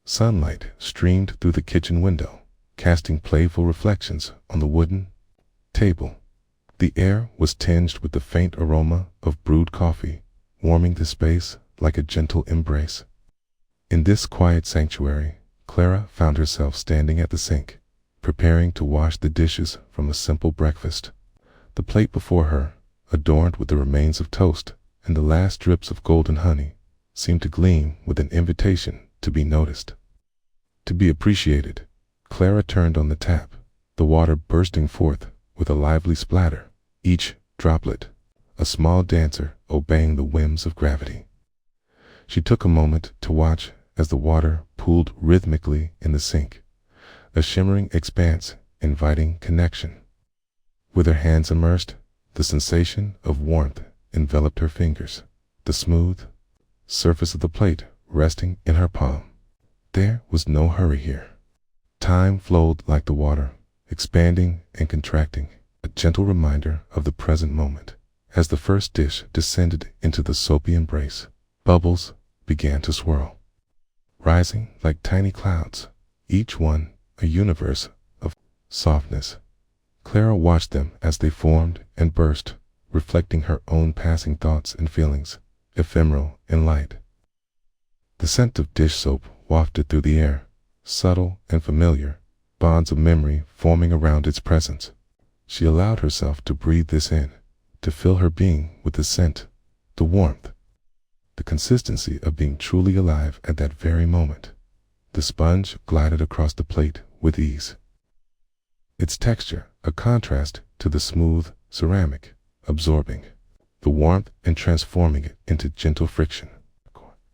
sunlight streamed through the kitchen window, casting playful reflections on the wooden table. The air was tinged with the faint aroma of brewed coffee, warming the space like a gentle embrace. In this quiet sanctuary, Clara found herself standing at the sink, preparing to wash the dishes from a simple breakfast. The plate before her, adorned with the remains of toast and the last drips of golden honey, seemed to gleam with an invitation to be noticed, to be appreciated. Clara turned on the tap, the water bursting forth with a lively splatter, each droplet a small dancer obeying the whims of gravity. She took a moment to watch as the water pooled rhythmically in the sink, a shimmering expanse inviting connection. With her hands immersed, the sensation of warmth enveloped her fingers, the smooth surface of the plate resting in her palm. There was no hurry here. Time flowed like the water, expanding and contracting, a gentle reminder of the present moment. As the first dish descended into the soapy embrace, bubbles began to swirl, rising like tiny clouds, each one a universe of softness. Clara watched them as they formed and burst, reflecting her own passing thoughts and feelings, ephemeral and light. The scent of dish soap wafted through the air, subtle and familiar, bonds of memory forming around its presence. She allowed herself to breathe this in, to fill her being with the scent, the warmth, the consistency of being truly alive at that very moment. The sponge glided across the plate with ease, its texture a contrast to the smooth ceramic, absorbing the warmth and transforming it into gentle friction.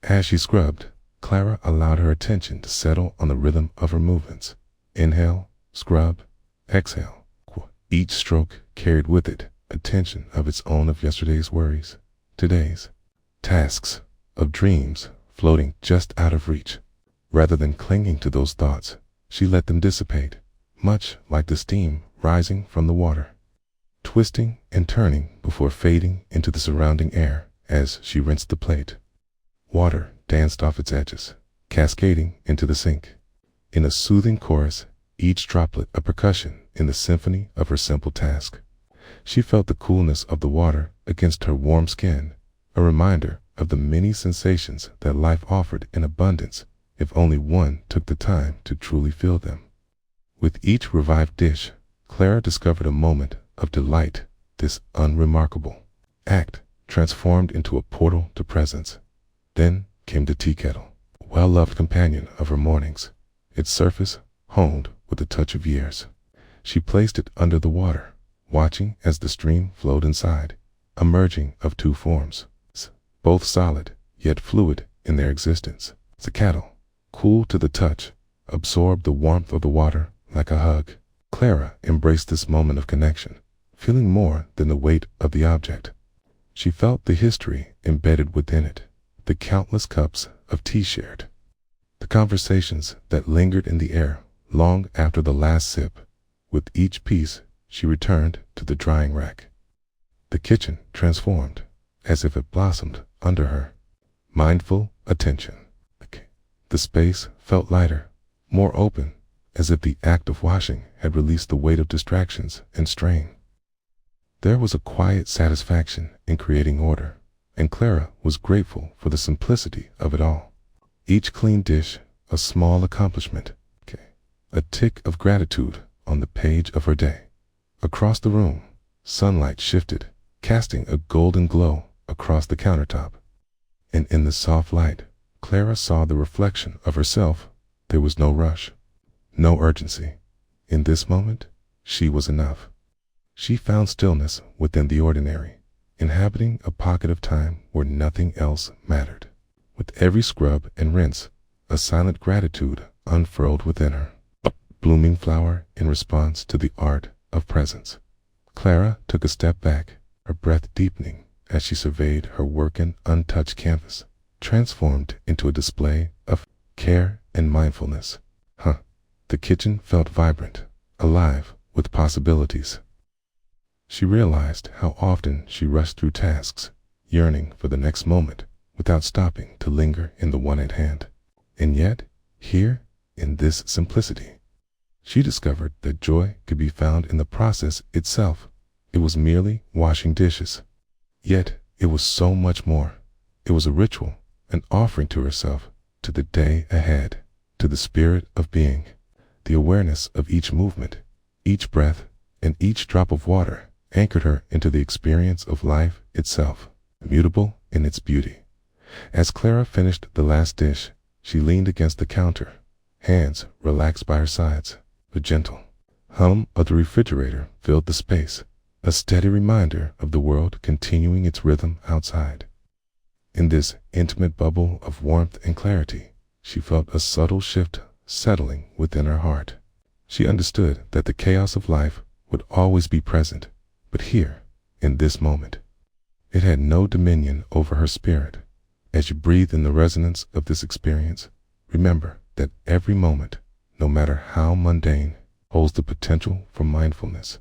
As she scrubbed, Clara allowed her attention to settle on the rhythm of her movements. Inhale, scrub, exhale. Each stroke carried with it a tension of its own of yesterday's worries, today's tasks, of dreams floating just out of reach. Rather than clinging to those thoughts, she let them dissipate, much like the steam rising from the water, twisting and turning before fading into the surrounding air. As she rinsed the plate, water danced off its edges, cascading into the sink. In a soothing chorus, each droplet a percussion in the symphony of her simple task. She felt the coolness of the water against her warm skin, a reminder of the many sensations that life offered in abundance if only one took the time to truly feel them. With each revived dish, Clara discovered a moment of delight. This unremarkable act transformed into a portal to presence. Then came the tea kettle, a well-loved companion of her mornings, its surface honed with the touch of years. She placed it under the water, watching as the stream flowed inside, a merging of two forms, both solid yet fluid in their existence. The kettle, cool to the touch, absorbed the warmth of the water like a hug. Clara embraced this moment of connection, feeling more than the weight of the object. She felt the history embedded within it, the countless cups of tea shared, the conversations that lingered in the air long after the last sip. With each piece, she returned to the drying rack. The kitchen transformed, as if it blossomed under her mindful attention. The space felt lighter, more open, as if the act of washing had released the weight of distractions and strain. There was a quiet satisfaction in creating order, and Clara was grateful for the simplicity of it all. Each clean dish, a small accomplishment, a tick of gratitude on the page of her day. Across the room, sunlight shifted, casting a golden glow across the countertop. And in the soft light, Clara saw the reflection of herself. There was no rush, no urgency. In this moment, she was enough. She found stillness within the ordinary, inhabiting a pocket of time where nothing else mattered. With every scrub and rinse, a silent gratitude unfurled within her, a blooming flower in response to the art of presence. Clara took a step back, her breath deepening as she surveyed her working untouched canvas, transformed into a display of care and mindfulness. The kitchen felt vibrant, alive with possibilities. She realized how often she rushed through tasks, yearning for the next moment without stopping to linger in the one at hand. And yet, here, in this simplicity, she discovered that joy could be found in the process itself. It was merely washing dishes. Yet, it was so much more. It was a ritual, an offering to herself, to the day ahead, to the spirit of being. The awareness of each movement, each breath, and each drop of water anchored her into the experience of life itself, immutable in its beauty. As Clara finished the last dish, she leaned against the counter, hands relaxed by her sides. The gentle hum of the refrigerator filled the space, a steady reminder of the world continuing its rhythm outside. In this intimate bubble of warmth and clarity, she felt a subtle shift settling within her heart. She understood that the chaos of life would always be present, but here, in this moment, it had no dominion over her spirit. As you breathe in the resonance of this experience, remember that every moment, no matter how mundane, holds the potential for mindfulness.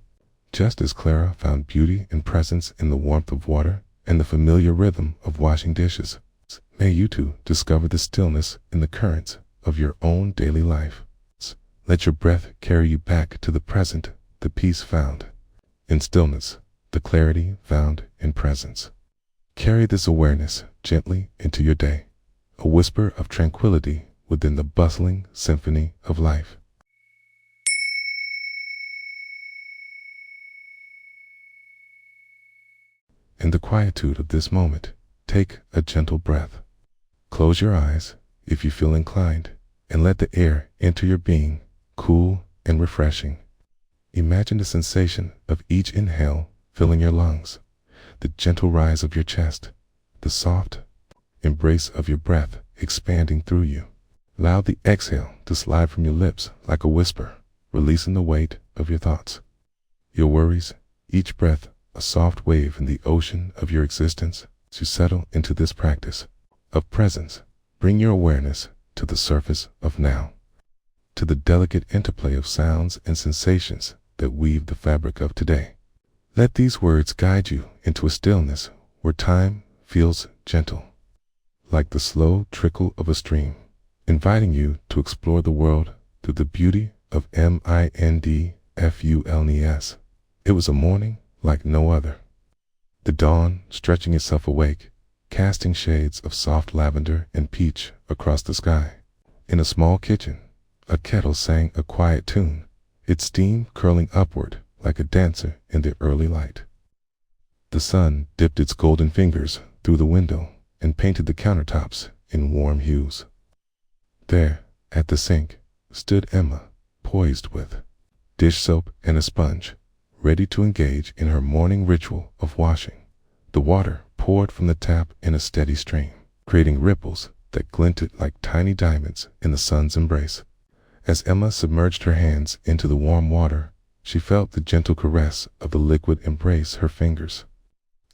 Just as Clara found beauty and presence in the warmth of water and the familiar rhythm of washing dishes, may you too discover the stillness in the currents of your own daily life. Let your breath carry you back to the present, the peace found in stillness, the clarity found in presence. Carry this awareness gently into your day, a whisper of tranquility within the bustling symphony of life. In the quietude of this moment, take a gentle breath. Close your eyes if you feel inclined, and let the air enter your being, cool and refreshing. Imagine the sensation of each inhale filling your lungs, the gentle rise of your chest, the soft embrace of your breath expanding through you. Allow the exhale to slide from your lips like a whisper, releasing the weight of your thoughts, your worries, each breath a soft wave in the ocean of your existence. To settle into this practice of presence, bring your awareness to the surface of now, to the delicate interplay of sounds and sensations that weave the fabric of today. Let these words guide you into a stillness where time feels gentle, like the slow trickle of a stream, inviting you to explore the world through the beauty of mindfulness. It was a morning like no other. The dawn stretching itself awake, casting shades of soft lavender and peach across the sky. In a small kitchen, a kettle sang a quiet tune, its steam curling upward like a dancer in the early light. The sun dipped its golden fingers through the window and painted the countertops in warm hues. There, at the sink, stood Emma, poised with dish soap and a sponge, ready to engage in her morning ritual of washing. The water poured from the tap in a steady stream, creating ripples that glinted like tiny diamonds in the sun's embrace. As Emma submerged her hands into the warm water, she felt the gentle caress of the liquid embrace her fingers.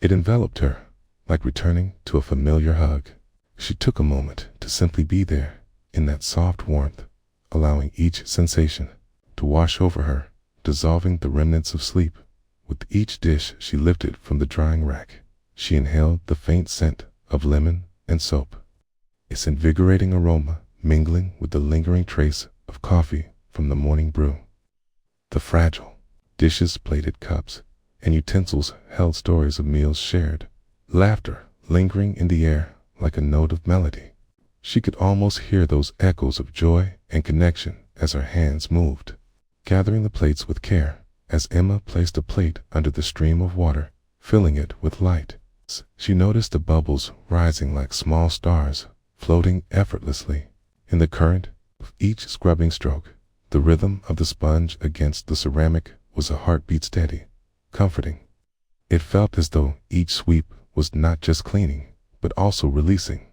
It enveloped her, like returning to a familiar hug. She took a moment to simply be there, in that soft warmth, allowing each sensation to wash over her, dissolving the remnants of sleep. With each dish she lifted from the drying rack, she inhaled the faint scent of lemon and soap, its invigorating aroma mingling with the lingering trace of coffee from the morning brew. The fragile dishes, plated cups, and utensils held stories of meals shared, laughter lingering in the air like a note of melody. She could almost hear those echoes of joy and connection as her hands moved, gathering the plates with care. As Emma placed a plate under the stream of water, filling it with light, she noticed the bubbles rising like small stars, floating effortlessly in the current of each scrubbing stroke. The rhythm of the sponge against the ceramic was a heartbeat, steady, comforting. It felt as though each sweep was not just cleaning, but also releasing,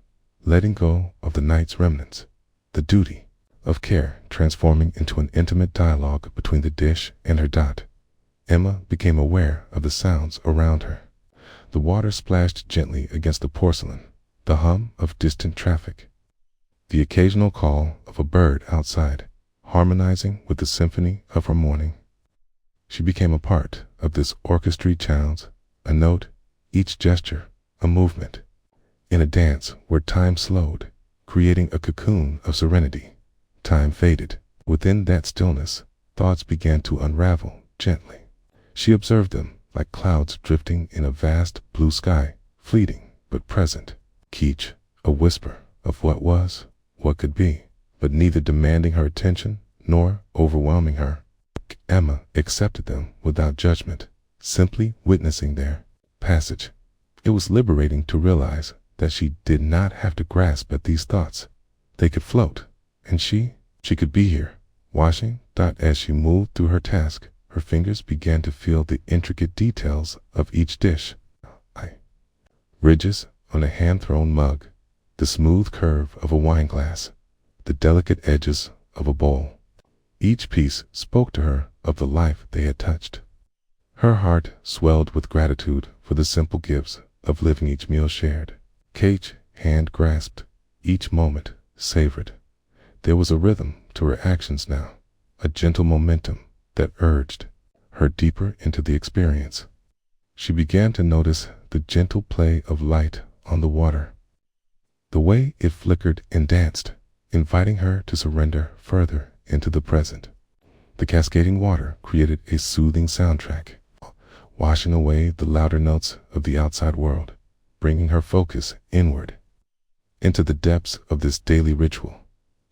letting go of the night's remnants. The duty of care transforming into an intimate dialogue between the dish and her dot. Emma became aware of the sounds around her. The water splashed gently against the porcelain, the hum of distant traffic, the occasional call of a bird outside, harmonizing with the symphony of her morning. She became a part of this orchestrated sounds, a note, each gesture, a movement, in a dance where time slowed, creating a cocoon of serenity. Time faded. Within that stillness, thoughts began to unravel gently. She observed them like clouds drifting in a vast blue sky, fleeting but present. Each a whisper of what was, what could be, but neither demanding her attention nor overwhelming her. Emma accepted them without judgment, simply witnessing their passage. It was liberating to realize that she did not have to grasp at these thoughts. They could float, and she could be here, washing. As she moved through her task, her fingers began to feel the intricate details of each dish. Ridges on a hand-thrown mug, the smooth curve of a wine glass, the delicate edges of a bowl. Each piece spoke to her of the life they had touched. Her heart swelled with gratitude for the simple gifts of living, each meal shared, each hand grasped, each moment savored. There was a rhythm to her actions now, a gentle momentum that urged her deeper into the experience. She began to notice the gentle play of light on the water, the way it flickered and danced, inviting her to surrender further into the present. The cascading water created a soothing soundtrack, washing away the louder notes of the outside world, bringing her focus inward, into the depths of this daily ritual.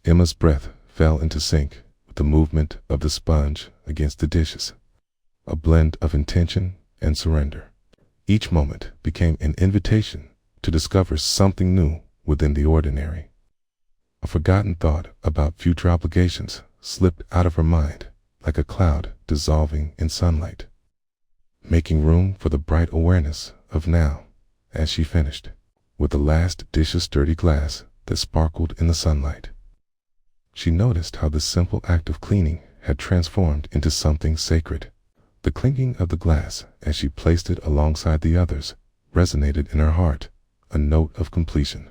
Emma's breath fell into sync with the movement of the sponge against the dishes, a blend of intention and surrender. Each moment became an invitation to discover something new within the ordinary. A forgotten thought about future obligations slipped out of her mind like a cloud dissolving in sunlight, making room for the bright awareness of now. As she finished with the last dish of sturdy glass that sparkled in the sunlight, she noticed how the simple act of cleaning had transformed into something sacred. The clinking of the glass as she placed it alongside the others resonated in her heart, a note of completion.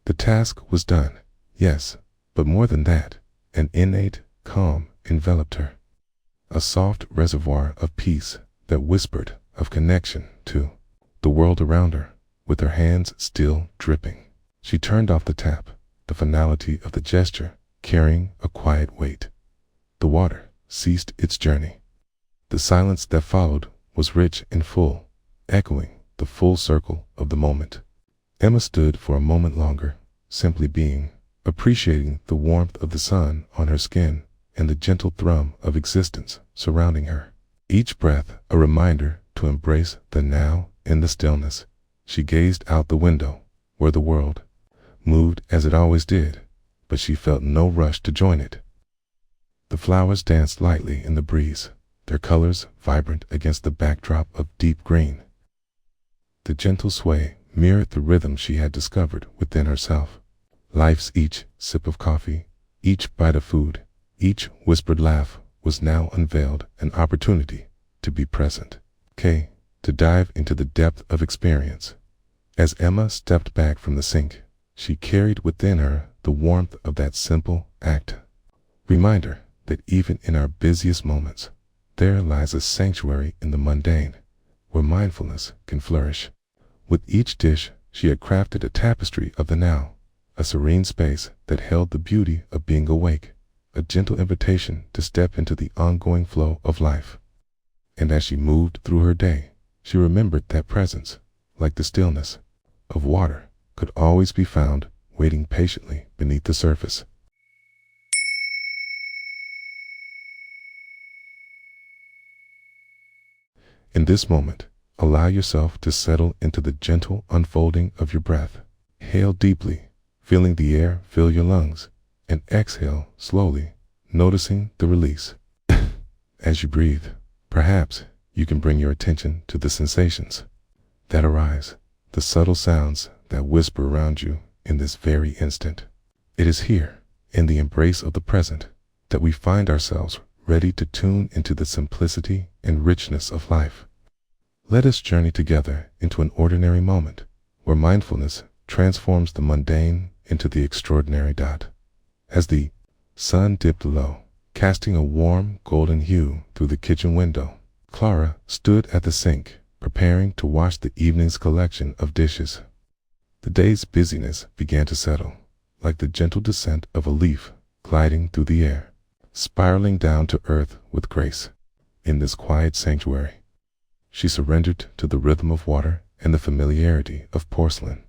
The task was done, yes, but more than that, an innate calm enveloped her, a soft reservoir of peace that whispered of connection to the world around her. With her hands still dripping, she turned off the tap, the finality of the gesture carrying a quiet weight. the water ceased its journey. The silence that followed was rich and full, echoing the full circle of the moment. Emma stood for a moment longer, simply being, appreciating the warmth of the sun on her skin and the gentle thrum of existence surrounding her. Each breath a reminder to embrace the now in the stillness. She gazed out the window, where the world moved as it always did, but she felt no rush to join it. The flowers danced lightly in the breeze, their colors vibrant against the backdrop of deep green. The gentle sway mirrored the rhythm she had discovered within herself. Life's each sip of coffee, each bite of food, each whispered laugh was now unveiled an opportunity to be present. To dive into the depth of experience. As Emma stepped back from the sink, she carried within her the warmth of that simple act. Reminder that even in our busiest moments, there lies a sanctuary in the mundane, where mindfulness can flourish. With each dish, she had crafted a tapestry of the now, a serene space that held the beauty of being awake, a gentle invitation to step into the ongoing flow of life. And as she moved through her day, she remembered that presence, like the stillness of water, could always be found waiting patiently beneath the surface. In this moment, allow yourself to settle into the gentle unfolding of your breath. Inhale deeply, feeling the air fill your lungs, and exhale slowly, noticing the release. As you breathe, perhaps you can bring your attention to the sensations that arise, the subtle sounds that whisper around you in this very instant. It is here, in the embrace of the present, that we find ourselves ready to tune into the simplicity and richness of life. Let us journey together into an ordinary moment where mindfulness transforms the mundane into the extraordinary. As the sun dipped low, casting a warm golden hue through the kitchen window, Clara stood at the sink, preparing to wash the evening's collection of dishes. The day's busyness began to settle, like the gentle descent of a leaf gliding through the air, spiraling down to earth with grace. In this quiet sanctuary, she surrendered to the rhythm of water and the familiarity of porcelain.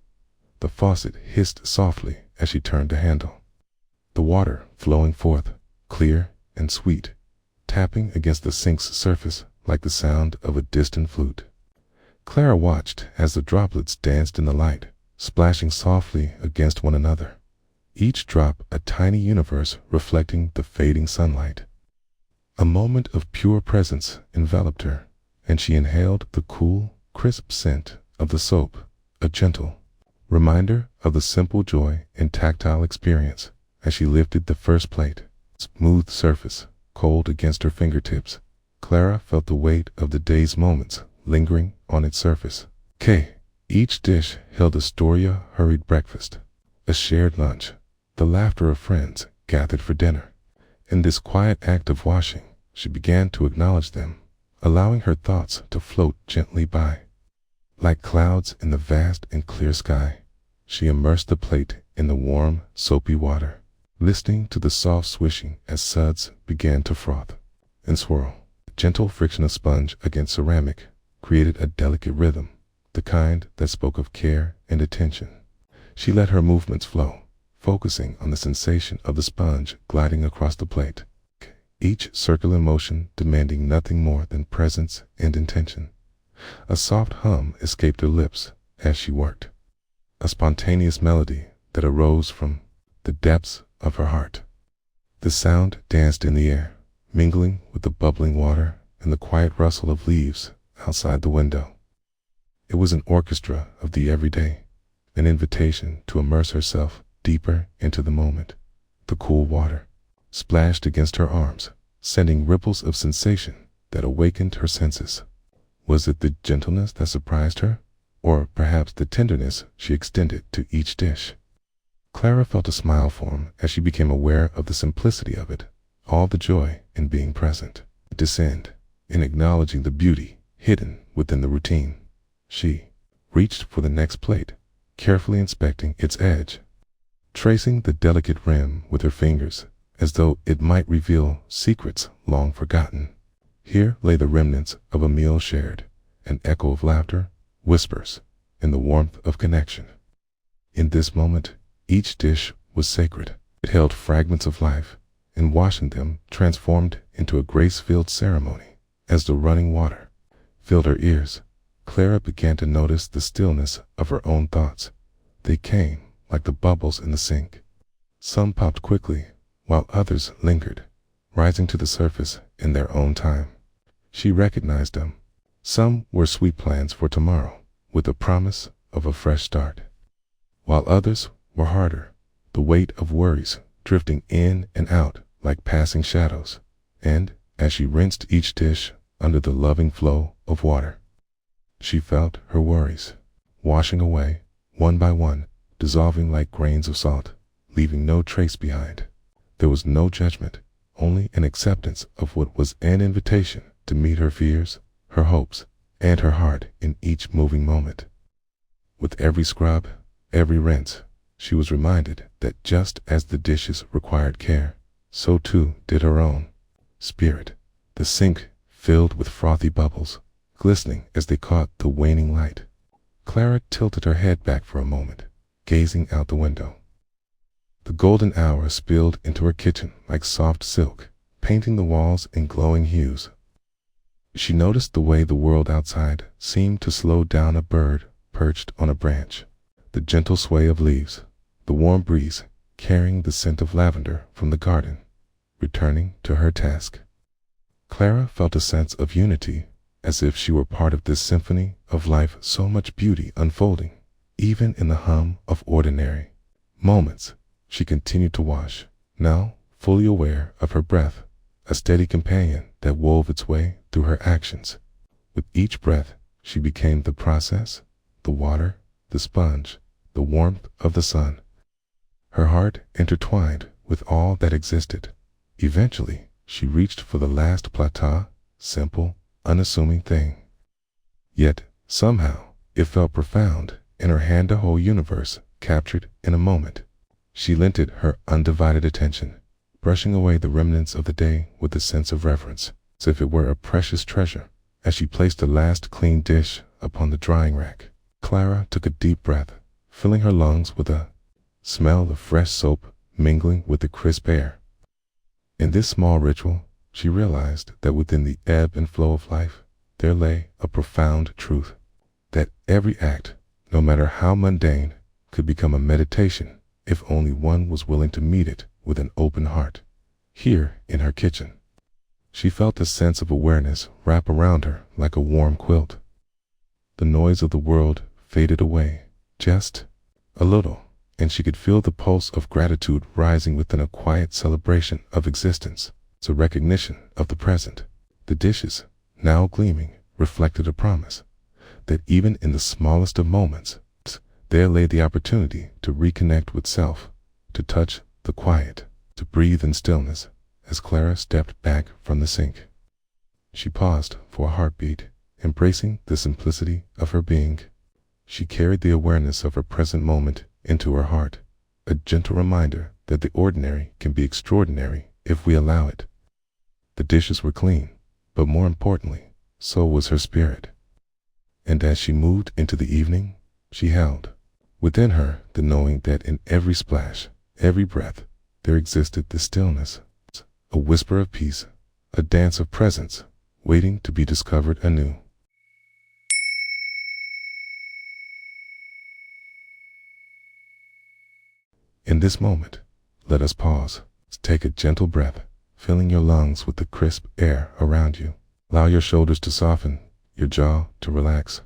The faucet hissed softly as she turned the handle, the water flowing forth, clear and sweet, tapping against the sink's surface like the sound of a distant flute. Clara watched as the droplets danced in the light, splashing softly against one another, each drop a tiny universe reflecting the fading sunlight. A moment of pure presence enveloped her, and she inhaled the cool, crisp scent of the soap, a gentle reminder of the simple joy and tactile experience. As she lifted the first plate, smooth surface cold against her fingertips, Clara felt the weight of the day's moments lingering on its surface. Each dish held a story: a hurried breakfast, a shared lunch, the laughter of friends gathered for dinner. In this quiet act of washing, she began to acknowledge them, allowing her thoughts to float gently by. Like clouds in the vast and clear sky, she immersed the plate in the warm, soapy water, listening to the soft swishing as suds began to froth and swirl. The gentle friction of sponge against ceramic created a delicate rhythm, the kind that spoke of care and attention. She let her movements flow, focusing on the sensation of the sponge gliding across the plate, each circular motion demanding nothing more than presence and intention. A soft hum escaped her lips as she worked, a spontaneous melody that arose from the depths of her heart. The sound danced in the air, mingling with the bubbling water and the quiet rustle of leaves outside the window. It was an orchestra of the everyday, an invitation to immerse herself deeper into the moment. The cool water splashed against her arms, sending ripples of sensation that awakened her senses. Was it the gentleness that surprised her, or perhaps the tenderness she extended to each dish? Clara felt a smile form as she became aware of the simplicity of it, all the joy in being present, descend in acknowledging the beauty hidden within the routine. She reached for the next plate, carefully inspecting its edge, tracing the delicate rim with her fingers as though it might reveal secrets long forgotten. Here lay the remnants of a meal shared, an echo of laughter, whispers, and the warmth of connection. In this moment, each dish was sacred. It held fragments of life, and washing them transformed into a grace-filled ceremony. As the running water filled her ears, Clara began to notice the stillness of her own thoughts. They came like the bubbles in the sink. Some popped quickly, while others lingered, rising to the surface in their own time. She recognized them. Some were sweet plans for tomorrow, with the promise of a fresh start, while others were harder, the weight of worries drifting in and out like passing shadows. And as she rinsed each dish under the loving flow of water, she felt her worries washing away, one by one, dissolving like grains of salt, leaving no trace behind. There was no judgment, only an acceptance of what was an invitation to meet her fears, her hopes, and her heart in each moving moment. With every scrub, every rinse, she was reminded that just as the dishes required care, so too did her own spirit. The sink filled with frothy bubbles, glistening as they caught the waning light. Clara tilted her head back for a moment, gazing out the window. The golden hour spilled into her kitchen like soft silk, painting the walls in glowing hues. She noticed the way the world outside seemed to slow down. A bird perched on a branch, the gentle sway of leaves, the warm breeze carrying the scent of lavender from the garden, returning to her task. Clara felt a sense of unity, as if she were part of this symphony of life, so much beauty unfolding, even in the hum of ordinary moments. She continued to wash, now fully aware of her breath, a steady companion that wove its way through her actions. With each breath, she became the process, the water, the sponge, the warmth of the sun. Her heart intertwined with all that existed. Eventually, she reached for the last plata, simple, unassuming thing. Yet, somehow, it felt profound, in her hand a whole universe captured in a moment. She lent it her undivided attention, brushing away the remnants of the day with a sense of reverence, as if it were a precious treasure. As she placed the last clean dish upon the drying rack, Clara took a deep breath, filling her lungs with a smell of fresh soap mingling with the crisp air. In this small ritual, she realized that within the ebb and flow of life, there lay a profound truth, that every act, no matter how mundane, could become a meditation if only one was willing to meet it with an open heart. Here, in her kitchen, she felt a sense of awareness wrap around her like a warm quilt. The noise of the world faded away, just a little, and she could feel the pulse of gratitude rising within a quiet celebration of existence. It's a recognition of the present. The dishes, now gleaming, reflected a promise that even in the smallest of moments, there lay the opportunity to reconnect with self, to touch the quiet, to breathe in stillness. As Clara stepped back from the sink, she paused for a heartbeat, embracing the simplicity of her being. She carried the awareness of her present moment into her heart, a gentle reminder that the ordinary can be extraordinary if we allow it. The dishes were clean, but more importantly, so was her spirit. And as she moved into the evening, she held within her the knowing that in every splash, every breath, there existed the stillness, a whisper of peace, a dance of presence, waiting to be discovered anew. In this moment, let us pause. Take a gentle breath, filling your lungs with the crisp air around you. Allow your shoulders to soften, your jaw to relax.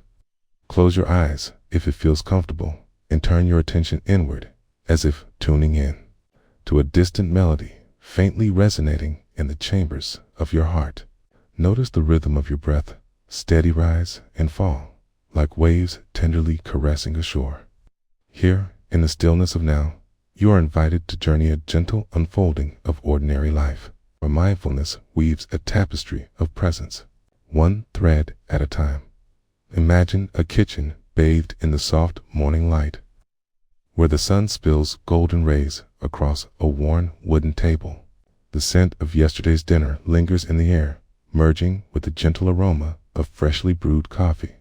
Close your eyes if it feels comfortable, and turn your attention inward, as if tuning in to a distant melody, faintly resonating in the chambers of your heart. Notice the rhythm of your breath, steady rise and fall, like waves tenderly caressing a shore. Here, in the stillness of now, you are invited to journey a gentle unfolding of ordinary life, where mindfulness weaves a tapestry of presence, one thread at a time. Imagine a kitchen bathed in the soft morning light, where the sun spills golden rays across a worn wooden table. The scent of yesterday's dinner lingers in the air, merging with the gentle aroma of freshly brewed coffee.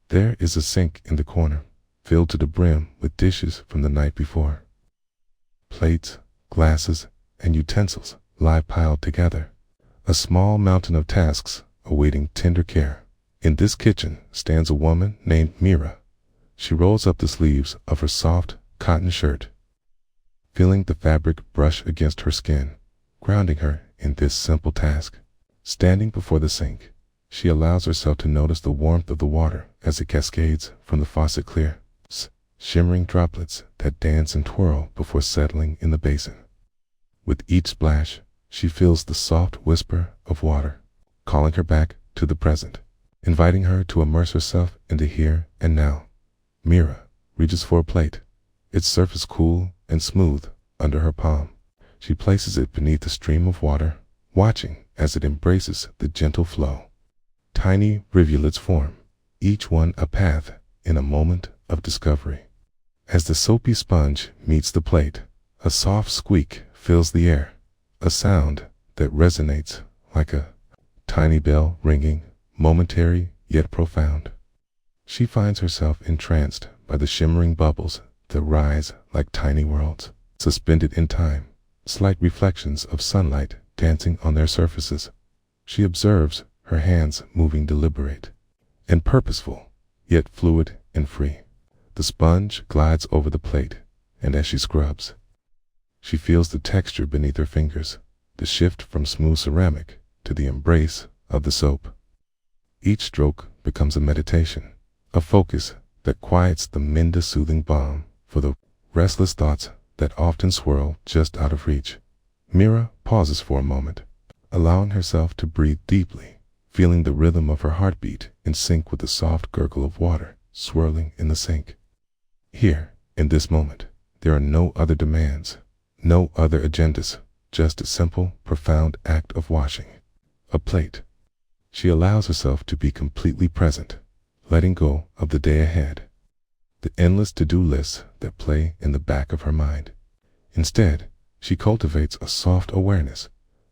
There is a sink in the corner, filled to the brim with dishes from the night before. Plates, glasses, and utensils lie piled together, a small mountain of tasks awaiting tender care. In this kitchen stands a woman named Mira. She rolls up the sleeves of her soft cotton shirt, feeling the fabric brush against her skin, grounding her in this simple task. Standing before the sink, she allows herself to notice the warmth of the water as it cascades from the faucet clear, shimmering droplets that dance and twirl before settling in the basin. With each splash, she feels the soft whisper of water, calling her back to the present, inviting her to immerse herself in the here and now. Mira reaches for a plate, its surface cool and smooth under her palm. She places it beneath the stream of water, watching as it embraces the gentle flow. Tiny rivulets form, each one a path in a moment of discovery. As the soapy sponge meets the plate, a soft squeak fills the air, a sound that resonates like a tiny bell ringing, momentary yet profound. She finds herself entranced by the shimmering bubbles that rise like tiny worlds, suspended in time, slight reflections of sunlight dancing on their surfaces. She observes her hands moving deliberate and purposeful, yet fluid and free. The sponge glides over the plate, and as she scrubs, she feels the texture beneath her fingers, the shift from smooth ceramic to the embrace of the soap. Each stroke becomes a meditation, a focus that quiets the Minda soothing balm for the restless thoughts that often swirl just out of reach. Mira pauses for a moment, allowing herself to breathe deeply, feeling the rhythm of her heartbeat in sync with the soft gurgle of water swirling in the sink. Here, in this moment, there are no other demands, no other agendas, just a simple, profound act of washing a plate. She allows herself to be completely present, letting go of the day ahead, the endless to-do lists that play in the back of her mind. Instead, she cultivates a soft awareness,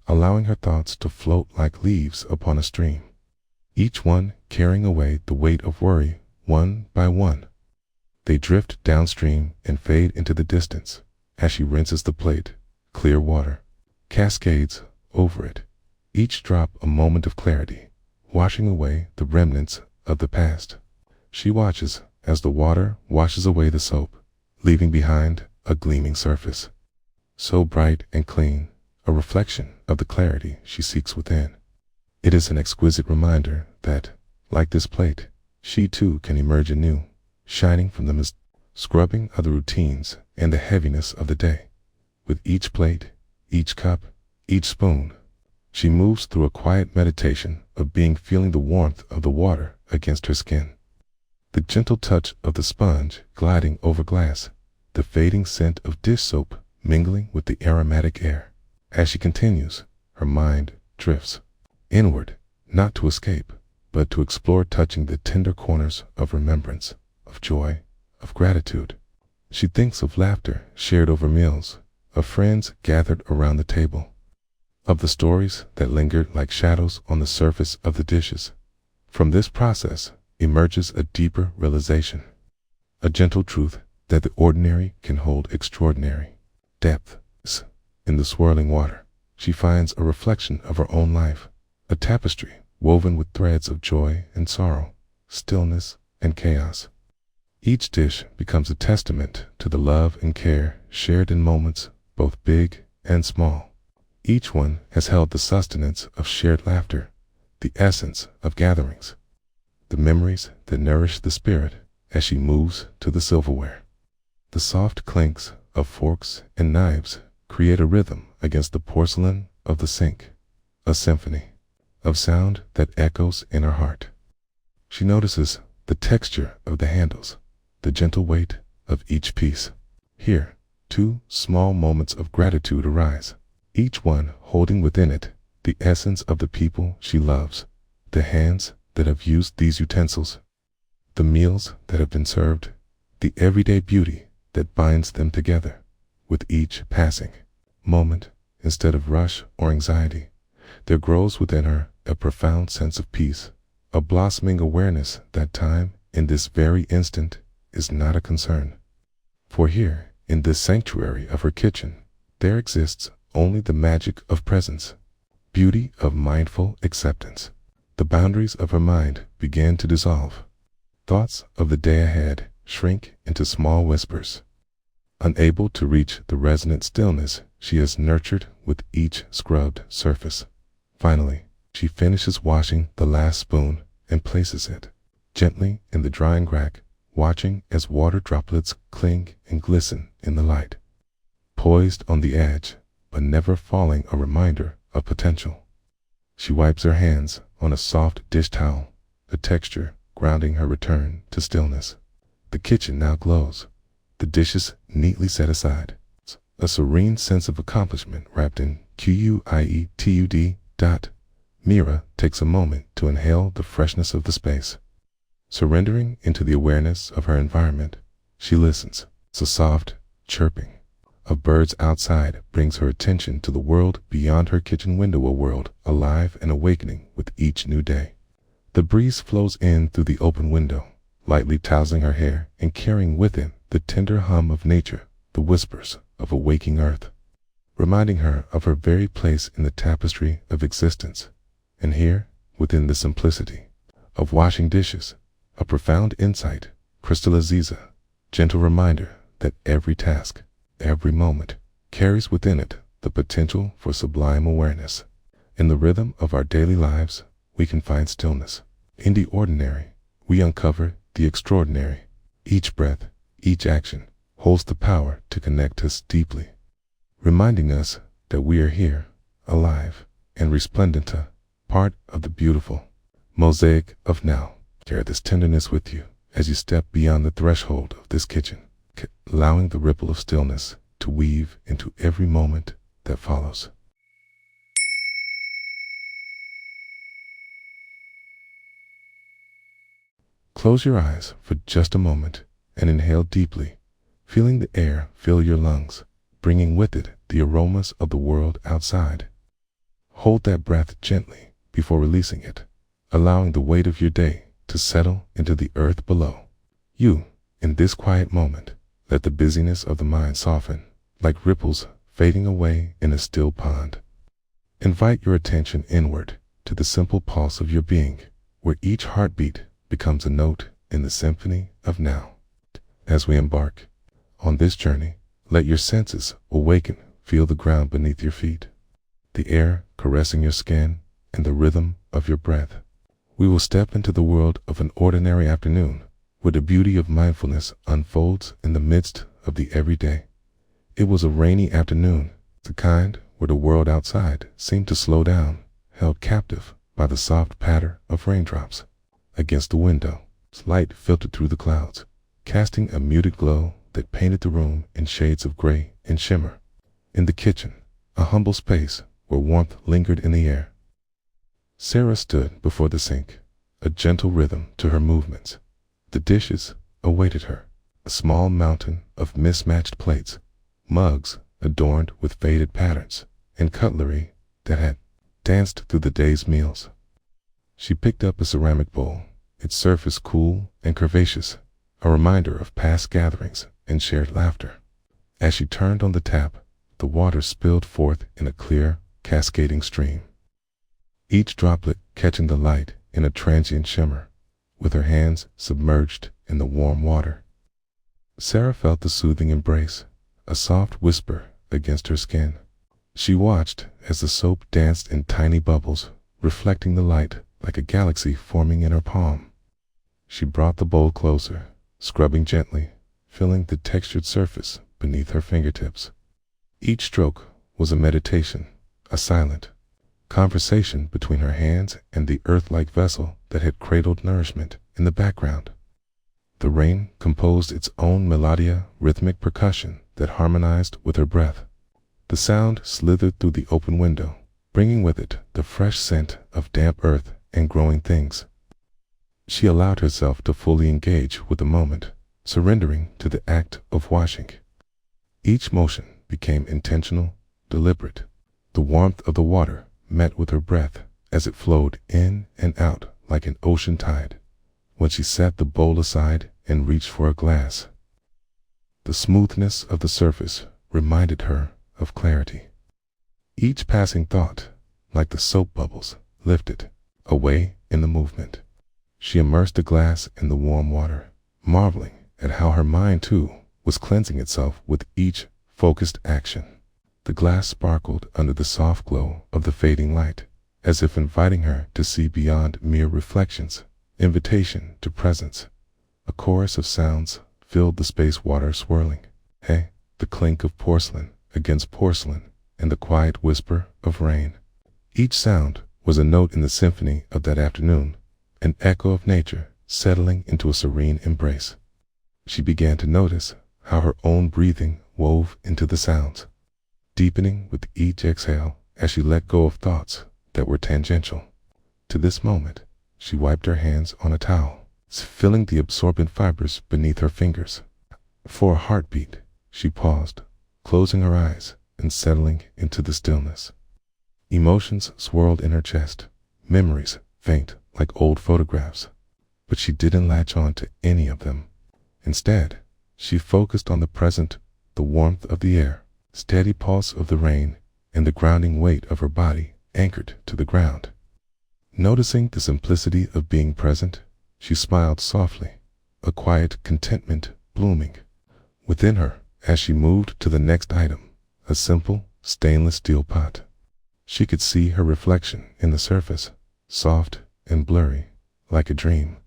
allowing her thoughts to float like leaves upon a stream, each one carrying away the weight of worry one by one. They drift downstream and fade into the distance as she rinses the plate. Clear water cascades over it, each drop a moment of clarity, washing away the remnants of the past. She watches as the water washes away the soap, leaving behind a gleaming surface, so bright and clean, a reflection of the clarity she seeks within. It is an exquisite reminder that, like this plate, she too can emerge anew, shining from the mist, scrubbing of the routines and the heaviness of the day. With each plate, each cup, each spoon, she moves through a quiet meditation of being, feeling the warmth of the water against her skin, the gentle touch of the sponge gliding over glass, the fading scent of dish soap mingling with the aromatic air. As she continues, her mind drifts inward, not to escape, but to explore, touching the tender corners of remembrance, of joy, of gratitude. She thinks of laughter shared over meals, of friends gathered around the table, of the stories that lingered like shadows on the surface of the dishes. From this process emerges a deeper realization, a gentle truth that the ordinary can hold extraordinary depth. In the swirling water, she finds a reflection of her own life, a tapestry woven with threads of joy and sorrow, stillness and chaos. Each dish becomes a testament to the love and care shared in moments both big and small. Each one has held the sustenance of shared laughter, the essence of gatherings, the memories that nourish the spirit. As she moves to the silverware, the soft clinks of forks and knives create a rhythm against the porcelain of the sink, a symphony of sound that echoes in her heart. She notices the texture of the handles, the gentle weight of each piece. Here, two small moments of gratitude arise, each one holding within it the essence of the people she loves, the hands that have used these utensils, the meals that have been served, the everyday beauty that binds them together. With each passing moment instead of rush or anxiety, there grows within her a profound sense of peace, a blossoming awareness that time, in this very instant, is not a concern. For here, in this sanctuary of her kitchen, there exists only the magic of presence, beauty of mindful acceptance. The boundaries of her mind begin to dissolve. Thoughts of the day ahead shrink into small whispers. Unable to reach the resonant stillness she has nurtured with each scrubbed surface. Finally, she finishes washing the last spoon and places it gently in the drying rack, watching as water droplets cling and glisten in the light. Poised on the edge, but never falling, a reminder of potential. She wipes her hands on a soft dish towel, the texture grounding her return to stillness. The kitchen now glows, the dishes neatly set aside. A serene sense of accomplishment wrapped in quietud. Mira takes a moment to inhale the freshness of the space. Surrendering into the awareness of her environment, she listens. The soft chirping of birds outside brings her attention to the world beyond her kitchen window, a world alive and awakening with each new day. The breeze flows in through the open window, lightly tousling her hair and carrying with it the tender hum of nature, the whispers of a waking earth, reminding her of her very place in the tapestry of existence. And here, within the simplicity of washing dishes, a profound insight crystallizes, a gentle reminder that every task, every moment, carries within it the potential for sublime awareness. In the rhythm of our daily lives, we can find stillness. In the ordinary, we uncover the extraordinary. Each breath, each action, holds the power to connect us deeply, reminding us that we are here, alive and resplendent, a part of the beautiful mosaic of now. Share this tenderness with you as you step beyond the threshold of this kitchen, allowing the ripple of stillness to weave into every moment that follows. Close your eyes for just a moment and inhale deeply, feeling the air fill your lungs, bringing with it the aromas of the world outside. Hold that breath gently before releasing it, allowing the weight of your day to settle into the earth below. You, in this quiet moment, let the busyness of the mind soften, like ripples fading away in a still pond. Invite your attention inward to the simple pulse of your being, where each heartbeat becomes a note in the symphony of now. As we embark on this journey, let your senses awaken, feel the ground beneath your feet, the air caressing your skin, and the rhythm of your breath. We will step into the world of an ordinary afternoon, where the beauty of mindfulness unfolds in the midst of the everyday. It was a rainy afternoon, the kind where the world outside seemed to slow down, held captive by the soft patter of raindrops against the window. Light filtered through the clouds, casting a muted glow that painted the room in shades of gray and shimmer. In the kitchen, a humble space where warmth lingered in the air, Sarah stood before the sink, a gentle rhythm to her movements. The dishes awaited her, a small mountain of mismatched plates, mugs adorned with faded patterns, and cutlery that had danced through the day's meals. She picked up a ceramic bowl, its surface cool and curvaceous, a reminder of past gatherings and shared laughter. As she turned on the tap, the water spilled forth in a clear, cascading stream, each droplet catching the light in a transient shimmer. With her hands submerged in the warm water, Sarah felt the soothing embrace, a soft whisper against her skin. She watched as the soap danced in tiny bubbles, reflecting the light like a galaxy forming in her palm. She brought the bowl closer, scrubbing gently, feeling the textured surface beneath her fingertips. Each stroke was a meditation, a silent conversation between her hands and the earth-like vessel that had cradled nourishment in the background. The rain composed its own melodia, rhythmic percussion that harmonized with her breath. The sound slithered through the open window, bringing with it the fresh scent of damp earth and growing things. She allowed herself to fully engage with the moment, surrendering to the act of washing. Each motion became intentional, deliberate, The warmth of the water met with her breath as it flowed in and out like an ocean tide. When she set the bowl aside and reached for a glass, the smoothness of the surface reminded her of clarity. Each passing thought, like the soap bubbles, lifted away in the movement. She immersed the glass in the warm water, marveling at how her mind, too, was cleansing itself with each focused action. The glass sparkled under the soft glow of the fading light, as if inviting her to see beyond mere reflections, invitation to presence. A chorus of sounds filled the space, water swirling, the clink of porcelain against porcelain, and the quiet whisper of rain. Each sound was a note in the symphony of that afternoon, an echo of nature settling into a serene embrace. She began to notice how her own breathing wove into the sounds, deepening with each exhale as she let go of thoughts that were tangential. To this moment, she wiped her hands on a towel, feeling the absorbent fibers beneath her fingers. For a heartbeat, she paused, closing her eyes and settling into the stillness. Emotions swirled in her chest, memories faint like old photographs, but she didn't latch on to any of them. Instead, she focused on the present, the warmth of the air, steady pulse of the rain, and the grounding weight of her body anchored to the ground. Noticing the simplicity of being present, she smiled softly, a quiet contentment blooming within her as she moved to the next item, a simple stainless steel pot. She could see her reflection in the surface, soft and blurry, like a dream.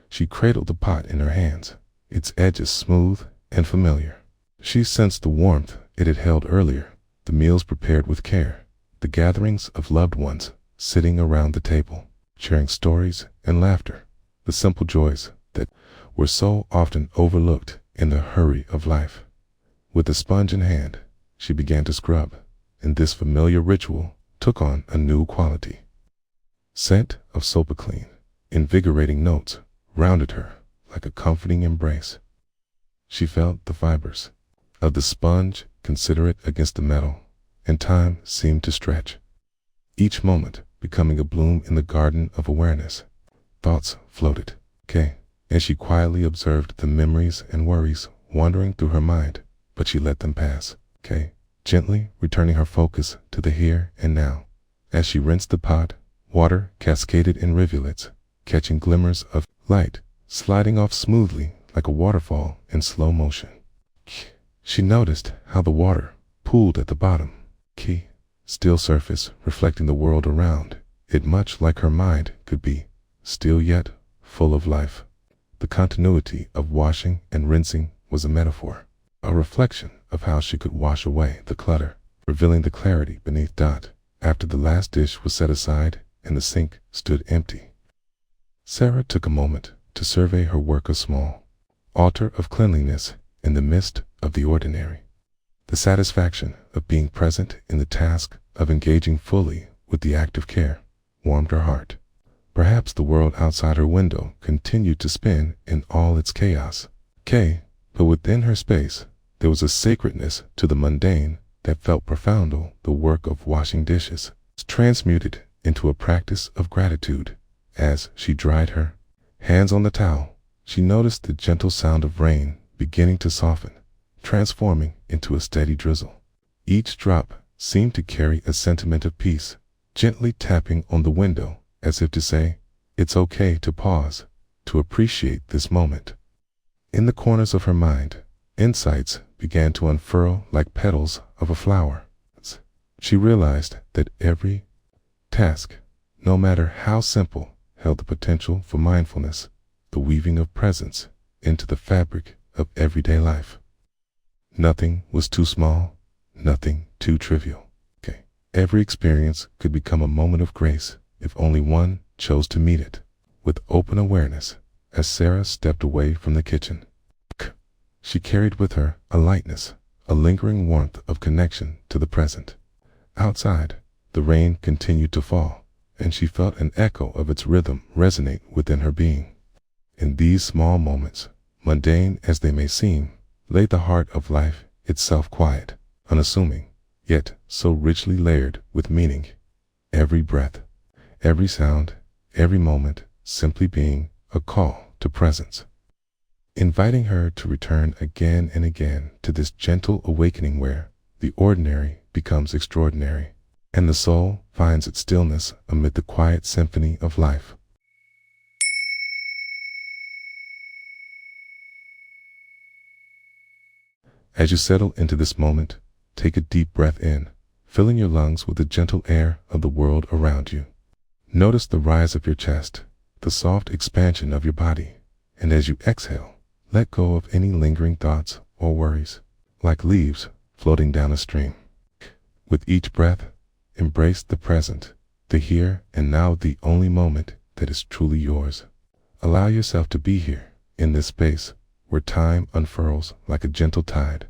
She cradled the pot in her hands, its edges smooth and familiar. She sensed the warmth it had held earlier, the meals prepared with care, the gatherings of loved ones sitting around the table, sharing stories and laughter, the simple joys that were so often overlooked in the hurry of life. With a sponge in hand, she began to scrub, and this familiar ritual took on a new quality. Scent of soapclean, invigorating notes rounded her like a comforting embrace. She felt the fibers of the sponge considerate against the metal, and time seemed to stretch, each moment becoming a bloom in the garden of awareness. Thoughts floated, and she quietly observed the memories and worries wandering through her mind, but she let them pass, gently returning her focus to the here and now. As she rinsed the pot, water cascaded in rivulets, catching glimmers of light, sliding off smoothly like a waterfall in slow motion. She noticed how the water pooled at the bottom, still surface reflecting the world around it, much like her mind could be, still yet full of life. The continuity of washing and rinsing was a metaphor, a reflection of how she could wash away the clutter, revealing the clarity beneath. After the last dish was set aside and the sink stood empty, Sarah took a moment to survey her work, a small altar of cleanliness in the midst of the ordinary. The satisfaction of being present in the task of engaging fully with the act of care warmed her heart. Perhaps the world outside her window continued to spin in all its chaos, but within her space there was a sacredness to the mundane that felt profound. The work of washing dishes was transmuted into a practice of gratitude. As she dried her hands on the towel, she noticed the gentle sound of rain beginning to soften, transforming into a steady drizzle. Each drop seemed to carry a sentiment of peace, gently tapping on the window as if to say, it's okay to pause, to appreciate this moment. In the corners of her mind, insights began to unfurl like petals of a flower. She realized that every task, no matter how simple, held the potential for mindfulness, the weaving of presence into the fabric of everyday life. Nothing was too small, nothing too trivial. Every experience could become a moment of grace if only one chose to meet it with open awareness. As Sarah stepped away from the kitchen, she carried with her a lightness, a lingering warmth of connection to the present. Outside, the rain continued to fall, and she felt an echo of its rhythm resonate within her being. In these small moments, mundane as they may seem, lay the heart of life itself, quiet, unassuming, yet so richly layered with meaning. Every breath, every sound, every moment simply being a call to presence, inviting her to return again and again to this gentle awakening where the ordinary becomes extraordinary, and the soul finds its stillness amid the quiet symphony of life. As you settle into this moment, take a deep breath in, filling your lungs with the gentle air of the world around you. Notice the rise of your chest, the soft expansion of your body, and as you exhale, let go of any lingering thoughts or worries, like leaves floating down a stream. With each breath, embrace the present, the here and now, the only moment that is truly yours. Allow yourself to be here, in this space, where time unfurls like a gentle tide,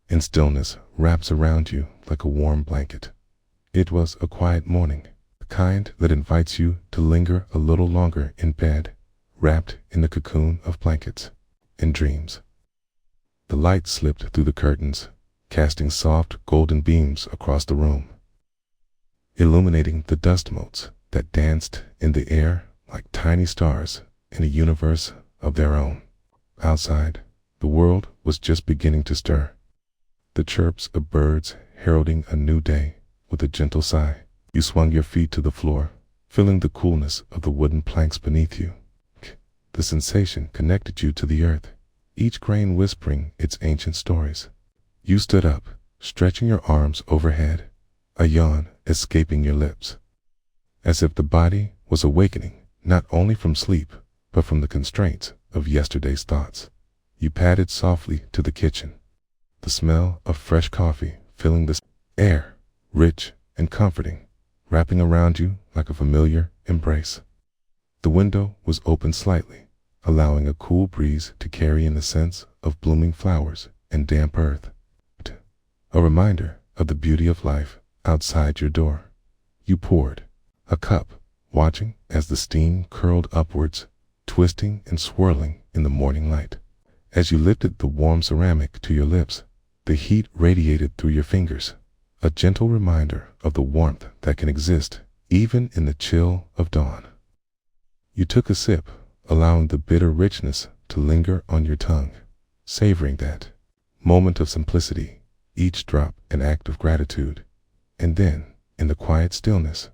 and stillness wraps around you like a warm blanket. It was a quiet morning, the kind that invites you to linger a little longer in bed, wrapped in the cocoon of blankets and dreams. The light slipped through the curtains, casting soft golden beams across the room, illuminating the dust motes that danced in the air like tiny stars in a universe of their own. Outside, the world was just beginning to stir, the chirps of birds heralding a new day. With a gentle sigh, you swung your feet to the floor, feeling the coolness of the wooden planks beneath you. The sensation connected you to the earth, each grain whispering its ancient stories. You stood up, stretching your arms overhead, a yawn escaping your lips, as if the body was awakening not only from sleep, but from the constraints of yesterday's thoughts. You padded softly to the kitchen, the smell of fresh coffee filling the air, rich and comforting, wrapping around you like a familiar embrace. The window was open slightly, allowing a cool breeze to carry in the scents of blooming flowers and damp earth, a reminder of the beauty of life outside your door. You poured a cup, watching as the steam curled upwards, twisting and swirling in the morning light. As you lifted the warm ceramic to your lips, the heat radiated through your fingers, a gentle reminder of the warmth that can exist even in the chill of dawn. You took a sip, allowing the bitter richness to linger on your tongue, savoring that moment of simplicity, each drop an act of gratitude. And then, in the quiet stillness,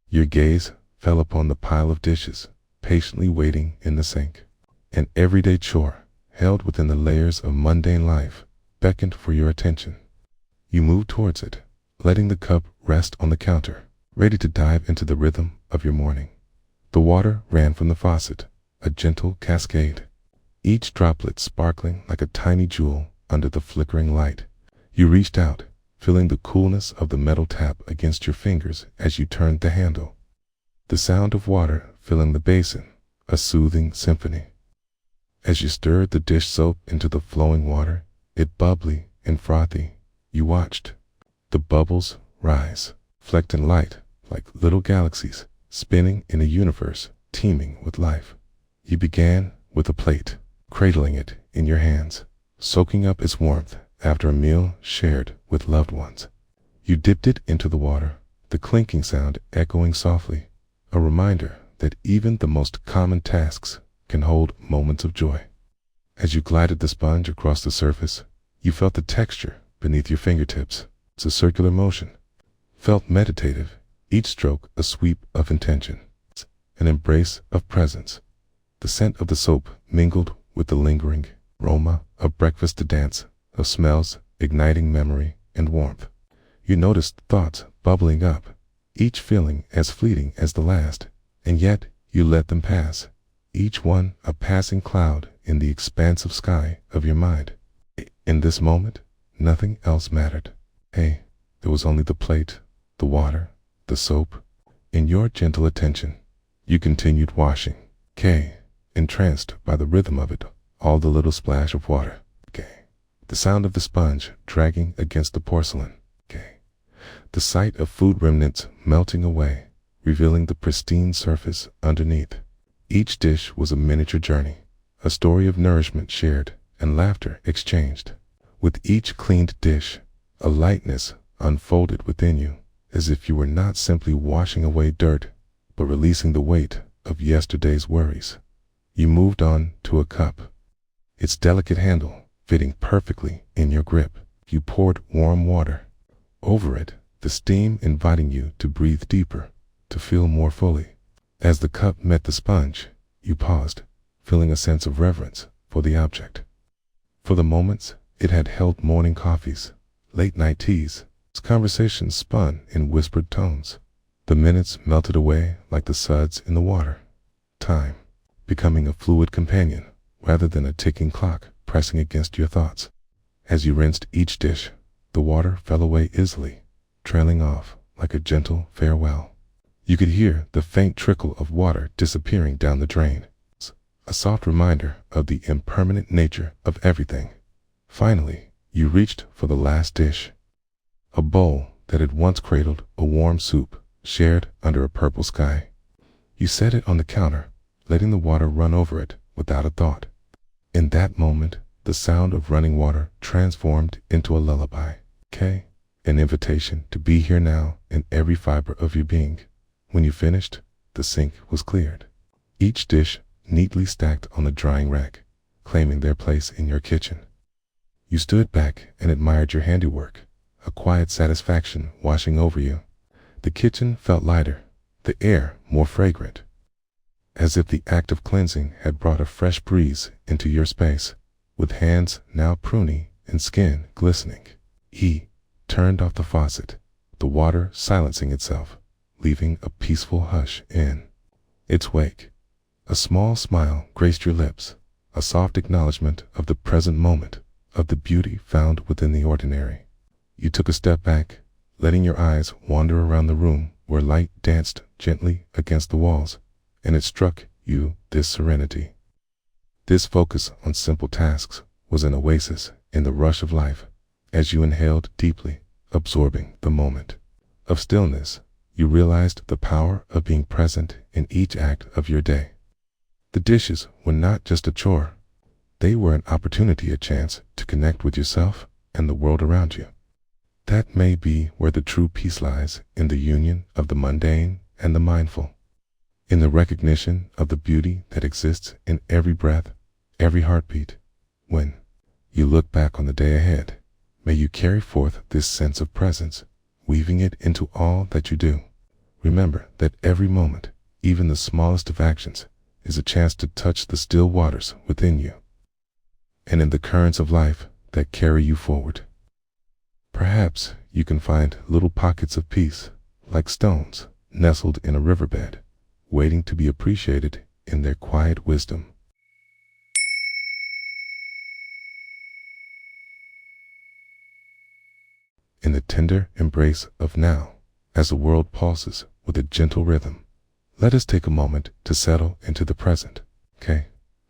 your gaze fell upon the pile of dishes patiently waiting in the sink. An everyday chore, held within the layers of mundane life, beckoned for your attention. You moved towards it, letting the cup rest on the counter, ready to dive into the rhythm of your morning. The water ran from the faucet, a gentle cascade, each droplet sparkling like a tiny jewel under the flickering light. You reached out, feeling the coolness of the metal tap against your fingers as you turned the handle. The sound of water filling the basin, a soothing symphony. As you stirred the dish soap into the flowing water, it bubbly and frothy, you watched the bubbles rise, flecked in light like little galaxies spinning in a universe teeming with life. You began with a plate, cradling it in your hands, soaking up its warmth after a meal shared with loved ones. You dipped it into the water, the clinking sound echoing softly, a reminder that even the most common tasks can hold moments of joy. As you glided the sponge across the surface, you felt the texture beneath your fingertips. It's a circular motion, felt meditative, each stroke a sweep of intention, an embrace of presence. The scent of the soap mingled with the lingering aroma of breakfast, the dance of smells igniting memory and warmth. You noticed thoughts bubbling up, each feeling as fleeting as the last, and yet you let them pass, each one a passing cloud in the expansive sky of your mind. In this moment, nothing else mattered. Hey, there was only the plate, the water, the soap. In your gentle attention, you continued washing, entranced by the rhythm of it, all the little splash of water, the sound of the sponge dragging against the porcelain, the sight of food remnants melting away, revealing the pristine surface underneath. Each dish was a miniature journey, a story of nourishment shared and laughter exchanged. With each cleaned dish, a lightness unfolded within you, as if you were not simply washing away dirt, but releasing the weight of yesterday's worries. You moved on to a cup, its delicate handle fitting perfectly in your grip. You poured warm water over it, the steam inviting you to breathe deeper, to feel more fully. As the cup met the sponge, you paused, feeling a sense of reverence for the object. For the moments it had held morning coffees, late-night teas, conversations spun in whispered tones. The minutes melted away like the suds in the water, time becoming a fluid companion rather than a ticking clock pressing against your thoughts. As you rinsed each dish, the water fell away easily, trailing off like a gentle farewell. You could hear the faint trickle of water disappearing down the drain, a soft reminder of the impermanent nature of everything. Finally, you reached for the last dish, a bowl that had once cradled a warm soup shared under a purple sky. You set it on the counter, letting the water run over it without a thought. In that moment, the sound of running water transformed into a lullaby, an invitation to be here now in every fiber of your being. When you finished, the sink was cleared, each dish neatly stacked on the drying rack, claiming their place in your kitchen. You stood back and admired your handiwork, a quiet satisfaction washing over you. The kitchen felt lighter, the air more fragrant, as if the act of cleansing had brought a fresh breeze into your space. With hands now pruny and skin glistening, he turned off the faucet, the water silencing itself, leaving a peaceful hush in its wake. A small smile graced your lips, a soft acknowledgement of the present moment, of the beauty found within the ordinary. You took a step back, letting your eyes wander around the room where light danced gently against the walls, and it struck you this serenity. This focus on simple tasks was an oasis in the rush of life. As you inhaled deeply, absorbing the moment of stillness, you realized the power of being present in each act of your day. The dishes were not just a chore. They were an opportunity, a chance to connect with yourself and the world around you. That may be where the true peace lies, in the union of the mundane and the mindful, in the recognition of the beauty that exists in every breath, every heartbeat. When you look back on the day ahead, may you carry forth this sense of presence, weaving it into all that you do. Remember that every moment, even the smallest of actions, is a chance to touch the still waters within you, and in the currents of life that carry you forward. Perhaps you can find little pockets of peace, like stones nestled in a riverbed, waiting to be appreciated in their quiet wisdom. In the tender embrace of now, as the world pulses with a gentle rhythm, let us take a moment to settle into the present.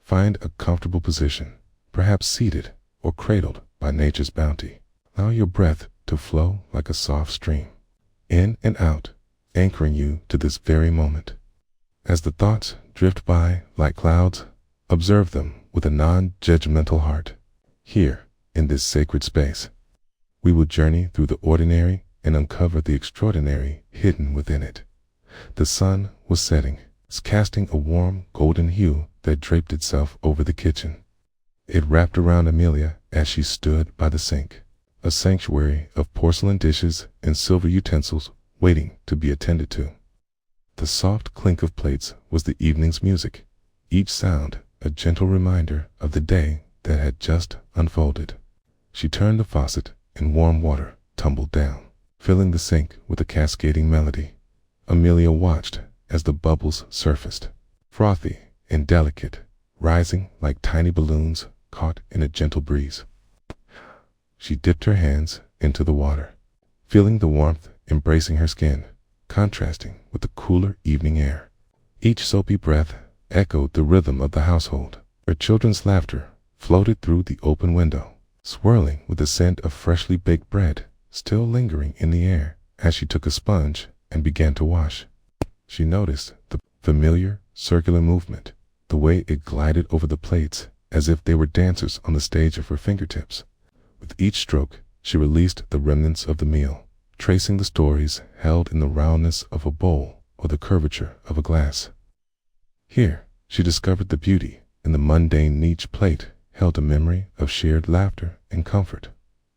Find a comfortable position, perhaps seated or cradled by nature's bounty. Allow your breath to flow like a soft stream, in and out, anchoring you to this very moment. As the thoughts drift by like clouds, observe them with a non-judgmental heart. Here, in this sacred space, we will journey through the ordinary and uncover the extraordinary hidden within it. The sun was setting, casting a warm golden hue that draped itself over the kitchen. It wrapped around Amelia as she stood by the sink, a sanctuary of porcelain dishes and silver utensils waiting to be attended to. The soft clink of plates was the evening's music, each sound a gentle reminder of the day that had just unfolded. She turned the faucet and warm water tumbled down, filling the sink with a cascading melody. Amelia watched as the bubbles surfaced, frothy and delicate, rising like tiny balloons caught in a gentle breeze. She dipped her hands into the water, feeling the warmth embracing her skin, contrasting with the cooler evening air. Each soapy breath echoed the rhythm of the household. Her children's laughter floated through the open window, swirling with the scent of freshly baked bread still lingering in the air. As she took a sponge and began to wash, she noticed the familiar circular movement, the way it glided over the plates as if they were dancers on the stage of her fingertips. With each stroke, she released the remnants of the meal, tracing the stories held in the roundness of a bowl or the curvature of a glass. Here, she discovered the beauty in the mundane. Each plate held a memory of shared laughter and comfort.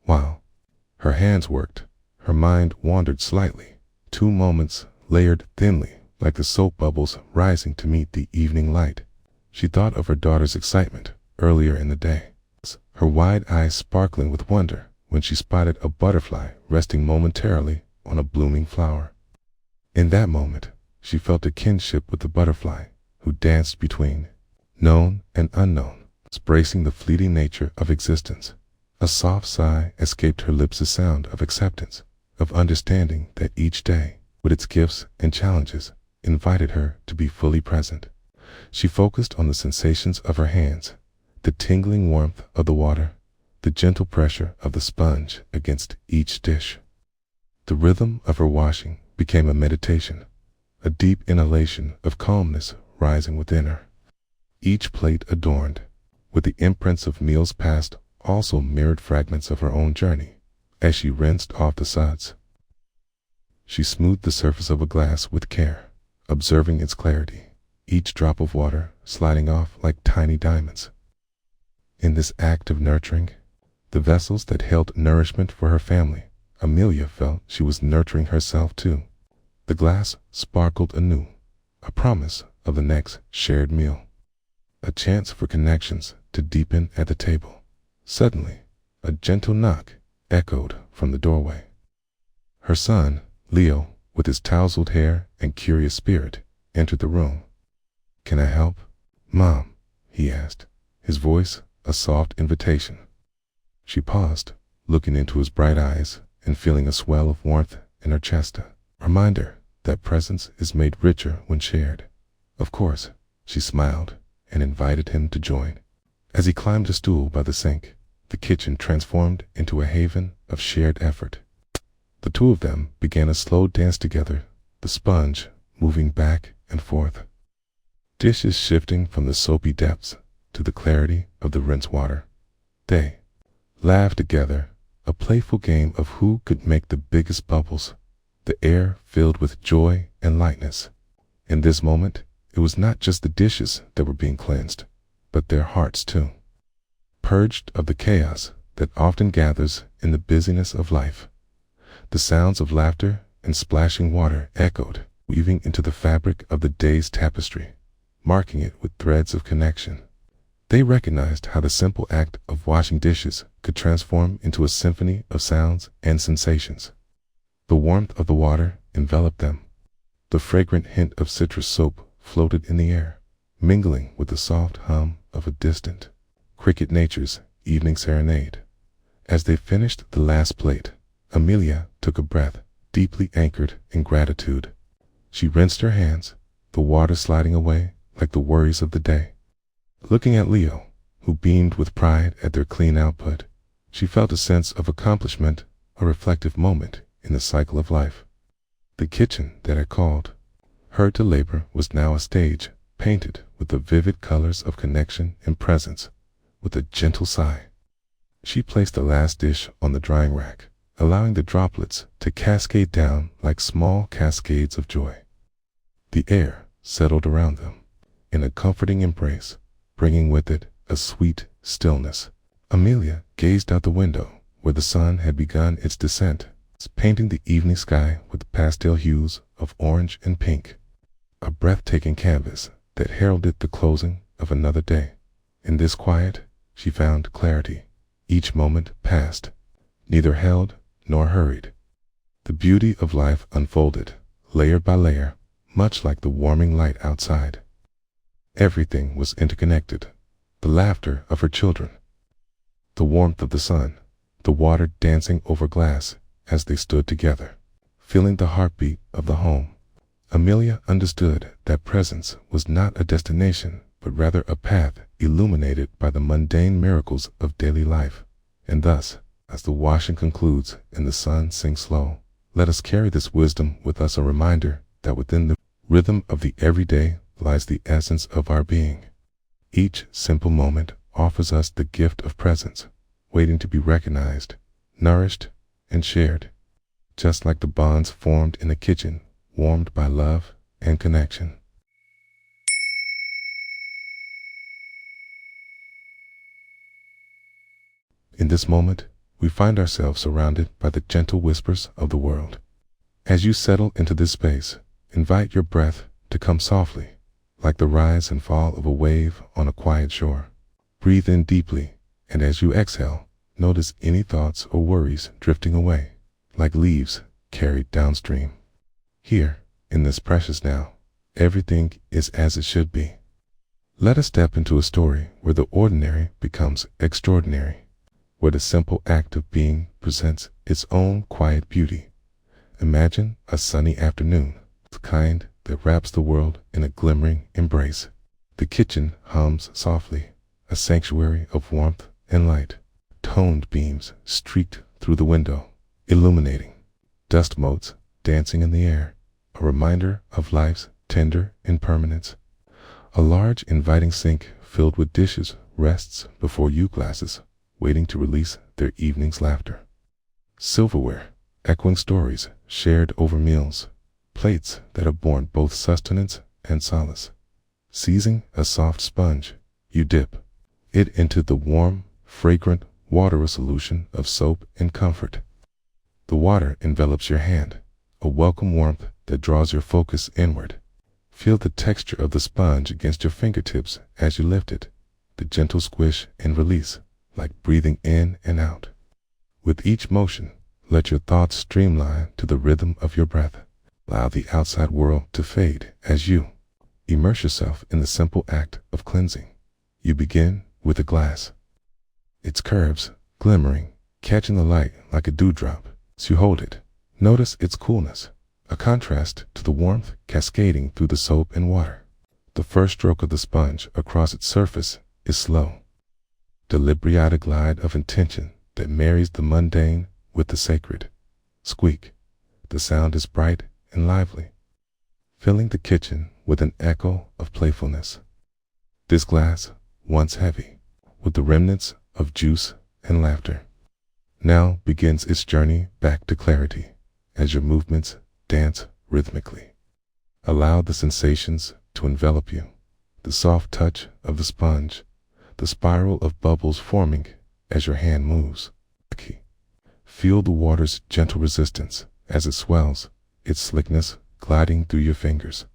While her hands worked, her mind wandered slightly. 2 moments layered thinly like the soap bubbles rising to meet the evening light. She thought of her daughter's excitement earlier in the day, her wide eyes sparkling with wonder when she spotted a butterfly resting momentarily on a blooming flower. In that moment, she felt a kinship with the butterfly, who danced between known and unknown, embracing the fleeting nature of existence. A soft sigh escaped her lips, a sound of acceptance, of understanding that each day, with its gifts and challenges, invited her to be fully present. She focused on the sensations of her hands, the tingling warmth of the water, the gentle pressure of the sponge against each dish. The rhythm of her washing became a meditation, a deep inhalation of calmness rising within her. Each plate adorned with the imprints of meals past also mirrored fragments of her own journey. As she rinsed off the suds, she smoothed the surface of a glass with care, observing its clarity, each drop of water sliding off like tiny diamonds. In this act of nurturing the vessels that held nourishment for her family, Amelia felt she was nurturing herself too. The glass sparkled anew, a promise of the next shared meal, a chance for connections to deepen at the table. Suddenly, a gentle knock echoed from the doorway. Her son, Leo, with his tousled hair and curious spirit, entered the room. "Can I help, Mom?" he asked, his voice a soft invitation. She paused, looking into his bright eyes and feeling a swell of warmth in her chest, a reminder that presence is made richer when shared. Of course, she smiled and invited him to join. As he climbed a stool by the sink, the kitchen transformed into a haven of shared effort. The two of them began a slow dance together, the sponge moving back and forth, dishes shifting from the soapy depths to the clarity of the rinse water. They laughed together, a playful game of who could make the biggest bubbles, the air filled with joy and lightness. In this moment, it was not just the dishes that were being cleansed, but their hearts too, purged of the chaos that often gathers in the busyness of life. The sounds of laughter and splashing water echoed, weaving into the fabric of the day's tapestry, marking it with threads of connection. They recognized how the simple act of washing dishes could transform into a symphony of sounds and sensations. The warmth of the water enveloped them. The fragrant hint of citrus soap floated in the air, mingling with the soft hum of a distant cricket nature's evening serenade. As they finished the last plate, Amelia took a breath, deeply anchored in gratitude. She rinsed her hands, the water sliding away like the worries of the day. Looking at Leo, who beamed with pride at their clean output, she felt a sense of accomplishment, a reflective moment in the cycle of life. The kitchen that had called her to labor was now a stage painted with the vivid colors of connection and presence. With a gentle sigh, she placed the last dish on the drying rack, allowing the droplets to cascade down like small cascades of joy. The air settled around them in a comforting embrace, bringing with it a sweet stillness. Amelia gazed out the window where the sun had begun its descent, painting the evening sky with pastel hues of orange and pink, a breathtaking canvas that heralded the closing of another day. In this quiet, she found clarity. Each moment passed, neither held nor hurried. The beauty of life unfolded, layer by layer, much like the warming light outside. Everything was interconnected. The laughter of her children, the warmth of the sun, the water dancing over glass as they stood together, feeling the heartbeat of the home. Amelia understood that presence was not a destination, but rather a path illuminated by the mundane miracles of daily life. And thus, as the washing concludes and the sun sinks low, let us carry this wisdom with us, a reminder that within the rhythm of the everyday lies the essence of our being. Each simple moment offers us the gift of presence, waiting to be recognized, nourished, and shared. just like the bonds formed in a kitchen, warmed by love and connection. In this moment, we find ourselves surrounded by the gentle whispers of the world. As you settle into this space, invite your breath to come softly, like the rise and fall of a wave on a quiet shore. Breathe in deeply, and as you exhale, notice any thoughts or worries drifting away, like leaves carried downstream. Here, in this precious now, everything is as it should be. Let us step into a story where the ordinary becomes extraordinary, where the simple act of being presents its own quiet beauty. Imagine a sunny afternoon, the kind that wraps the world in a glimmering embrace. The kitchen hums softly, a sanctuary of warmth and light. Toned beams streaked through the window, illuminating. Dust motes dancing in the air, a reminder of life's tender impermanence. A large inviting sink filled with dishes rests before you, glasses waiting to release their evening's laughter. Silverware echoing stories shared over meals, plates that have borne both sustenance and solace. Seizing a soft sponge, you dip it into the warm, fragrant water, a solution of soap and comfort. The water envelops your hand, a welcome warmth that draws your focus inward. Feel the texture of the sponge against your fingertips as you lift it, the gentle squish and release, like breathing in and out. With each motion, let your thoughts streamline to the rhythm of your breath. Allow the outside world to fade as you immerse yourself in the simple act of cleansing. You begin with a glass, its curves glimmering, catching the light like a dewdrop. As you hold it, notice its coolness, a contrast to the warmth cascading through the soap and water. The first stroke of the sponge across its surface is slow, deliberate, a glide of intention that marries the mundane with the sacred. Squeak. The sound is bright and lively, filling the kitchen with an echo of playfulness. This glass, once heavy, with the remnants of juice and laughter, now begins its journey back to clarity as your movements dance rhythmically. Allow the sensations to envelop you, the soft touch of the sponge, the spiral of bubbles forming as your hand moves. Feel the water's gentle resistance as it swells, its slickness gliding through your fingers.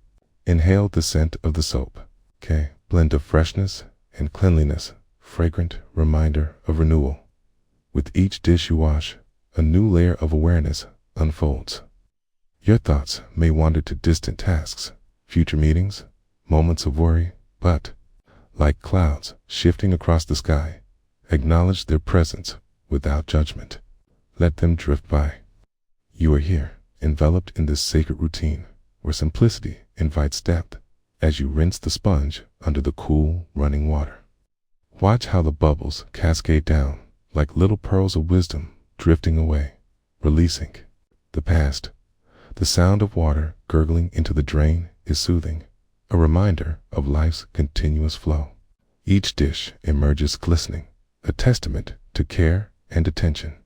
Inhale the scent of the soap, blend of freshness and cleanliness, fragrant reminder of renewal. With each dish you wash, a new layer of awareness unfolds. Your thoughts may wander to distant tasks, future meetings, moments of worry, but, like clouds shifting across the sky, acknowledge their presence without judgment. Let them drift by. You are here, enveloped in this sacred routine, where simplicity invites depth as you rinse the sponge under the cool, running water. Watch how the bubbles cascade down, like little pearls of wisdom drifting away, releasing the past. The sound of water gurgling into the drain is soothing, a reminder of life's continuous flow. Each dish emerges glistening, a testament to care and attention.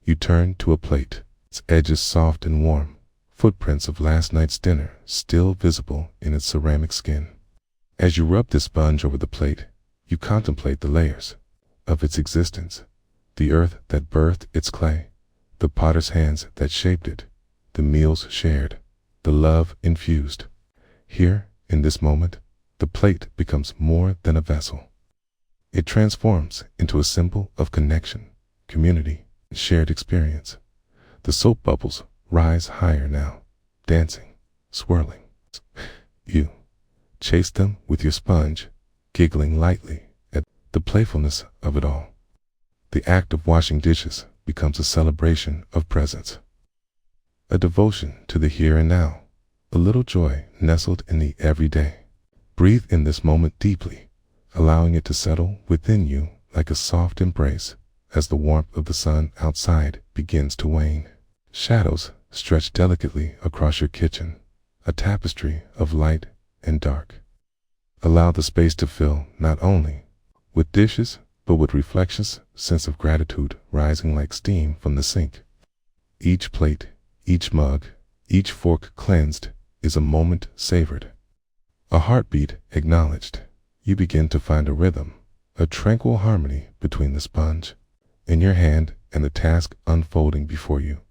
You turn to a plate, its edges soft and warm, footprints of last night's dinner still visible in its ceramic skin. As you rub the sponge over the plate, you contemplate the layers of its existence, the earth that birthed its clay, the potter's hands that shaped it, the meals shared, the love infused. Here, in this moment, the plate becomes more than a vessel. It transforms into a symbol of connection, community, and shared experience. The soap bubbles rise higher now, dancing, swirling. You chase them with your sponge, giggling lightly at the playfulness of it all. The act of washing dishes becomes a celebration of presence, a devotion to the here and now, a little joy nestled in the everyday. Breathe in this moment deeply, allowing it to settle within you like a soft embrace as the warmth of the sun outside begins to wane. Shadows stretch delicately across your kitchen, a tapestry of light and dark. Allow the space to fill not only with dishes, but with reflections, sense of gratitude rising like steam from the sink. Each plate Each mug, each fork cleansed, is a moment savored, a heartbeat acknowledged. You begin to find a rhythm, a tranquil harmony between the sponge in your hand and the task unfolding before you.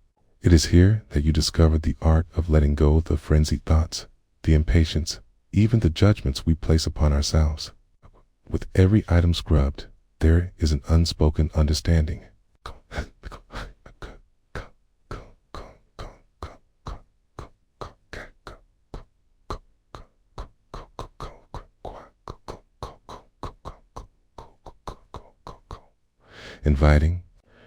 It is here that you discover the art of letting go of the frenzied thoughts, the impatience, even the judgments we place upon ourselves. With every item scrubbed, there is an unspoken understanding. Inviting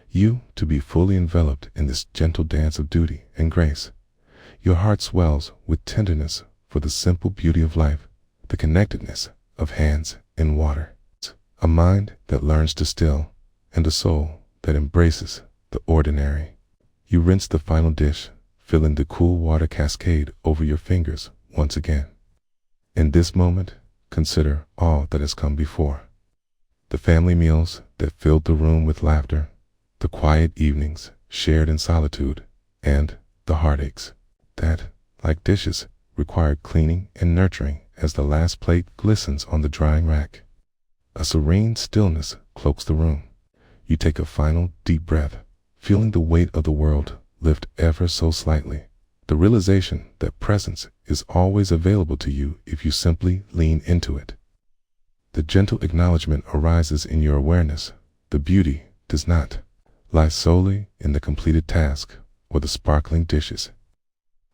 you to be fully enveloped in this gentle dance of duty and grace. Your heart swells with tenderness for the simple beauty of life, the connectedness of hands in water, a mind that learns to still, and a soul that embraces the ordinary. You rinse the final dish, feeling the cool water cascade over your fingers once again. In this moment, consider all that has come before. The family meals that filled the room with laughter, the quiet evenings shared in solitude, and the heartaches that, like dishes, required cleaning and nurturing as the last plate glistens on the drying rack. A serene stillness cloaks the room. You take a final deep breath, feeling the weight of the world lift ever so slightly. The realization that presence is always available to you if you simply lean into it. The gentle acknowledgement arises in your awareness. The beauty does not lie solely in the completed task or the sparkling dishes,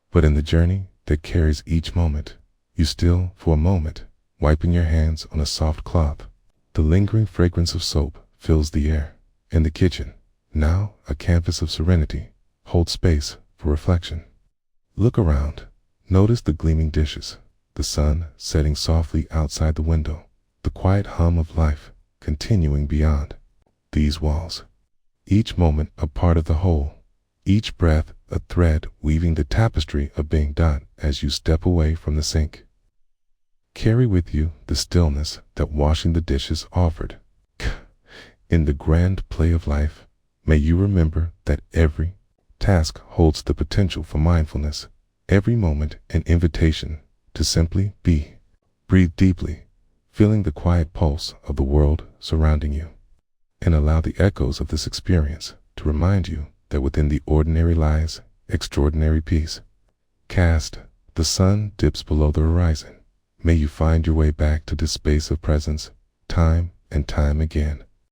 but in the journey that carries each moment. You still, for a moment, wiping your hands on a soft cloth. The lingering fragrance of soap fills the air. In the kitchen, now a canvas of serenity, holds space for reflection. Look around. Notice the gleaming dishes, the sun setting softly outside the window, the quiet hum of life continuing beyond these walls. Each moment a part of the whole, each breath a thread weaving the tapestry of being done as you step away from the sink. Carry with you the stillness that washing the dishes offered. In the grand play of life, may you remember that every task holds the potential for mindfulness, every moment an invitation to simply be. Breathe deeply, feeling the quiet pulse of the world surrounding you, and allow the echoes of this experience to remind you that within the ordinary lies extraordinary peace. Cast, the sun dips below the horizon. May you find your way back to this space of presence, time and time again.